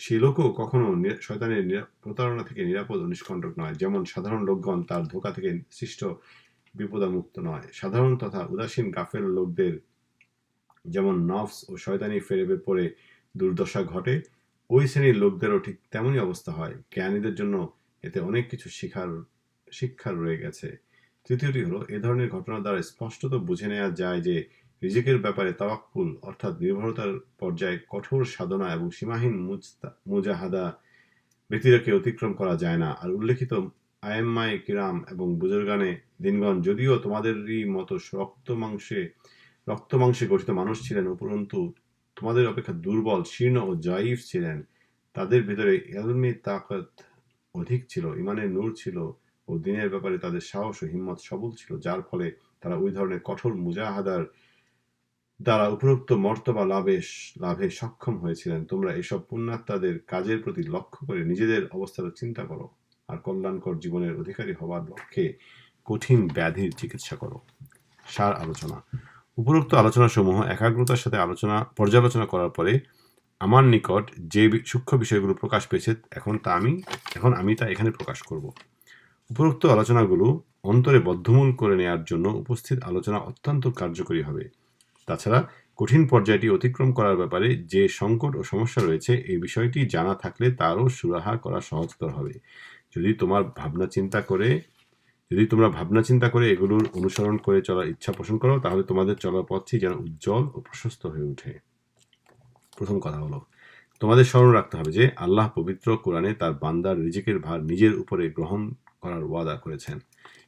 সে লোকও কখনো শয়তানের প্রতারণা থেকে নিরাপদ ও নিষ্কণ্টক নয়। যেমন সাধারণ লোকগণ তার ধোঁকা থেকে সৃষ্ট বিপদামুক্ত নয়। সাধারণ তথা উদাসীন গাফেল লোকদের যেমন নফস ও শয়তানি ফেরেবে পড়ে দুর্দশা ঘটে, ওই শ্রেণীর লোকদেরও ঠিক তেমনই অবস্থা হয়। জ্ঞানীদের জন্য এতে অনেক কিছু শিক্ষার রয়ে গেছে। তৃতীয়টি হলো, এ ধরনের ঘটনা দ্বারা স্পষ্টত বুঝে নেওয়া যায় যে রিজিকের ব্যাপারে তাওয়াক্কুল অর্থাৎ নির্ভরতার পর্যায়ে কঠোর সাধনা এবং সীমাহীন মুজাহাদা ব্যতিরেকে অতিক্রম করা যায় না। আর উল্লেখিত আয়েম্মায়ে কিরাম এবং বুজুর্গানে দিনগণ যদিও তোমাদেরই মতো রক্ত মাংসে গঠিত মানুষ ছিলেন, উপরন্তু তোমাদের অপেক্ষা দুর্বল, শীর্ণ ও জয়ীফ ছিলেন। তাদের ভিতরে ইলমি তাকত অধিক ছিল, ইমানের নূর ছিল ও দিনের ব্যাপারে তাদের সাহস ও হিম্মত সবল ছিল, যার ফলে তারা ওই ধরনের কঠোর মুজাহাদার দ্বারা উপরোক্ত মর্তবা লাভে সক্ষম হয়েছিলেন। তোমরা এসব পুণ্যাত্মাদের কাজের প্রতি লক্ষ্য করে নিজেদের অবস্থাটা চিন্তা করো, আর কল্যাণকর জীবনের অধিকারী হবার লক্ষ্যে কঠিন ব্যাধির চিকিৎসা করো। সার আলোচনা। উপরোক্ত আলোচনাসমূহ একাগ্রতার সাথে পর্যালোচনা করার পরে আমার নিকট যে সূক্ষ্ম বিষয়গুলো প্রকাশ পেয়েছে, এখন আমি তা এখানে প্রকাশ করব। উপরোক্ত আলোচনাগুলো অন্তরে বদ্ধমূল করে নেয়ার জন্য উপস্থিত আলোচনা অত্যন্ত কার্যকরী হবে। তাছাড়া কঠিন পর্যায়টি অতিক্রম করার ব্যাপারে যে সংকট ও সমস্যা রয়েছে, এই বিষয়টি জানা থাকলে তারও সুরাহা করা সহজতর হবে। যদি তোমরা ভাবনা চিন্তা করে এগুলোর অনুসরণ করে চলার ইচ্ছা পোষণ করো, তাহলে তোমাদের চলার পথটি যেন উজ্জ্বল ও প্রশস্ত হয়ে ওঠে। প্রথম কথা হলো, তোমাদের স্মরণ রাখতে হবে যে আল্লাহ পবিত্র কোরআনে তার বান্দার রিজিকের ভার নিজের উপরে গ্রহণ করার ওয়াদা করেছেন।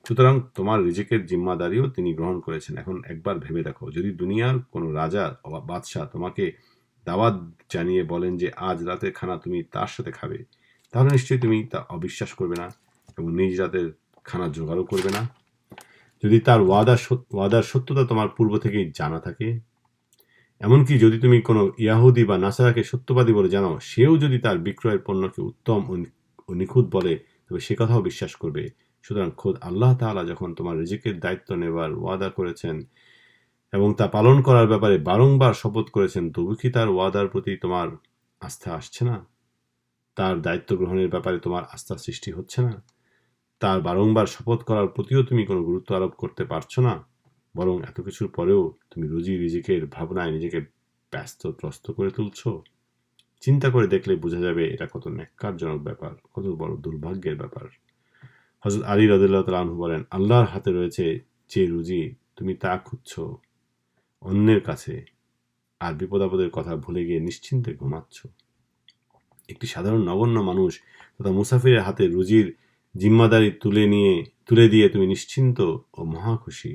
সুতরাং তোমার রিজিকের জিম্মাদারিও তিনি গ্রহণ করেছেন। এখন একবার ভেবে দেখো, যদি দুনিয়ার কোনো রাজা বা বাদশাহ তোমাকে দাওয়াত জানিয়ে বলেন যে আজ রাতের খানা তুমি তার সাথে খাবে, তাহলে নিশ্চয়ই তুমি তা অবিশ্বাস করবে না এবং নিজ রাতের খানা জোগাড়ও করবে না। যদি তার ওয়াদার সত্যতা তোমার পূর্ব থেকেই জানা থাকে, এমনকি যদি তুমি কোনো ইয়াহুদি বা নাসারাকে সত্যবাদী বলে জানো, সেও যদি তার বিক্রয়ের পণ্যকে উত্তম ও নিখুঁত বলে, তবে সে কথাও বিশ্বাস করবে। সুতরাং খোদ আল্লাহ তাআলা যখন তোমার রিজিকের দায়িত্ব নেবার ওয়াদা করেছেন এবং তা পালন করার ব্যাপারে বারংবার শপথ করেছেন, তবু কি তার ওয়াদার প্রতি তোমার আস্থা আসছে না? তার দায়িত্ব গ্রহণের ব্যাপারে তোমার আস্থা সৃষ্টি হচ্ছে না? তার বারংবার শপথ করার প্রতিও তুমি কোনো গুরুত্ব আরোপ করতে পারছো না? বরং এত কিছুর পরেও তুমি রিজিকের ভাবনায় নিজেকে ত্রস্ত করে তুলছো। চিন্তা করে দেখলে বোঝা যাবে এটা কত ন্যাক্কারজনক ব্যাপার, কত বড় দুর্ভাগ্যের ব্যাপার। হযরত আলী রাদিয়াল্লাহু তাআলা আনহু বলেন, আল্লাহর হাতে রয়েছে যে রুজি, তুমি তা খুঁজছো অন্যের কাছে, আর বিপদাপদের কথা ভুলে গিয়ে নিশ্চিন্তে ঘুমাচ্ছ। একটি সাধারণ নগণ্য মানুষ তথা মুসাফিরের হাতে রুজির জিম্মাদারি তুলে দিয়ে তুমি নিশ্চিন্ত ও মহা খুশি,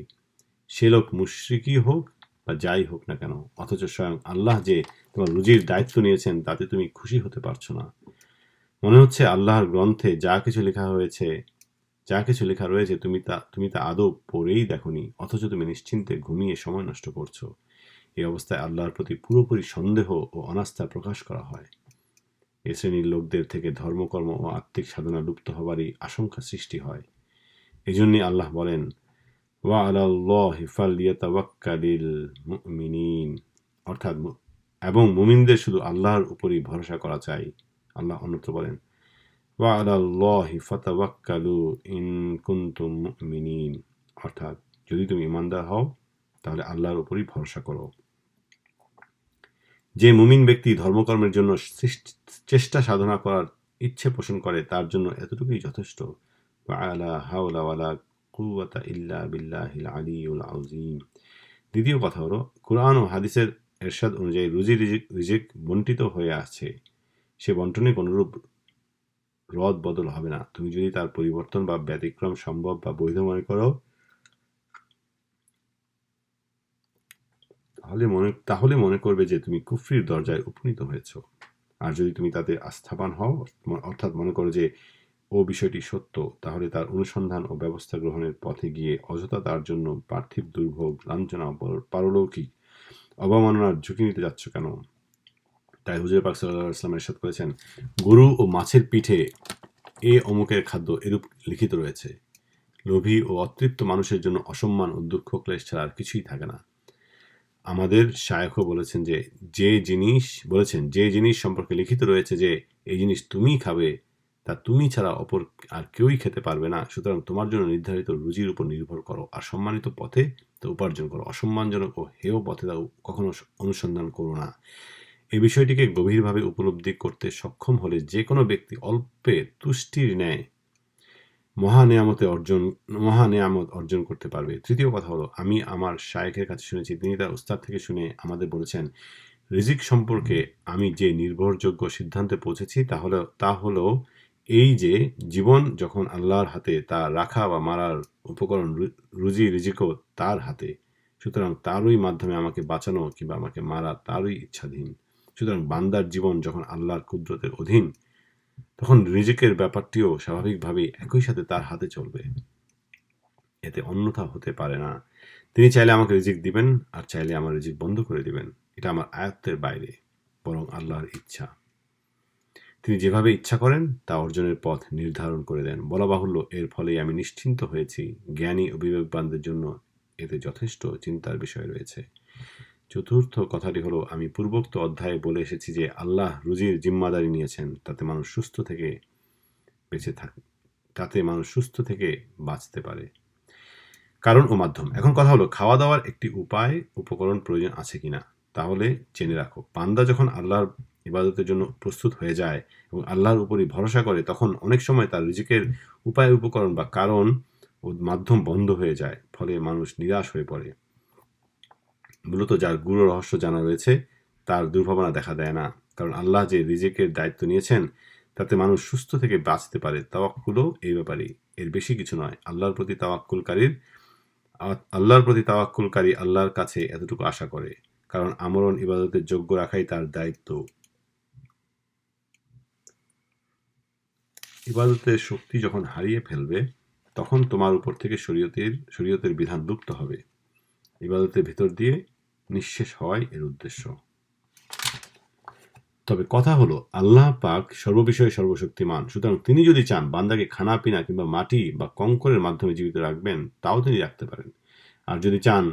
সে লোক মুশরিকই হোক বা যাই হোক না কেন। অথচ স্বয়ং আল্লাহ যে তোমার রুজির দায়িত্ব নিয়েছেন, তাতে তুমি খুশি হতে পারছো না। মনে হচ্ছে আল্লাহর গ্রন্থে যা কিছু লেখা রয়েছে তুমি তা আদৌ পড়েই দেখোনি, অথচ তুমি নিশ্চিন্তে ঘুমিয়ে সময় নষ্ট করছো। এই অবস্থায় আল্লাহর প্রতি পুরোপুরি সন্দেহ ও অনাস্থা প্রকাশ করা হয়। এ শ্রেণীর লোকদের থেকে ধর্মকর্ম ও আত্মিক সাধনা লুপ্ত হবারই আশঙ্কা সৃষ্টি হয়। এজন্যই আল্লাহ বলেন, ওয়া আলাল্লাহি ফালইয়াতাওয়াক্কালিল মুমিনিন, অর্থাৎ এবং মুমিনদের শুধু আল্লাহর উপরই ভরসা করা চাই। আল্লাহ অন্যত্র বলেন, ওয়া আলাল্লাহি ফাতাওয়াক্কালু ইন কুনতুম মুমিনিন, অর্থাৎ যদি তুমি ঈমানদার হও তাহলে আল্লাহর উপরই ভরসা করো। যে মুমিন ব্যক্তি ধর্মকর্মের জন্য চেষ্টা সাধনা করার ইচ্ছে পোষণ করে, তার জন্য এতটুকুই যথেষ্ট। ওয়ালা হাওলা ওয়ালা কুওয়াতা ইল্লা বিল্লাহিল আলিয়্যিল আযীম। দ্বিতীয় কথা হলো, কুরআন ও হাদিসের এরশাদ অনুযায়ী রিজিক বণ্টিত হয়ে আছে, সে বন্টনে কোনরূপ রদ বদল হবে না। তুমি যদি তার পরিবর্তন বা ব্যতিক্রম সম্ভব বা বৈধ মনে করো, তাহলে মনে করবে যে তুমি কুফরির দরজায় উপনীত হয়েছ। আর যদি তুমি তাতে আস্থাবান হও, অর্থাৎ মনে করো যে ও বিষয়টি সত্য, তাহলে তার অনুসন্ধান ও ব্যবস্থা গ্রহণের পথে গিয়ে অযথা তার জন্য পার্থিব দুর্ভোগ, লাঞ্ছনা, পারলৌকিক অবমাননার ঝুঁকি নিতে যাচ্ছ কেন? তাই হুজুর পাক সাল্লাল্লাহু আলাইহি ওয়াসাল্লাম ইরশাদ করেছেন, গরু ও মাছের পিঠে এ অমুকের খাদ্য এরূপ লিখিত রয়েছে। লোভী ও অতৃপ্ত মানুষের জন্য অসম্মান ও দুঃখ ক্লেশ ছাড়া আর কিছুই থাকে না। আমাদের শায়খও বলেছেন যে জিনিস সম্পর্কে লিখিত রয়েছে যে এই জিনিস তুমি খাবে, তা তুমি ছাড়া অপর আর কেউই খেতে পারবে না। সুতরাং তোমার জন্য নির্ধারিত রুজির উপর নির্ভর করো, আর সম্মানিত পথে তা উপার্জন করো। অসম্মানজনক ও হেয় পথে তা কখনো অনুসন্ধান করো না। এই বিষয়টিকে গভীরভাবে উপলব্ধি করতে সক্ষম হলে যে কোনো ব্যক্তি অল্পে তুষ্টির ন্যায় মহা নেয়ামত অর্জন করতে পারবে। তৃতীয় কথা হলো, আমি আমার শায়েখের কাছে শুনেছি, তিনি তার উস্তাদ থেকে শুনে আমাদের বলেছেন, রিজিক সম্পর্কে আমি যে নির্ভরযোগ্য সিদ্ধান্তে পৌঁছেছি তা হলো এই যে জীবন যখন আল্লাহর হাতে, তা রাখা বা মারার উপকরণ রুজি রিজিকও তার হাতে। সুতরাং তারই মাধ্যমে আমাকে বাঁচানো কিংবা আমাকে মারা তারই ইচ্ছাধীন। সুতরাং বান্দার জীবন যখন আল্লাহর কুদরতের অধীন, তখন রিজিকের ব্যাপারটিও স্বাভাবিকভাবেই একই সাথে তার হাতে চলবে, এতে অন্যথা হতে পারে না। তিনি চাইলে আমাকে রিজিক দিবেন, আর চাইলে আমার রিজিক বন্ধ করে দিবেন। এটা আমার আয়ত্তের বাইরে, বরং আল্লাহর ইচ্ছা। তিনি যেভাবে ইচ্ছা করেন তা অর্জনের পথ নির্ধারণ করে দেন। বলা বাহুল্য, এর ফলেই আমি নিশ্চিন্ত হয়েছি। জ্ঞানী ও বিবেকবানদের জন্য এতে যথেষ্ট চিন্তার বিষয় রয়েছে। চতুর্থ কথাটি হলো, আমি পূর্বোক্ত অধ্যায়ে বলে এসেছি যে আল্লাহ রুজির জিম্মাদারি নিয়েছেন, তাতে মানুষ সুস্থ থেকে বাঁচতে পারে। কারণ ও মাধ্যম। এখন কথা হলো, খাওয়া দাওয়ার একটি উপকরণ প্রয়োজন আছে কিনা। তাহলে জেনে রাখো, বান্দা যখন আল্লাহর ইবাদতের জন্য প্রস্তুত হয়ে যায় এবং আল্লাহর উপরই ভরসা করে, তখন অনেক সময় তার রিজিকের উপকরণ বা কারণ ও মাধ্যম বন্ধ হয়ে যায়। ফলে মানুষ নিরাশ হয়ে পড়ে। মূলত যার গূঢ় রহস্য জানা রয়েছে তার দুর্ভাবনা দেখা দেয় না, কারণ আল্লাহ যে রিজিকের দায়িত্ব নিয়েছেন তাতে মানুষ সুস্থ থেকে বাঁচতে পারে। তাওয়াক্কুলও এই ব্যাপারেই, এর বেশি কিছু নয়। আল্লাহর প্রতি তাওয়াক্কুলকারী আল্লাহর কাছে এতটুকু আশা করে, কারণ আমরণ ইবাদতের যোগ্য রাখাই তার দায়িত্ব। ইবাদতের শক্তি যখন হারিয়ে ফেলবে, তখন তোমার উপর থেকে শরীয়তের বিধান লুপ্ত হবে। ইবাদতের ভিতর দিয়ে নিঃশেষ হওয়াই এর উদ্দেশ্য। তবে কথা হলো, আল্লাহ পাক সর্ববিষয়ে সর্বশক্তিমান। সুতরাং তিনি যদি চান বান্দাকে খানা পিনা কিংবা মাটি বা কঙ্করের মাধ্যমে জীবিত রাখবেন, তাও তিনি রাখতে পারেন। আর যদি চান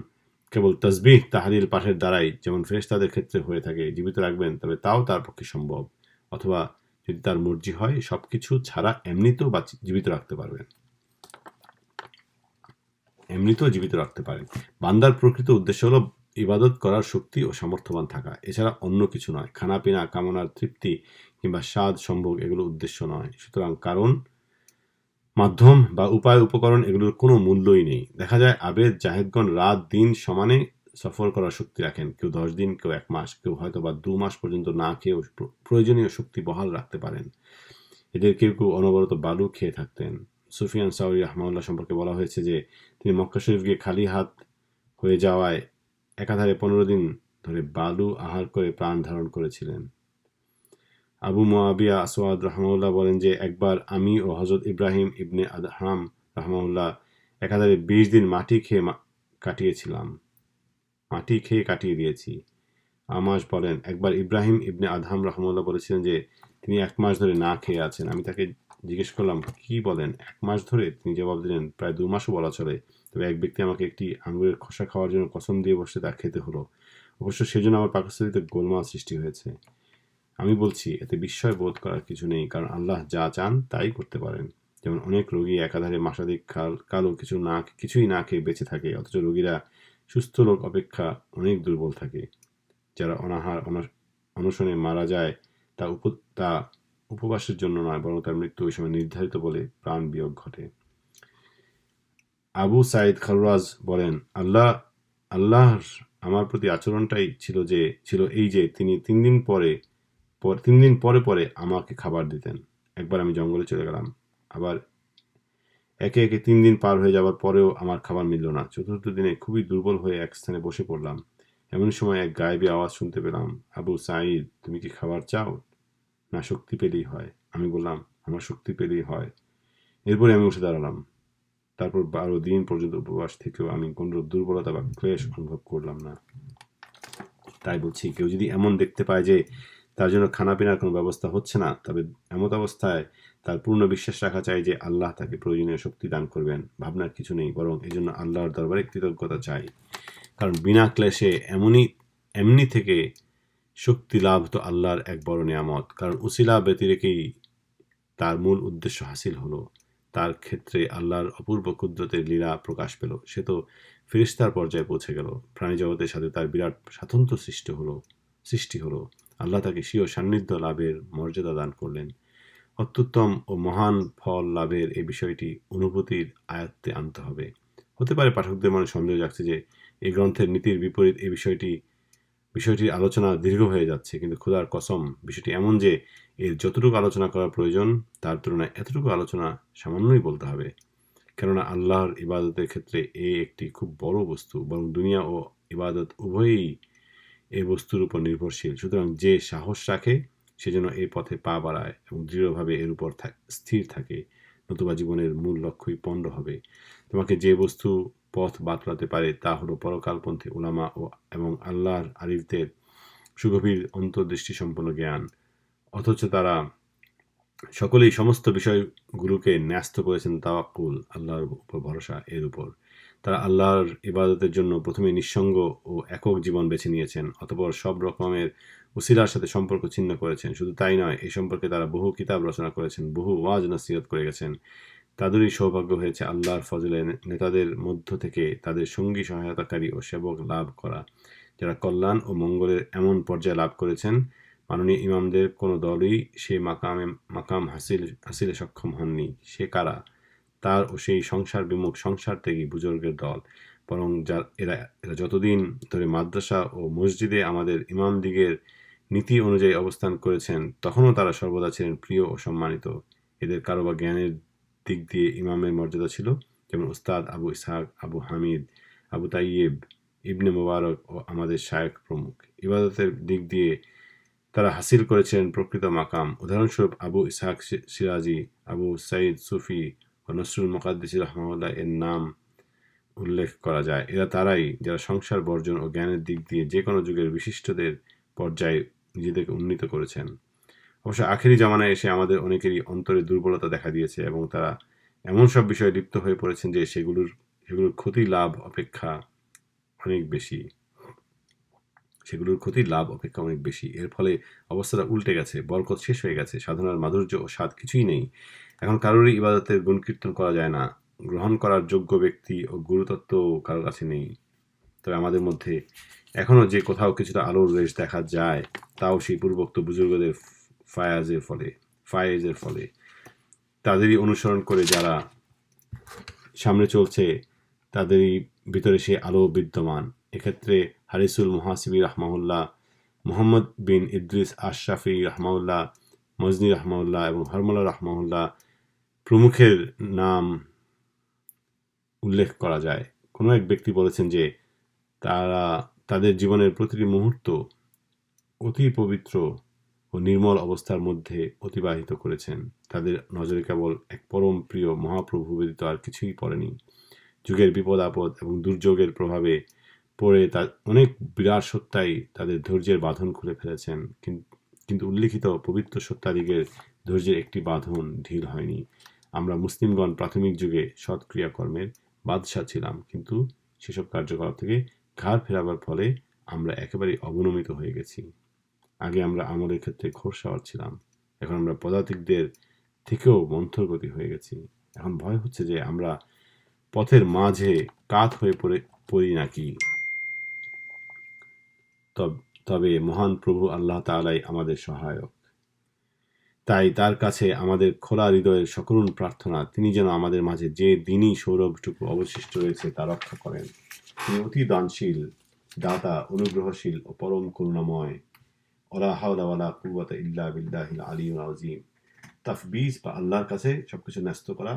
কেবল তাসবিহ তাহলিল পাঠের দ্বারাই, যেমন ফেরেশতাদের ক্ষেত্রে হয়ে থাকে, জীবিত রাখবেন, তবে তাও তার পক্ষে সম্ভব। অথবা যদি তার মর্জি হয়, সবকিছু ছাড়া এমনিতেও জীবিত রাখতে পারেন। বান্দার প্রকৃত উদ্দেশ্য হলো ইবাদত করার শক্তি ও সামর্থ্যবান থাকা, এছাড়া অন্য কিছু নয়। খানা পিনা, কামনার তৃপ্তি কিংবা স্বাদ সম্ভোগ এগুলো উদ্দেশ্য নয়। সুতরাং কারণ, মাধ্যম বা উপকরণ এগুলোর কোনো মূল্যই নেই। দেখা যায় আবেদ জাহেদগণ রাত দিন সমানে সফর করার শক্তি রাখেন। কেউ 10 দিন, কেউ 1 মাস, কেউ হয়তো বা 2 মাস পর্যন্ত না খেয়েও প্রয়োজনীয় শক্তি বহাল রাখতে পারেন। এদের কেউ অনবরত বালু খেয়ে থাকতেন। সুফিয়ান সাউরি রাহমাহুল্লাহ সম্পর্কে বলা হয়েছে যে তিনি মক্কা শরীফ গিয়ে খালি হাত হয়ে যাওয়ায় একাধারে 15 দিন ধরে বালু আহার করে প্রাণ ধারণ করেছিলেন। আবু মুআবিয়া আসওয়াদ রাহমাহুল্লাহ বলেন যে একবার আমি ও হযরত ইব্রাহিম ইবনে আদহাম রাহমাহুল্লাহ একাধারে 20 দিন মাটি খেয়ে কাটিয়ে দিয়েছি। আমাশ বলেন, একবার ইব্রাহিম ইবনে আদহাম রাহমাহুল্লাহ বলেছিলেন যে তিনি 1 মাস ধরে না খেয়ে আছেন। আমি তাকে জিজ্ঞেস করলাম, কি বলেন 1 মাস ধরে? তিনি জবাব দিলেন, প্রায় 2 মাসও বলা চলে। তবে এক ব্যক্তি আমাকে একটি আঙ্গুরের খোসা খাওয়ার জন্য কসম দিয়ে বসে তা খেতে হলো। অবশ্য সেজন্য আমার পাকস্থলীতে গোলমাল সৃষ্টি হয়েছে। আমি বলছি, এতে বিস্ময় বোধ করার কিছু নেই, কারণ আল্লাহ যা চান তাই করতে পারেন। যেমন অনেক রোগী একাধারে মাসাধিক কালও কিছুই না খেয়ে বেঁচে থাকে, অথচ রোগীরা সুস্থ লোক অপেক্ষা অনেক দুর্বল থাকে। যারা অনশনে মারা যায় তা উপবাসের জন্য নয়, বরং তার মৃত্যু ওই সময় নির্ধারিত বলে প্রাণ বিয়োগ ঘটে। আবু সাইদ খাররাজ বলেন, আল্লাহর আমার প্রতি আচরণটাই ছিল এই যে তিনি 3 দিন পরে পরে আমাকে খাবার দিতেন। একবার আমি জঙ্গলে চলে গেলাম, আবার একে 3 দিন পার হয়ে যাওয়ার পরেও আমার খাবার মিলল না। চতুর্থ দিনে খুবই দুর্বল হয়ে এক স্থানে বসে পড়লাম। এমন সময় এক গায়েবী আওয়াজ শুনতে পেলাম, আবু সাঈদ, তুমি কি খাবার চাও, না শক্তি পেলেই হয়? আমি বললাম, আমার শক্তি পেলেই হয়। এরপরে আমি উঠে দাঁড়ালাম। তারপর 12 দিন পর্যন্ত উপবাস থেকেও আমি কোনো দুর্বলতা বা ক্লেশ অনুভব করলাম না। তাই বলছি, কেউ যদি এমন দেখতে পায় যে তার জন্য খানা পিনার কোনো ব্যবস্থা হচ্ছে না, তবে এমত অবস্থায় তার পূর্ণ বিশ্বাস রাখা চাই যে আল্লাহ তাকে প্রয়োজনীয় শক্তি দান করবেন। ভাবনার কিছু নেই, বরং এজন্য আল্লাহর দরবারে কৃতজ্ঞতা চাই। কারণ বিনা ক্লেশে এমনি থেকে শক্তি লাভ তো আল্লাহর এক বড় নিয়ামত। কারণ উসিলা ব্যতিরেকেই তার মূল উদ্দেশ্য হাসিল হলো। তার ক্ষেত্রে আল্লাহর অপূর্ব কুদরতের লীলা প্রকাশ পেল। সে তো ফেরেশতার পর্যায়ে পৌঁছে গেল। প্রাণী জগতের সাথে তার বিরাট স্বাতন্ত্র্য সৃষ্টি হলো। আল্লাহ তাকে স্বীয় সান্নিধ্য লাভের মর্যাদা দান করলেন। অত্যুত্তম ও মহান ফল লাভের এই বিষয়টি অনুভূতির আয়ত্তে আনতে হবে। হতে পারে পাঠকদের মনে সন্দেহ জাগছে যে এই গ্রন্থের নীতির বিপরীত এই বিষয়টির আলোচনা দীর্ঘ হয়ে যাচ্ছে, কিন্তু খোদার কসম বিষয়টি এমন যে এর যতটুকু আলোচনা করা প্রয়োজন তার তুলনায় এতটুকু আলোচনা সামান্যই বলতে হবে। কেননা আল্লাহর ইবাদতের ক্ষেত্রে একটি খুব বড় বস্তু, বরং দুনিয়া ও ইবাদত উভয়ই এই বস্তুর উপর নির্ভরশীল। সুতরাং যে সাহস রাখে সে যেন এই পথে পা বাড়ায় এবং দৃঢ়ভাবে এর উপর স্থির থাকে, নতুবা জীবনের মূল লক্ষ্যই পণ্ড হবে। তোমাকে যে বস্তু পথ বাতলাতে পারে তা হলো পরকালপন্থী উলামা এবং আল্লাহর আরিফদের সুগভীর অন্তর্দৃষ্টি সম্পন্ন জ্ঞান। অথচ তারা সকলেই সমস্ত বিষয়গুলোকে ন্যস্ত করেছেন তাওয়াক্কুল, আল্লাহর উপর ভরসা এর উপর। তারা আল্লাহর ইবাদতের জন্য প্রথমে নিঃসঙ্গ ও একক জীবন বেছে নিয়েছেন, অতঃপর সব রকমের উসিলার সাথে সম্পর্ক ছিন্ন করেছেন। শুধু তাই নয়, এই সম্পর্কে তারা বহু কিতাব রচনা করেছেন, বহু ওয়াজ নসিহত করে গেছেন। তাদেরই সৌভাগ্য হয়েছে আল্লাহর ফজলে নেতাদের মধ্য থেকে তাদের সঙ্গী সহায়তাকারী ও সেবক লাভ করা, যারা কল্যাণ ও মঙ্গলের এমন পর্যায়ে লাভ করেছেন মাননীয় ইমামদের কোনো দলই সে মাকাম হাসিলে সক্ষম হননি। সে কারা? তার ও সেই সংসার বিমুখ সংসার ত্যাগী বুজুর্গের দল। বরং এরা যতদিন ধরে মাদ্রাসা ও মসজিদে আমাদের ইমামদিগের নীতি অনুযায়ী অবস্থান করেছেন তখনও তারা সর্বদা ছিলেন প্রিয় ও সম্মানিত। এদের কারো বা জ্ঞানের দিক দিয়ে ইমামের মর্যাদা ছিল, যেমন উস্তাদ আবু ইসহাক, আবু হামিদ, আবু তাইয়েব, ইবনে মুবারক ও আমাদের শায়েখ প্রমুখ। ইবাদতের দিক দিয়ে তারা হাসিল করেছিলেন প্রকৃত মাকাম। উদাহরণস্বরূপ আবু ইসহাক সিরাজি, আবু সাইদ সুফি ও নসরুল মুকাদ্দিসি রহমাহুল্লাহ এর নাম উল্লেখ করা যায়। এরা তারাই যারা সংসার বর্জন ও জ্ঞানের দিক দিয়ে যে কোনো যুগের বিশিষ্টদের পর্যায়ে নিজেদেরকে উন্নীত করেছেন। অবশ্য আখেরি জামানায় এসে আমাদের অনেকেরই অন্তরে দুর্বলতা দেখা দিয়েছে এবং তারা এমন সব বিষয়ে লিপ্ত হয়ে পড়েছেন যে সেগুলোর ক্ষতি লাভ অপেক্ষা অনেক বেশি। এর ফলে অবস্থাটা উল্টে গেছে, বরকত শেষ হয়ে গেছে, সাধনার মাধুর্য ও স্বাদ কিছুই নেই। এখন কারোরই ইবাদতের গুণকীর্তন করা যায় না, গ্রহণ করার যোগ্য ব্যক্তি ও গুরুতত্ত্ব কারোর কাছে নেই। তবে আমাদের মধ্যে এখনও যে কোথাও কিছুটা আলোর রেশ দেখা যায়, তাও সেই পূর্বোক্ত বুজুর্গদের ফায়েজের ফলে। তাদেরই অনুসরণ করে যারা সামনে চলছে তাদেরই ভিতরে সে আলো বিদ্যমান। এক্ষেত্রে হারিসুল মুহাসিবি রহমাহুল্লাহ, মোহাম্মদ বিন ইদ্রিস আশরাফি রহমাউল্লাহ, মজনি রহমাউল্লাহ এবং হরমুল্লাহ রহমাউল্লাহ প্রমুখের নাম উল্লেখ করা যায়। কোনো এক ব্যক্তি বলেছেন যে তারা তাদের জীবনের প্রতিটি মুহূর্ত অতি পবিত্র ও নির্মল অবস্থার মধ্যে অতিবাহিত করেছেন। তাদের নজরে কেবল এক পরম প্রিয় মহাপ্রভু ব্যতীত আর কিছুই পড়েনি। যুগের বিপদ আপদ এবং দুর্যোগের প্রভাবে পড়ে তার অনেক বিরাট সত্তাই তাদের ধৈর্যের বাঁধন খুলে ফেলেছেন, কিন্তু উল্লিখিত পবিত্র সত্তাদিগের ধৈর্যের একটি বাঁধন ঢিল হয়নি। আমরা মুসলিমগণ প্রাথমিক যুগে সৎক্রিয়াকর্মের বাদশা ছিলাম, কিন্তু সেসব কার্যকলাপ থেকে ঘাড় ফেরাবার ফলে আমরা একেবারেই অবনমিত হয়ে গেছি। আগে আমরা আমলের ক্ষেত্রে ঘোরসাওয়ার ছিলাম, এখন আমরা পদাতিকদের থেকেও মন্থরগতি হয়ে গেছি। এখন ভয় হচ্ছে যে আমরা পথের মাঝে কাত হয়ে পড়ি নাকি। তবে মহান প্রভু আল্লাহ তাআলাই আমাদের সহায়ক। তাই তার কাছে আমাদের খোলা হৃদয়ের সকরুণ প্রার্থনা, তিনি যেন আমাদের মাঝে যে দিনই সৌরভটুকু অবশিষ্ট রয়েছে তা রক্ষা করেন। তিনি অতি দানশীল, দাতা, অনুগ্রহশীল ও পরম করুণাময়। ওয়ালা হাওলা ওয়ালা কুওয়াতা ইল্লা বিল্লাহিল আলিয়্যিল আযীম। তাফবিজ বা আল্লাহর কাছে সবকিছু ন্যস্ত করা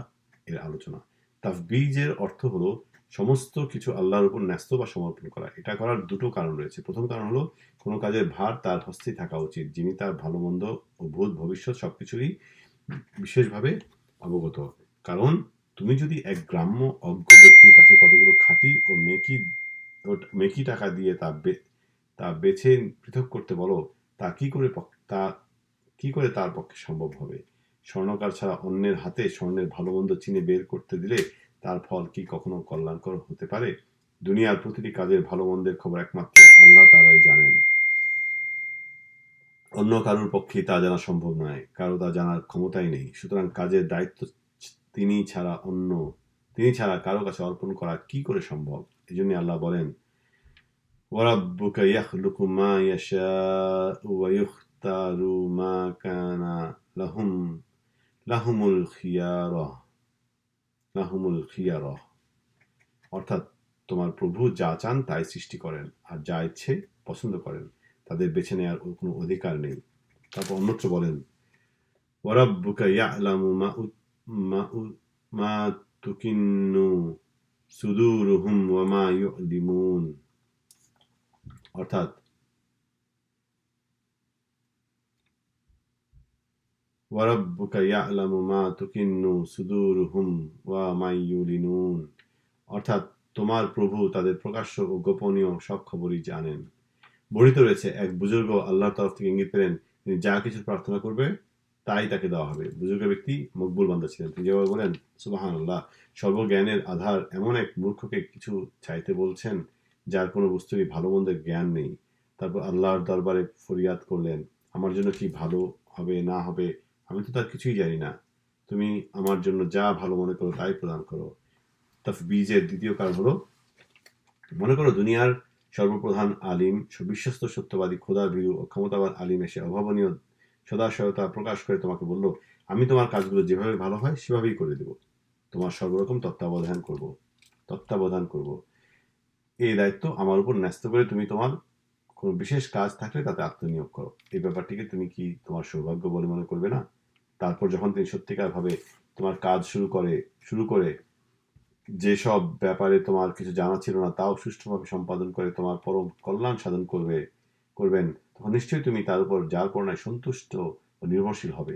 এর আলোচনা। তাফবিজের অর্থ হলো সমস্ত কিছু আল্লাহর উপর ন্যস্ত বা সমর্পণ করা। এটা করার দুটো কারণ রয়েছে। প্রথম কারণ হলো কোনো কাজের ভার তার হস্তেই থাকা উচিত, যিনি তার ভালো মন্দ ও ভূত ভবিষ্যৎ সবকিছুরই বিশেষভাবে অবগত। কারণ তুমি যদি এক গ্রাম্য অজ্ঞ ব্যক্তির কাছে কতগুলো খাঁটি ও মেকি টাকা দিয়ে তা বেছে পৃথক করতে বলো, তা কি করে তার পক্ষে সম্ভব হবে? স্বর্ণকার ছাড়া অন্যের হাতে স্বর্ণের ভালো মন্দ চিনে বের করতে দিলে তার ফল কি কখনো কল্যাণকর হতে পারে? দুনিয়ার প্রতিটি কাজের ভালো মন্দের খবর একমাত্র আল্লাহ তাআলাই জানেন। অন্য কারোর পক্ষে তা জানা সম্ভব নয়, কারো তা জানার ক্ষমতাই নেই। সুতরাং কাজের দায়িত্ব তিনি ছাড়া কারো কাছে অর্পণ করা কি করে সম্ভব? এই জন্য আল্লাহ বলেন, ওয়ারাব্বুকা ইয়াখলুকু মা ইয়াশাউ ওয়া ইখতারু মা কানা লাহুম লাহুমুল খিয়ারাহ, লাহুমুল খিয়ারাহ, অর্থাৎ তোমার প্রভু যা চান তাই সৃষ্টি করেন, আর যা ইচ্ছে পছন্দ করেন, তাদের বেছে নেওয়ার কোনো অধিকার নেই। তারপর অন্যত্র বলেন, ওয়ারাব্বুকা ইয়ালামু মা তুকিন্নু সুদুরুহুম ওয়া মা ইউলিমুন, অর্থাৎ ওয়ারাব্বুকা ইয়ালামু মা তুকিন্নু সুদুরুহুম ওয়া মা ইউলিনুন, অর্থাৎ তোমার প্রভু তাদের প্রকাশ্য ও গোপনীয় সব খবরই জানেন। বর্ণিত রয়েছে, এক বুজুর্গ আল্লাহর তরফ থেকে ইঙ্গিত পেলেন তিনি যা কিছু প্রার্থনা করবে তাই তাকে দেওয়া হবে। বুজুর্গ ব্যক্তি মকবুল বান্দা ছিলেন। তিনি যেভাবে বলেন, সুবহানাল্লাহ, সর্বজ্ঞানের আধার এমন এক মূর্খকে কিছু চাইতে বলছেন যার কোনো বস্তুরই ভালো মন্দের জ্ঞান নেই। তারপর আল্লাহর দরবারে ফরিয়াদ করলেন, আমার জন্য কি ভালো হবে না হবে আমি তো তার কিছুই জানি না, তুমি আমার জন্য যা ভালো মনে করো তাই প্রদান করো। তাফবীজের দ্বিতীয় কারণ হলো, মনে করো দুনিয়ার সর্বপ্রধান আলিম, বিশ্বস্ত সত্যবাদী, খোদা ভীরু ও ক্ষমতাবান আলিম এসে অভাবনীয় সদাশয়তা প্রকাশ করে তোমাকে বলল, আমি তোমার কাজগুলো যেভাবে ভালো হয় সেভাবেই করে দেব, তোমার সর্বরকম তত্ত্বাবধান করব। এই দায়িত্ব আমার উপর ন্যস্ত করে তুমি তোমার কোনো বিশেষ কাজ থাকলে তাতে আত্মনিয়োগ করো। এই ব্যাপারটিকে তুমি কি তোমার সৌভাগ্য বলে মনে করবে না? তারপর যখন তিনি সত্যিকার ভাবে তোমার কাজ শুরু করে যেসব ব্যাপারে তোমার কিছু জানা ছিল না তাও সুষ্ঠুভাবে সম্পাদন করে তোমার পরম কল্যাণ সাধন করবেন, তখন নিশ্চয়ই তুমি তার উপর যার করুণায় সন্তুষ্ট ও নির্ভরশীল হবে।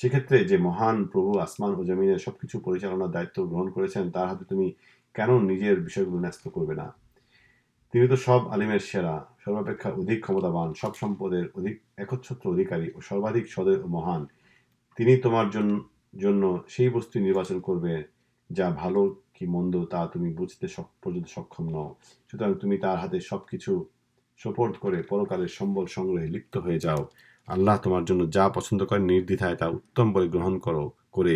সেক্ষেত্রে যে মহান প্রভু আসমান ও জমিনের সবকিছু পরিচালনার দায়িত্ব গ্রহণ করেছেন তার হাতে তুমি কেন নিজের বিষয়গুলো ন্যস্ত করবে না? তিনি তো সব আলিমের সেরা, সর্বাপেক্ষা অধিক ক্ষমতাবান, সব সম্পদের একচ্ছত্র অধিকারী ও সর্বাধিক সদয় ও মহান। তিনি তোমার জন্য সেই বস্তু নির্বাচন করবে যা ভালো কি মন্দ তা তুমি বুঝতে পর্যন্ত সক্ষম নও। সুতরাং তুমি তার হাতে সবকিছু সোপর্দ করে পরকালের সম্বল সংগ্রহে লিপ্ত হয়ে যাও। আল্লাহ তোমার জন্য যা পছন্দ করেন নির্দ্বিধায় তা উত্তম বলে গ্রহণ করে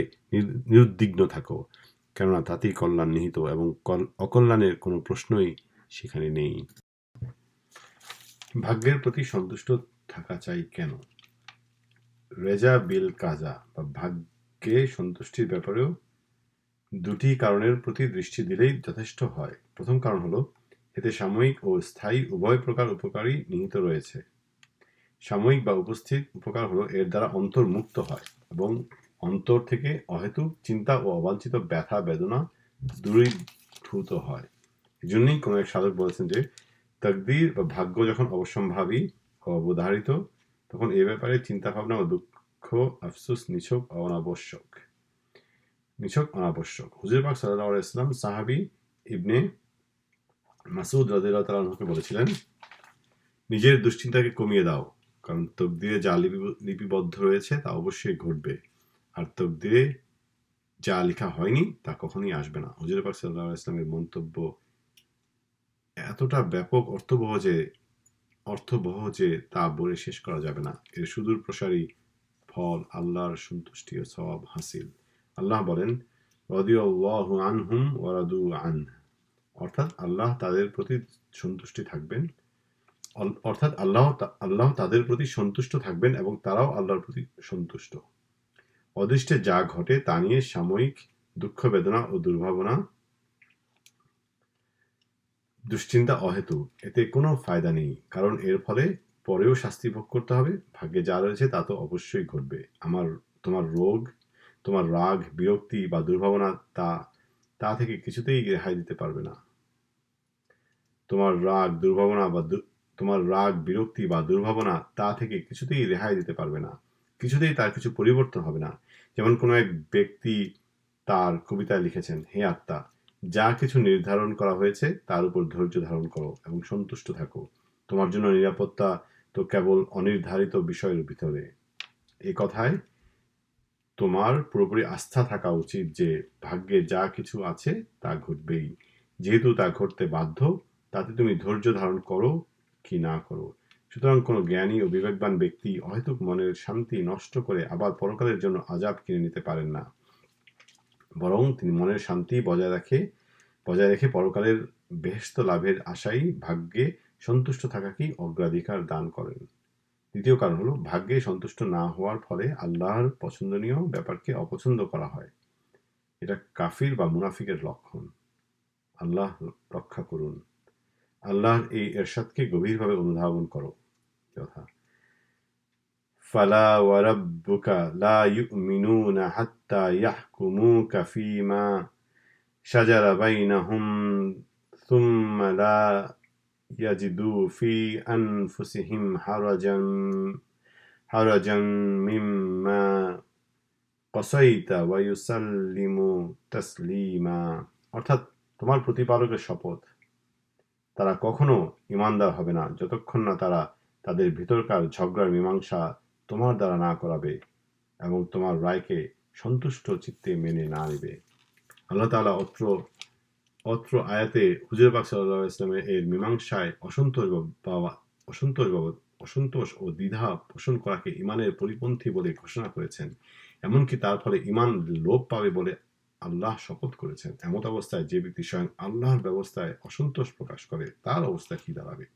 নিরুদ্বিগ্ন থাকো, কেননা তাতেই কল্যাণ নিহিত এবং অকল্যাণের কোনো প্রশ্নই সেখানে নেই। ভাগ্যের প্রতি সন্তুষ্ট থাকা চাই কেন? রেজা বিল কাজা বা ভাগ্যে সন্তুষ্টির ব্যাপারেও দুটি কারণের প্রতি দৃষ্টি দিলেই যথেষ্ট হয়। প্রথম কারণ হলো, এতে সাময়িক ও স্থায়ী উভয় প্রকার উপকারই নিহিত রয়েছে। সাময়িক বা উপস্থিত উপকার হলো এর দ্বারা অন্তর মুক্ত হয় এবং অন্তর থেকে অহেতুক চিন্তা ও অবাঞ্ছিত ব্যথা বেদনা দূরীভূত হয়। এজন্যই কোনো এক সাধক বলেছেন যে তাকদীর বা ভাগ্য যখন অবশ্যম্ভাবী ও অবধারিত তখন এ ব্যাপারে চিন্তা ভাবনা ও দুঃখ আফসোস নিছক অনাবশ্যক। হুজুর পাক সাল্লাল্লাহু আলাইহি ওয়াসাল্লাম সাহাবী ইবনে মাসউদ রাদিয়াল্লাহু তাআলা আনহুকে বলেছিলেন, নিজের দুশ্চিন্তাকে কমিয়ে দাও, কারণ তকদিরে যা লিপিবদ্ধ রয়েছে তা অবশ্যই ঘটবে, আর তকদিরে যা লেখা হয়নি তা কখনোই আসবে না। হুজুর পাক সাল্লাল্লাহু আলাইহি ওয়াসাল্লামের মন্তব্য এতটা ব্যাপক অর্থবহ যে তা বলে শেষ করা যাবে না। এর সুদূর প্রসারী ফল আল্লাহর সন্তুষ্টি ও সওয়াব হাসিল। আল্লাহ বলেন, রাদিয়াল্লাহু আনহুম ওয়া রাদু আনহু, অর্থাৎ আল্লাহ তাদের প্রতি সন্তুষ্ট থাকবেন এবং তারাও আল্লাহর প্রতি সন্তুষ্ট। অদৃষ্টে যা ঘটে তা নিয়ে সাময়িক দুঃখ বেদনা ও দুশ্চিন্তা অহেতুক, এতে কোনো ফায়দা নেই, কারণ এর ফলে পরেও শাস্তি ভোগ করতে হবে। ভাগ্যে যা রয়েছে তা তো অবশ্যই ঘটবে। তোমার রাগ বিরক্তি বা দুর্ভাবনা তা থেকে কিছুতেই রেহাই দিতে পারবে না। তোমার রাগ বিরক্তি বা দুর্ভাবনা তা থেকে কিছুতেই রেহাই দিতে পারবে না, কিছুতেই তার কিছু পরিবর্তন হবে না। যেমন কোনো এক ব্যক্তি তার কবিতায় লিখেছেন, হে আত্মা, যা কিছু নির্ধারণ করা হয়েছে তার উপর ধৈর্য ধারণ করো এবং সন্তুষ্ট থাকো, তোমার জন্য নিরাপত্তা তো কেবল অনির্ধারিত বিষয়ের ভিতরে। এ কথায় তোমার পুরোপুরি আস্থা থাকা উচিত যে ভাগ্যে যা কিছু আছে তা ঘটবেই। যেহেতু তা ঘটতে বাধ্য, তাতে তুমি ধৈর্য ধারণ করো কি না করো। সুতরাং কোনো জ্ঞানী ও বিবেকবান ব্যক্তি অহেতুক মনের শান্তি নষ্ট করে আবার পরকালের জন্য আযাব কিনে নিতে পারেন না, বরং তিনি মনের শান্তি বজায় রেখে পরকালের বেহেশত লাভের আশায় ভাগ্যে সন্তুষ্ট থাকাকেই অগ্রাধিকার দান করেন। দ্বিতীয় কারণ হলো ভাগ্যে সন্তুষ্ট না হওয়ার ফলে আল্লাহর পছন্দনীয় ব্যাপারকে অপছন্দ করা হয়। এটা কাফির বা মুনাফিকের লক্ষণ। আল্লাহ রক্ষা করুন। আল্লাহর এই এরশাদকে গভীরভাবে অনুধাবন করো। যথা ফালা ওয়ারাব্বুকা লা ইউমিনুনা হাত্তা ইয়াহকুমুকা ফীমা শাজারা বাইনাহুম সুম্মা লা ইয়াজিদু ফি আনফুসিহিম হারাজান মিম্মা কসাইতা ওয়া ইউসাল্লিমু তাসলিমা। অর্থাৎ তোমার প্রতিপালকের শপথ, তারা কখনো ঈমানদার হবে না যতক্ষণ না তারা তাদের ভিতরকার ঝগড়ার মীমাংসা তোমার দ্বারা না করাবে এবং তোমার রায়কে সন্তুষ্ট চিত্তে মেনে না নেবে। আল্লাহ তাআলা অত্র আয়াতে হুজুর পাক সাল্লাল্লাহু আলাইহি ওয়াসাল্লামের এর মীমাংসায় অসন্তোষ ও দ্বিধা পোষণ করাকে ঈমানের পরিপন্থী বলে ঘোষণা করেছেন। এমনকি তার ফলে ঈমান লোপ পাবে বলে আল্লাহ শপথ করেছেন। এমত অবস্থায় যে ব্যক্তি স্বয়ং আল্লাহর ব্যবস্থায় অসন্তোষ প্রকাশ করে তার অবস্থা কি দাঁড়াবে?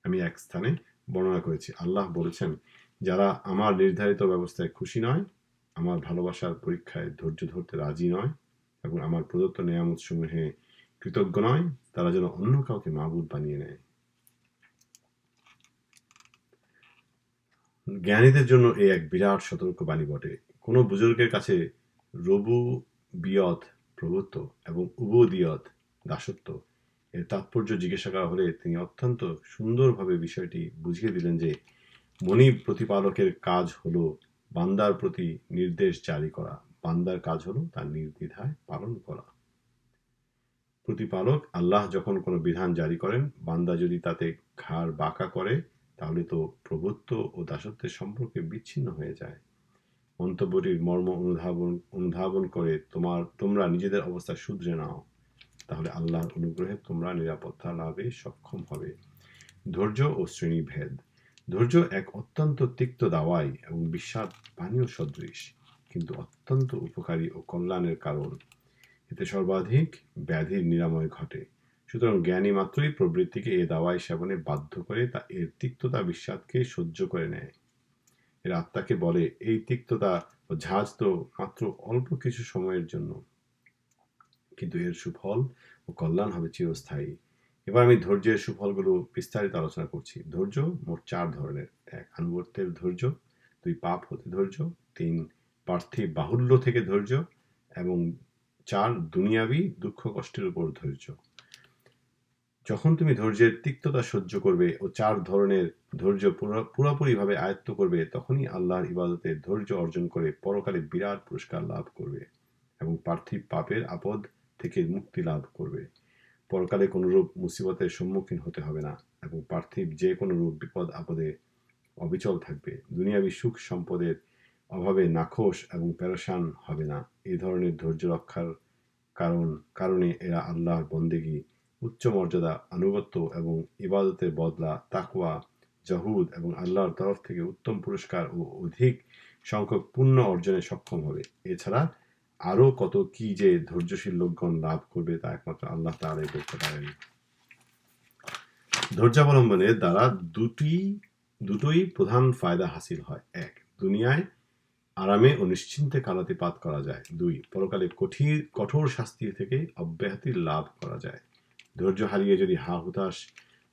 আমি এক স্থানে বর্ণনা করেছি, আল্লাহ বলেছেন, যারা আমার নির্ধারিত ব্যবস্থায় খুশি নয়, আমার ভালোবাসার পরীক্ষায় ধৈর্য ধরতে রাজি নয় এবং আমার প্রদত্ত নেয়ামত সমূহে কৃতজ্ঞ নয়, তারা যেন অন্য কাউকে মাবুদ বানিয়ে নেয়। জ্ঞানীদের জন্য এই এক বিরাট সতর্কবাণী বটে। কোনো বুজুর্গের কাছে রবুবিয়ত প্রভুত্ব এবং উবুদিয়ত দাসত্ব এর তাৎপর্য জিজ্ঞাসা করা হলে তিনি অত্যন্ত সুন্দরভাবে বিষয়টি বুঝিয়ে দিলেন যে মনিব প্রতিপালকের কাজ হলো বান্দার প্রতি নির্দেশ জারি করা, বান্দার কাজ হলো তার নির্দ্বিধায় পালন করা। প্রতিপালক আল্লাহ যখন কোনো বিধান জারি করেন, বান্দা যদি তাতে ঘাড় বাঁকা করে তাহলে তো প্রভুত্ব ও দাসত্বের সম্পর্কে বিচ্ছিন্ন হয়ে যায়। মন্তব্যটির মর্ম অনুধাবন করে তোমরা নিজেদের অবস্থা শুধরে নাও, তাহলে আল্লাহর অনুগ্রহে তোমরা নিরাপত্তা লাভে সক্ষম হবে। ধৈর্য ও শ্রেণীভেদ। ধৈর্য এক অত্যন্ত তিক্ত দাওয়াই এবং বিস্বাদ পানীয় সদৃশ, কিন্তু অত্যন্ত উপকারী ও কল্যাণের কারণ। এতে সর্বাধিক ব্যাধির নিরাময় ঘটে। সুতরাং জ্ঞানী মাত্রই প্রবৃত্তিকে এ দাওয়াই সেবনে বাধ্য করে তা এর তিক্ততা বিস্বাদকে সহ্য করে নেয়। এর আত্মাকে বলে, এই তিক্ততা ও ঝাঁজ তো মাত্র অল্প কিছু সময়ের জন্য, কিন্তু এর সুফল ও কল্যাণ হবে চিরস্থায়ী। এবার আমি ধৈর্যের সুফলগুলো বিস্তারিত আলোচনা করছি। ধৈর্য মোট 4 ধরনের। 1 আনুগত্যের ধৈর্য, 2 পাপ হতে ধৈর্য, 3 পার্থিব বাহুল্য থেকে ধৈর্য এবং 4 দুনিয়াবি দুঃখ কষ্টের উপর ধৈর্য। যখন তুমি ধৈর্যের তিক্ততা সহ্য করবে ও 4 ধরনের ধৈর্য পুরোপুরিভাবে আয়ত্ত করবে, তখনই আল্লাহর ইবাদতে ধৈর্য অর্জন করে পরকালে বিরাট পুরস্কার লাভ করবে এবং পার্থিব পাপের আপদ থেকে মুক্তি লাভ করবে। পরকালে কোনরূপ মুসিবতের সম্মুখীন হতে হবে না এবং পার্থিব যে কোনো রূপ বিপদ আপদে অবিচল থাকবে। দুনিয়াবি সুখ সম্পদের অভাবে নাখোশ এবং পেরেশান হবে না। এই ধরনের ধৈর্য রক্ষার কারণে এরা আল্লাহর বন্দেগী, উচ্চ মর্যাদা, আনুগত্য এবং ইবাদতের বদলা তাকওয়া, জহুদ এবং আল্লাহর তরফ থেকে উত্তম পুরস্কার ও অধিক সংখ্যক পুণ্য অর্জনে সক্ষম হবে। এছাড়া আরও কত কি যে ধৈর্যশীল লোকগণ লাভ করবে তা একমাত্র আল্লাহ তাআলাই বলতে পারেন। ধৈর্যাবলম্বনের দ্বারা দুটোই প্রধান ফায়দা হাসিল হয়। 1 দুনিয়ায় আরামে ও নিশ্চিন্তে কালাতিপাত করা যায়। 2 পরকালে কঠোর শাস্তি থেকে অব্যাহতি লাভ করা যায়। ধৈর্য হারিয়ে যদি হা হুতাশ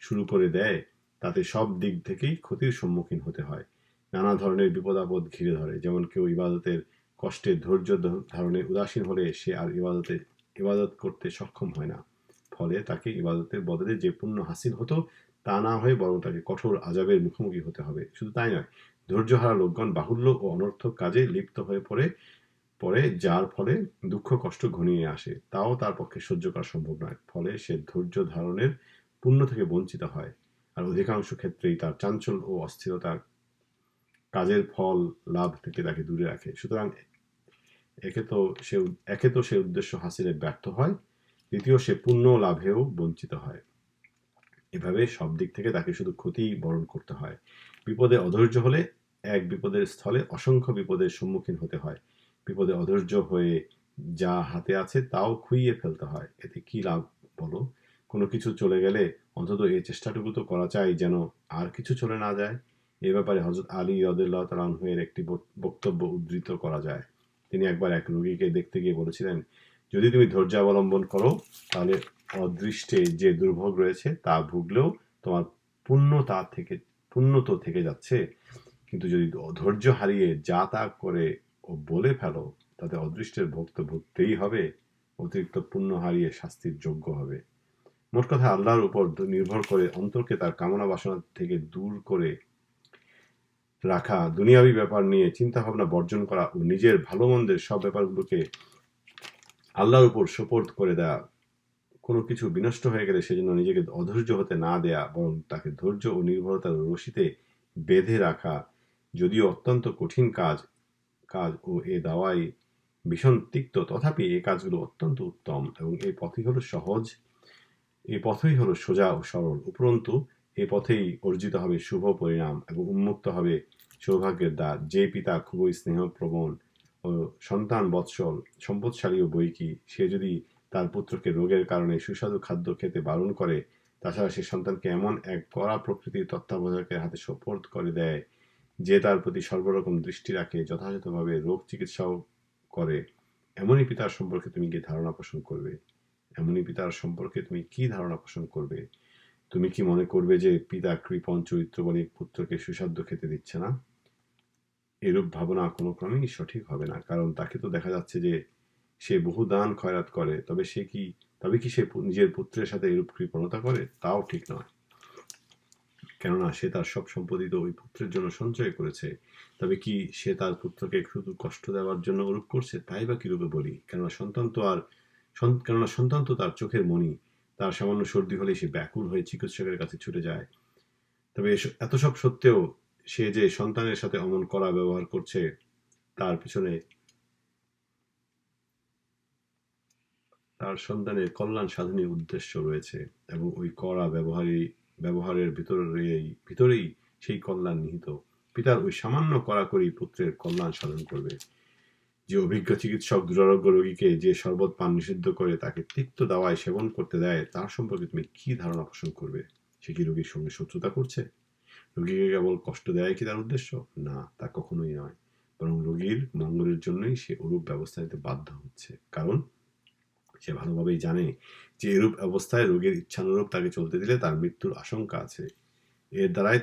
শুরু করে দেয়, তাতে সব দিক থেকেই ক্ষতির সম্মুখীন হতে হয়। নানা ধরনের বিপদ আপদ ঘিরে ধরে। যেমন কেউ ইবাদতের কষ্টে ধৈর্য ধারণে উদাসীন হলে সে আর ইবাদত করতে সক্ষম হয় না। ফলে তাকে ইবাদতের বদলে যে পুণ্য হাসিল হতো তা না হয়ে বরং তাকে কঠোর আযাবের মুখোমুখি হতে হবে। শুধু তাই নয়, ধৈর্যহারা লোকগণ বাহুল্য ও অনর্থক কাজে লিপ্ত হয়ে পড়ে যার ফলে দুঃখ কষ্ট ঘনিয়ে আসে, তাও তার পক্ষে সহ্য করা সম্ভব নয়। ফলে সে ধৈর্য ধারণের পুণ্য থেকে বঞ্চিত হয়, আর অধিকাংশ ক্ষেত্রেই তার চাঞ্চল্য ও অস্থিরতা কাজের ফল লাভ থেকে তাকে দূরে রাখে। সুতরাং একে তো সে উদ্দেশ্য হাসিলে ব্যর্থ হয়, দ্বিতীয় সে পুণ্য লাভেও বঞ্চিত হয়। এভাবে সব দিক থেকে তাকে শুধু ক্ষতি বরণ করতে হয়। বিপদে অধৈর্য হলে এক বিপদের স্থলে অসংখ্য বিপদের সম্মুখীন হতে হয়। বিপদে অধৈর্য হয়ে যা হাতে আছে তাও খুইয়ে ফেলতে হয়। এতে কি লাভ বলো? কোনো কিছু চলে গেলে অন্তত এই চেষ্টাটুকু তো করা চাই যেন আর কিছু চলে না যায়। এ ব্যাপারে হযরত আলী রাদিয়াল্লাহু তাআলা আনহু এর একটি বক্তব্য উদ্ধৃত করা যায়। তিনি একবার এক রোগীকে দেখতে গিয়ে বলেছিলেন, যদি তুমি ধৈর্য অবলম্বন করো তাহলে অদৃষ্টে যে দুর্ভোগ রয়েছে তা ভুগলেও তোমার পুণ্য তো থেকে যাচ্ছে, কিন্তু যদি ধৈর্য হারিয়ে যা তা করে ও বলে ফেলো তাতে অদৃষ্টের ভোগ তো ভুগতেই হবে, অতিরিক্ত পুণ্য হারিয়ে শাস্তির যোগ্য হবে। মোট কথা আল্লাহর উপর নির্ভর করে অন্তরকে তার কামনা বাসনা থেকে দূর করে রাখা, দুনিয়াবী ব্যাপার নিয়ে চিন্তা ভাবনা বর্জন করা ও নিজের ভালো মন্দের সব ব্যাপারগুলোকে আল্লাহর উপর সোপর্দ করে দেয়া, কোনো কিছু বিনষ্ট হয়ে গেলে সেজন্য নিজেকে অধৈর্য হতে না দেয়া, বরং তাকে ধৈর্য ও নির্ভরতার রশিতে বেঁধে রাখা, যদিও অত্যন্ত কঠিন কাজ ও এ দাওয়াই ভীষণ তিক্ত, তথাপি এই কাজগুলো অত্যন্ত উত্তম এবং এই পথই হলো সোজা ও সরল। উপরন্তু এই পথেই অর্জিত হবে শুভ পরিণাম এবং উন্মুক্ত হবে সৌভাগ্যের দ্বার। যে পিতা খুবই স্নেহপ্রবণ ও সন্তান বৎসল, সম্পদশালী ও বৈকি, সে যদি তার পুত্রকে রোগের কারণে সুস্বাদু খাদ্য খেতে বারণ করে, তাছাড়া সে সন্তানকে এমন এক কড়া প্রকৃতির তত্ত্বাবধায়কের হাতে সোপর্দ করে দেয় যে তার প্রতি সর্বরকম দৃষ্টি রাখে, যথাযথভাবে রোগ চিকিৎসাও করে, এমনই পিতার সম্পর্কে তুমি কি ধারণা পোষণ করবে? তুমি কি মনে করবে যে পিতা কৃপণ চরিত্র বলে পুত্রকে সুসাধ্য খেতে দিচ্ছে না? এরূপ ভাবনা কোনো ক্রমেই সঠিক হবে না, কারণ তাকে তো দেখা যাচ্ছে যে সে বহু দান খয়রাত করে, তবে কি সে নিজের পুত্রের সাথে এরূপ কৃপণতা করে? তাও ঠিক নয়, কেননা সে তার সব সম্পত্তি তো ওই পুত্রের জন্য সঞ্চয় করেছে। তবে কি সে তার পুত্রকে শুধু কষ্ট দেওয়ার জন্য ওরূপ করছে? তাই বা কিরূপে বলি? কেননা সন্তান তো তার চোখের মণি, তার সামান্য সর্দি হলেই সে ব্যাকুল হয়ে চিকিৎসকের কাছে ছুটে যায়। তবে এত সব সত্ত্বেও সে যে সন্তানের সাথে অমন কড়া ব্যবহার করছে, তার পিছনে তার সন্তানের কল্যাণ সাধনের উদ্দেশ্য রয়েছে এবং ওই কড়া ব্যবহারের ভিতরেই সেই কল্যাণ নিহিত। পিতার ওই সামান্য কড়াকড়ি পুত্রের কল্যাণ সাধন করবে। যে অভিজ্ঞ চিকিৎসক দুরারোগ্য রোগীকে যে শরবত পান নিষিদ্ধ করে তাকে তিক্ত দাওয়ায় সেবন করতে দেয়, তার সম্পর্কে তুমি কি ধারণা পোষণ করবে? সে কি রোগীর সঙ্গে শত্রুতা করছে? রোগীকে কেবল কষ্ট দেওয়াই কি তার উদ্দেশ্য? না, তা কখনোই নয়, বরং রোগীর মঙ্গলের জন্যই সে ওরূপ ব্যবস্থা নিতে বাধ্য হচ্ছে, কারণ সে ভালোভাবেই জানে যে এরূপ অবস্থায় রোগীর ইচ্ছানুরূপ তাকে চলতে দিলে তার মৃত্যুর আশঙ্কা আছে। এর দ্বারাই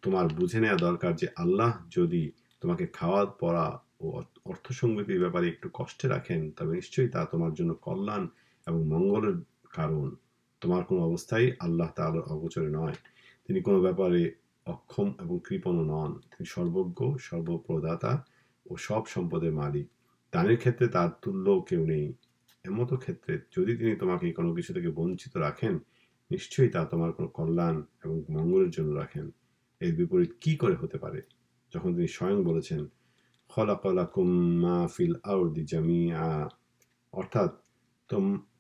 তোমার বুঝে নেওয়া দরকার যে আল্লাহ যদি তোমাকে খাওয়া পড়া ও অর্থসঙ্গতির ব্যাপারে একটু কষ্টে রাখেন, তবে নিশ্চয়ই তা তোমার জন্য কল্যাণ এবং মঙ্গলের কারণ। তোমার কোনো অবস্থাই আল্লাহ তাআলার অগোচরে নয়। তিনি কোনো ব্যাপারে অক্ষম এবং কৃপণও নন। তিনি সর্বজ্ঞ, সর্বপ্রদাতা ও সব সম্পদের মালিক। দানের ক্ষেত্রে তার তুল্য কেউ নেই। এমতো ক্ষেত্রে যদি তিনি তোমাকে কোনো কিছু থেকে বঞ্চিত রাখেন, নিশ্চয়ই তা তোমার কোনো কল্যাণ এবং মঙ্গলের জন্য রাখেন। এর বিপরীত কি করে হতে পারে, যখন তিনি স্বয়ং বলেছেন খলাকা লাকুম মা ফিল আরদি জামিআ, অর্থাৎ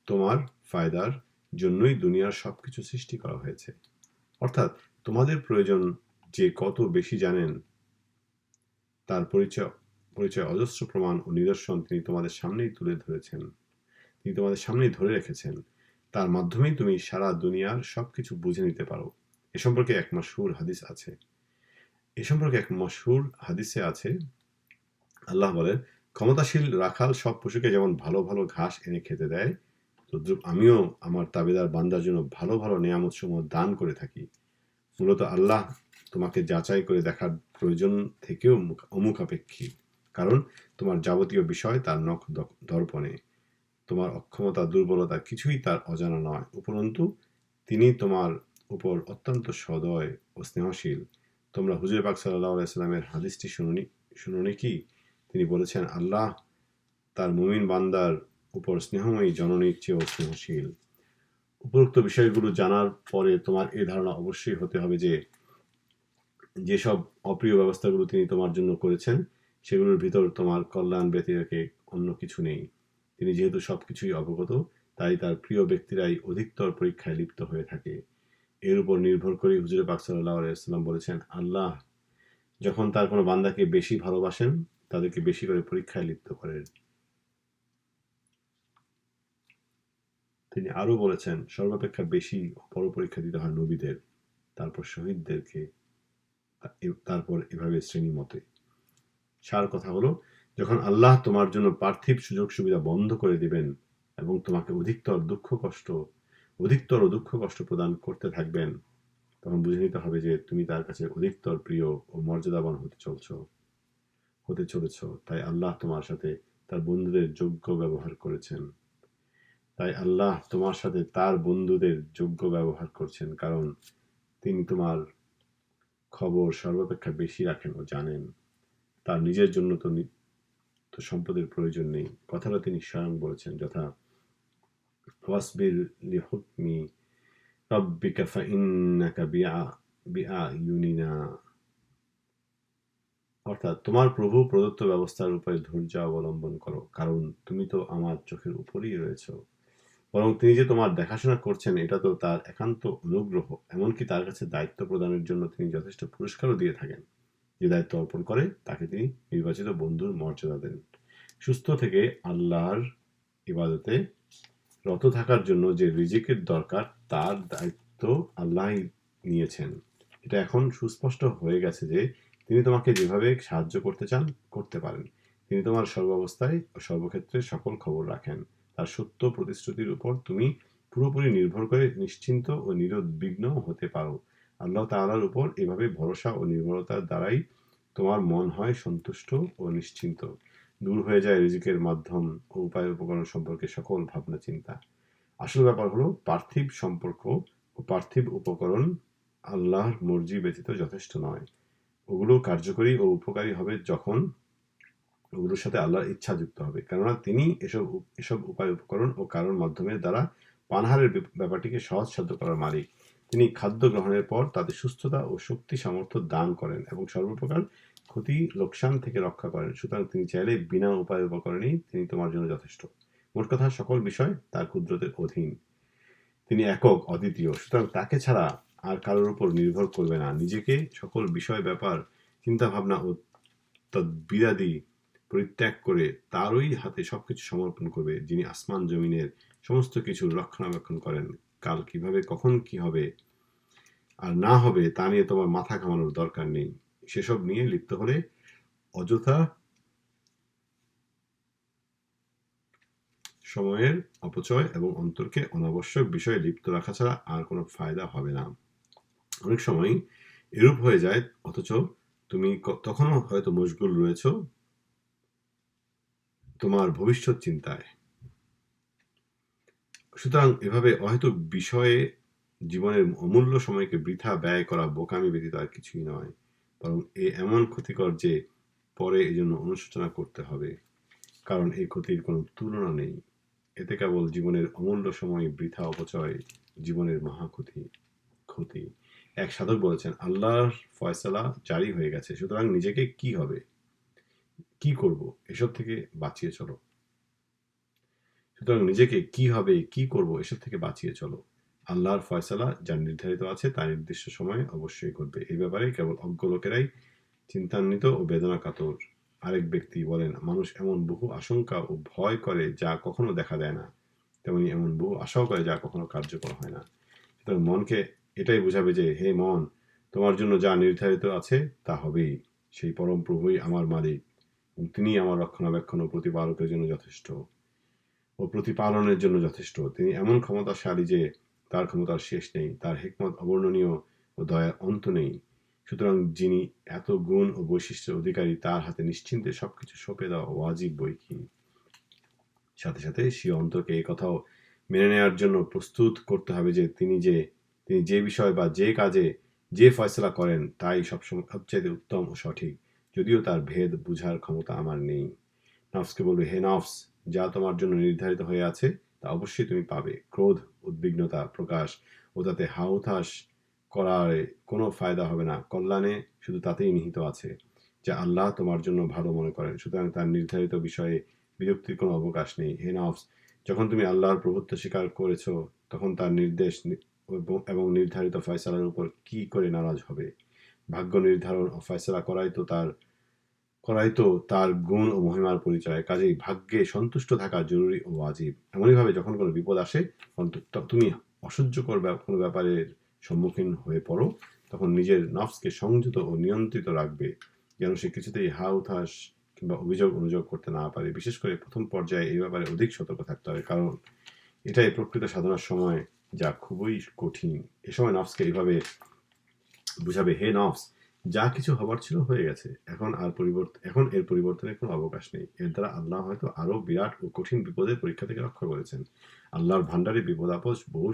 তোমার ফায়দার জন্যই দুনিয়ার সবকিছু সৃষ্টি করা হয়েছে। অর্থাৎ তোমাদের প্রয়োজন যে কত বেশি জানেন তার পরিচয় অজস্র প্রমাণ ও নিদর্শন তিনি তোমাদের সামনেই ধরে রেখেছেন। তার মাধ্যমেই তুমি সারা দুনিয়ার সবকিছু বুঝে নিতে পারো। এ সম্পর্কে এক মশহুর হাদিসে আছে, আল্লাহ বলেন, ক্ষমতাশীল রাখাল সব পশুকে যেমন ভালো ভালো ঘাস এনে খেতে দেয়, তদ্রূপ আমিও আমার তাবেদার বান্দার জন্য ভালো ভালো নেয়ামতসমূহ দান করে থাকি। মূলত আল্লাহ তোমাকে যাচাই করে দেখার প্রয়োজন থেকেও অমুখাপেক্ষী, কারণ তোমার যাবতীয় বিষয় তার নখ দর্পণে। তোমার অক্ষমতা, দুর্বলতা কিছুই তার অজানা নয়। উপরন্তু তিনি তোমার উপর অত্যন্ত সদয় ও স্নেহশীল। তোমরা হুজুর পাক সাল্লাল্লাহু আলাইহি ওয়াসাল্লামের হাদিসটি শুনোনি কি? তিনি বলেছেন, আল্লাহ তার মুমিন বান্দার উপর স্নেহময়ী জননীর চেয়েও স্নেহশীল। উপরোক্ত বিষয়গুলো জানার পরে তোমার এই ধারণা অবশ্যই হতে হবে যে যেসব অপ্রিয় ব্যবস্থাগুলো তিনি তোমার জন্য করেছেন, সেগুলোর ভিতর তোমার কল্যাণ ব্যতিরেকে অন্য কিছু নেই। তিনি যেহেতু সবকিছুই অবগত, তাই তার প্রিয় ব্যক্তিরাই অধিকতর পরীক্ষায় লিপ্ত হয়ে থাকে। এর উপর নির্ভর করে হুজুর পাক সাল্লাল্লাহু আলাইহি ওয়াসাল্লাম বলেছেন, আল্লাহ যখন তার কোনো বান্দাকে বেশি ভালোবাসেন, তাদেরকে বেশি করে পরীক্ষায় লিপ্ত করেন। তিনি আরো বলেছেন, সর্বাপেক্ষা বেশি বড় পরীক্ষা দিতে হয় নবীদের, তারপর শহীদদেরকে, তারপর এভাবে শ্রেণী মতে। সার কথা হলো, যখন আল্লাহ তোমার জন্য পার্থিব সুযোগ সুবিধা বন্ধ করে দিবেন এবং তোমাকে অধিকতর দুঃখ কষ্ট প্রদান করতে থাকবেন, তখন বুঝে নিতে হবে যে তুমি তার কাছে অধিকতর প্রিয় ও মর্যাদাবান হতে চলেছ। তাই আল্লাহ তোমার সাথে তার বন্ধুদের যোগ্য ব্যবহার করেছেন। কারণ তিনি তোমার খবর সর্বাপেক্ষা বেশি রাখেন ও জানেন। তার নিজের জন্য তো সম্পদের প্রয়োজন নেই। কথাটা তিনি স্বয়ং বলেছেন, যথা ওয়াসবির লিহুকমি রাব্বিকা ফাইন্নাকা বিআইউনিনা, অর্থাৎ তোমার প্রভু প্রদত্ত ব্যবস্থার উপরে ধৈর্য অবলম্বন করো, কারণ তুমি তো আমার চোখের উপরেই রয়েছ। বরং তিনি যে তোমার দেখাশোনা করছেন এটা তো তার একান্ত অনুগ্রহ। এমনকি তার কাছে দায়িত্ব প্রদানের জন্য তিনি যথেষ্ট পুরস্কারও দিয়ে থাকেন। যে দায়িত্ব অর্পণ করে তাকে তিনি নির্বাচিত বন্ধুর মর্যাদা দেন। সুস্থ থেকে আল্লাহর ইবাদতে রত থাকার জন্য যে রিজিকের দরকার তার দায়িত্ব আল্লাহই নিয়েছেন। এটা এখন সুস্পষ্ট হয়ে গেছে যে তিনি তোমাকে যেভাবে সাহায্য করতে চান করতে পারেন। তিনি তোমার সর্বাবস্থায় ও সর্বক্ষেত্রে সকল খবর রাখেন। তার সত্য প্রতিশ্রুতির উপর তুমি পুরোপুরি নির্ভর করে নিশ্চিন্ত ও নিরুদ্বিগ্ন হতে পারো। আল্লাহ তাআলার উপর এভাবে ভরসা ও নির্ভরতার দ্বারাই তোমার মন হয় সন্তুষ্ট ও নিশ্চিন্ত। দূর হয়ে যায় রিজিকের মাধ্যম ও উপায় উপকরণ সম্পর্কে সকল ভাবনা চিন্তা। আসল ব্যাপার হলো পার্থিব সম্পর্ক ও পার্থিব উপকরণ আল্লাহর মর্জি ব্যতীত যথেষ্ট নয়। ওগুলো কার্যকরী ও উপকারী হবে যখন ওগুলোর সাথে আল্লাহর ইচ্ছা যুক্ত হবে, কেননা তিনি এসব উপায় উপকরণ ও কারণ মাধ্যমের দ্বারা পানাহারের ব্যাপারটিকে সহজসাধ্য করার মালিক। তিনি খাদ্য গ্রহণের পর তাদের সুস্থতা ও শক্তি সামর্থ্য দান করেন এবং সর্বপ্রকার ক্ষতি লোকসান থেকে রক্ষা করেন। সুতরাং তিনি চাইলে বিনা উপায় উপকরণেই তিনি তোমার জন্য যথেষ্ট। মোট কথা, সকল বিষয় তার কুদরতের অধীন। তিনি একক, অদ্বিতীয়। সুতরাং তাকে ছাড়া আর কারোর উপর নির্ভর করবে না। নিজেকে সকল বিষয় ব্যাপার চিন্তা ভাবনা ও তদ্বিরাদি পরিত্যাগ করে তারই হাতে সবকিছু সমর্পণ করবে, যিনি আসমান জমিনের সমস্ত কিছুর রক্ষণাবেক্ষণ করেন। কাল কিভাবে কখন কি হবে আর না হবে তা নিয়ে তোমার মাথা ঘামানোর দরকার নেই। সেসব নিয়ে লিপ্ত হলে অযথা সময়ের অপচয় এবং অন্তরকে অনাবশ্যক বিষয়ে লিপ্ত রাখা ছাড়া আর কোনো ফায়দা হবে না। অনেক সময় এরূপ হয়ে যায়, অথচ তুমি তখনও হয়তো মশগুল রয়েছ তোমার ভবিষ্যৎ চিন্তায়। সুতরাং এভাবে অহেতুক বিষয়ে জীবনের অমূল্য সময়কে বৃথা ব্যয় করা বোকামি ব্যতীত আর কিছুই নয়, বরং এমন ক্ষতিকর যে পরে এজন্য অনুশোচনা করতে হবে, কারণ এই ক্ষতির কোনো তুলনা নেই। এতে কেবল জীবনের অমূল্য সময় বৃথা অপচয়, জীবনের ক্ষতি। এক সাধক বলেছেন, আল্লাহর ফয়সালা জারি হয়ে গেছে, সুতরাং নিজেকে কি করব এসব থেকে বাঁচিয়ে চলো। আল্লাহর ফয়সালা যা নির্ধারিত আছে তা নির্দিষ্ট সময়ে অবশ্যই ঘটবে। এই ব্যাপারে কেবল অজ্ঞ লোকেরাই চিন্তান্বিত ও বেদনা কাতর। আরেক ব্যক্তি বলেন, মানুষ এমন বহু আশঙ্কা ও ভয় করে যা কখনো দেখা দেয় না, তেমনি এমন বহু আশাও করে যা কখনো কার্যকর হয় না। সুতরাং মনকে এটাই বোঝাবে যে, হে মন, তোমার জন্য যা নির্ধারিত আছে তা হবেই। সেই পরম প্রভুই আমার মালিক এবং তিনি আমার রক্ষণাবেক্ষণ ও প্রতিপালনের জন্য যথেষ্ট। তিনি এমন ক্ষমতাশালী যে তার ক্ষমতার শেষ নেই, তার হিকমত অবর্ণনীয় ও দয়ার অন্ত নেই। সুতরাং যিনি এত গুণ ও বৈশিষ্ট্যের অধিকারী, তার হাতে নিশ্চিন্তে সবকিছু সঁপে দেওয়া ওয়াজিব বই কি। সাথে সাথে স্বীয় অন্তরকে এই কথাও মেনে নেওয়ার জন্য প্রস্তুত করতে হবে যে তিনি যে বিষয় বা যে কাজে যে ফয়সলা করেন তাই সবসময় সবচাইতে উত্তম ও সঠিক, যদিও তার ভেদ বুঝার ক্ষমতা আমার নেই। নফসকে বলবে, হে নফস, যা তোমার জন্য নির্ধারিত হয়ে আছে তা অবশ্যই তুমি পাবে। ক্রোধ, উদ্বিগ্নতা প্রকাশ ও তাতে হাউতাস করার কোনো ফায়দা হবে না। কল্যাণে শুধু তাতেই নিহিত আছে যা আল্লাহ তোমার জন্য ভালো মনে করেন। সুতরাং তার নির্ধারিত বিষয়ে বিরক্তির কোনো অবকাশ নেই। হে নফস, যখন তুমি আল্লাহর প্রভুত্ব স্বীকার করেছ, তখন তার নির্দেশ এবং নির্ধারিত ফয়সালার উপর কি করে নারাজ হবে? ভাগ্য নির্ধারণ ও ফয়সালা করাই তো তার গুণ ও মহিমার পরিচয়। কাজেই ভাগ্যে সন্তুষ্ট থাকা জরুরি ও ওয়াজিব। এমনইভাবে যখন কোনো বিপদ আসে, তুমি অসহ্যকর কোনো ব্যাপারের সম্মুখীন হয়ে পড়ো, তখন নিজের নফসকে সংযত ও নিয়ন্ত্রিত রাখবে, যেন সে কিছুতেই হাউতাস কিংবা অভিযোগ অনুযোগ করতে না পারে। বিশেষ করে প্রথম পর্যায়ে এই ব্যাপারে অধিক সতর্ক থাকতে হবে, কারণ এটাই প্রকৃত সাধনার সময়, যা খুবই কঠিন। এ সময় নফসকে এইভাবে বুঝাবে, হে নফস, যা কিছু হবার ছিল হয়ে গেছে, এখন এর পরিবর্তনের কোনো অবকাশ নেই। এর দ্বারা আল্লাহ হয়তো আরো বিরাট ও কঠিন বিপদের পরীক্ষা থেকে রক্ষা করেছেন। আল্লাহর ভান্ডারে বিপদ আপদ বহু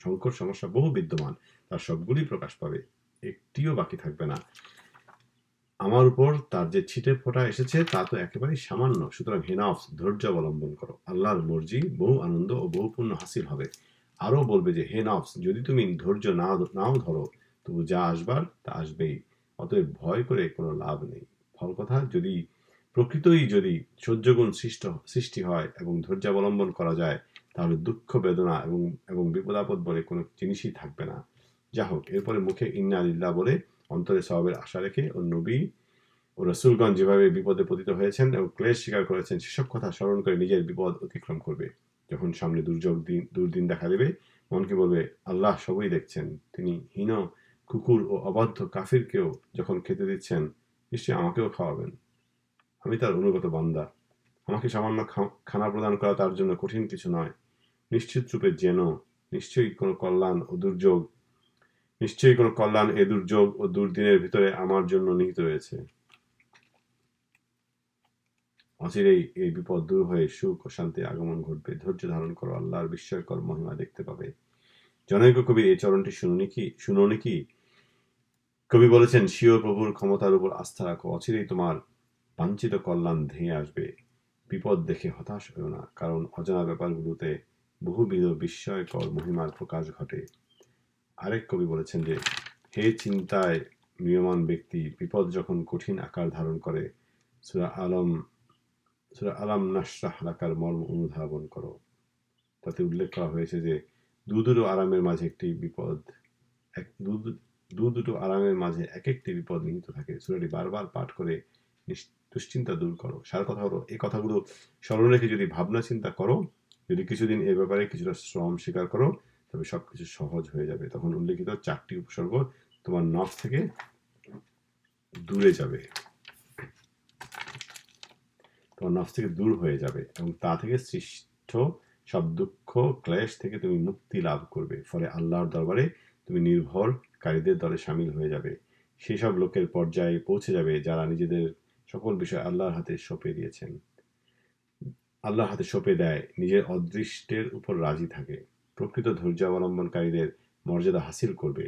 সংকট সমস্যা বহু বিদ্যমান, তার সবগুলি প্রকাশ পাবে, একটিও বাকি থাকবে না। আমার উপর তার যে ছিটে ফোঁটা এসেছে তা তো একেবারেই সামান্য। সুতরাং হে নফস, ধৈর্য অবলম্বন করো, আল্লাহর মর্জি বহু আনন্দ ও বহু পুণ্য হাসিল হবে। আরো বলবে যে, হে নফস, যদি তুমি ধৈর্য নাও ধরো, তবু যা আসবার তা আসবেই, অতএব ভয় করে কোনো লাভ নেই। ফল কথা, প্রকৃতই যদি সহ্যগুণ সৃষ্টি হয় এবং ধৈর্য অবলম্বন করা যায়, তাহলে দুঃখ বেদনা এবং বিপদ আপদ বলে কোনো জিনিসই থাকবে না। যা হোক, এরপরে মুখে ইন্না লিল্লাহ বলে অন্তরে সওয়াবের আশা রেখে ও নবী ও রাসূলগণ যেভাবে বিপদে পতিত হয়েছেন এবং ক্লেশ স্বীকার করেছেন, সেসব কথা স্মরণ করে নিজের বিপদ অতিক্রম করবে। যখন সামনে দুর্দিন দেখা দেবে, মনকে বলবে, আল্লাহ সবই দেখছেন। তিনি হীন, কুকুর ও অবাধ্য কাফিরকেও যখন খেতে দিচ্ছেন, নিশ্চয়ই আমাকেও খাওয়াবেন। আমি তার অনুগত বান্দা। আমাকে সামান্য খানা প্রদান করা তার জন্য কঠিন কিছু নয়। নিশ্চিত রূপে নিশ্চয়ই কোনো কল্যাণ এ দুর্যোগ ও দুর্দিনের ভিতরে আমার জন্য নিহিত রয়েছে। অচিরেই এই বিপদ দূর হয়ে সুখ ও শান্তির আগমন ঘটবে। ধৈর্য ধারণ করো, আল্লাহর বিস্ময়কর মহিমা দেখতে পাবে। জনৈক কবি এই চরণটি শুনোনি কি? কবি বলেছেন, স্বীয় প্রভুর ক্ষমতার উপর আস্থা রাখো, অচিরেই তোমার বাঞ্ছিত কল্যাণ ধেয়ে আসবে। বিপদ দেখে হতাশ হও না, কারণ অজানা ব্যাপারগুলোতে বহুবিধ বিস্ময়কর মহিমার প্রকাশ ঘটে। আরেক কবি বলেছেন যে, হে চিন্তায় ম্রিয়মাণ ব্যক্তি, বিপদ যখন কঠিন আকার ধারণ করে, সূরা আলাম নাশরাহ লাকার মর্ম অনুধাবন করো। তাতে উল্লেখ করা হয়েছে যে দুটো আরামের মাঝে এক একটি বিপদ নিহিত থাকে। সূরাটি বারবার পাঠ করে দুশ্চিন্তা দূর করো। সার কথা হলো, এই কথাগুলো স্মরণ রেখে যদি ভাবনা চিন্তা করো, যদি কিছুদিন এ ব্যাপারে কিছুটা শ্রম স্বীকার করো, তবে সবকিছু সহজ হয়ে যাবে। তখন উল্লেখিত 4টি উপসর্গ তোমার নফস থেকে দূর হয়ে যাবে এবং তা থেকে সৃষ্ট সব দুঃখ ক্লেশ থেকে তুমি মুক্তি লাভ করবে। ফলে আল্লাহর দরবারে তুমি নির্ভরকারীদের দলে সামিল হয়ে যাবে। সেই সব লোকের পর্যায়ে পৌঁছে যাবে যারা নিজেদের সকল বিষয় আল্লাহর হাতে সঁপে দেয়, নিজের অদৃষ্টের উপর রাজি থাকে। প্রকৃত ধৈর্য অবলম্বনকারীদের মর্যাদা হাসিল করবে।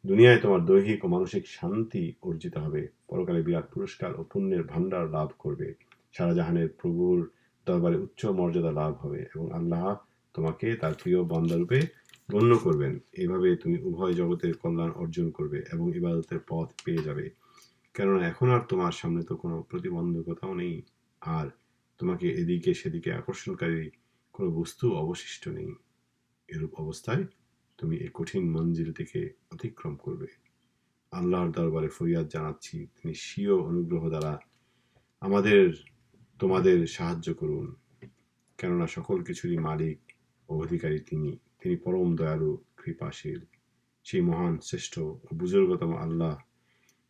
দুনিয়ায় তোমার দৈহিক ও মানসিক শান্তি অর্জিত হবে। পরকালে বিরাট পুরস্কার ও পুণ্যের ভাণ্ডার লাভ করবে। সারা জাহানের প্রভুর দরবারে উচ্চ মর্যাদা লাভ হবে এবং আল্লাহ তোমাকে তার প্রিয় বান্দারূপে গণ্য করবেন। এইভাবে তুমি উভয় জগতের কল্যাণ অর্জন করবে এবং ইবাদতের পথ পেয়ে যাবে, কেননা এখন আর তোমার সামনে তো কোনো প্রতিবন্ধকতাও নেই, আর তোমাকে এদিকে সেদিকে আকর্ষণকারী কোনো বস্তু অবশিষ্ট নেই। এরূপ অবস্থায় তুমি এই কঠিন মঞ্জিল থেকে অতিক্রম করবে। আল্লাহর দরবারে ফরিয়াদ জানাচ্ছি, তিনি স্বীয় অনুগ্রহ দ্বারা তোমাদের সাহায্য করুন, কেননা সকল কিছুরই মালিক ও অধিকারী তিনি পরম দয়ালু কৃপাশীল। সেই মহান শ্রেষ্ঠ ও বুজুর্গতম আল্লাহ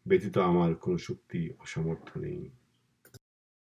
ব্যতীত আমার কোনো শক্তি ও সামর্থ্য নেই।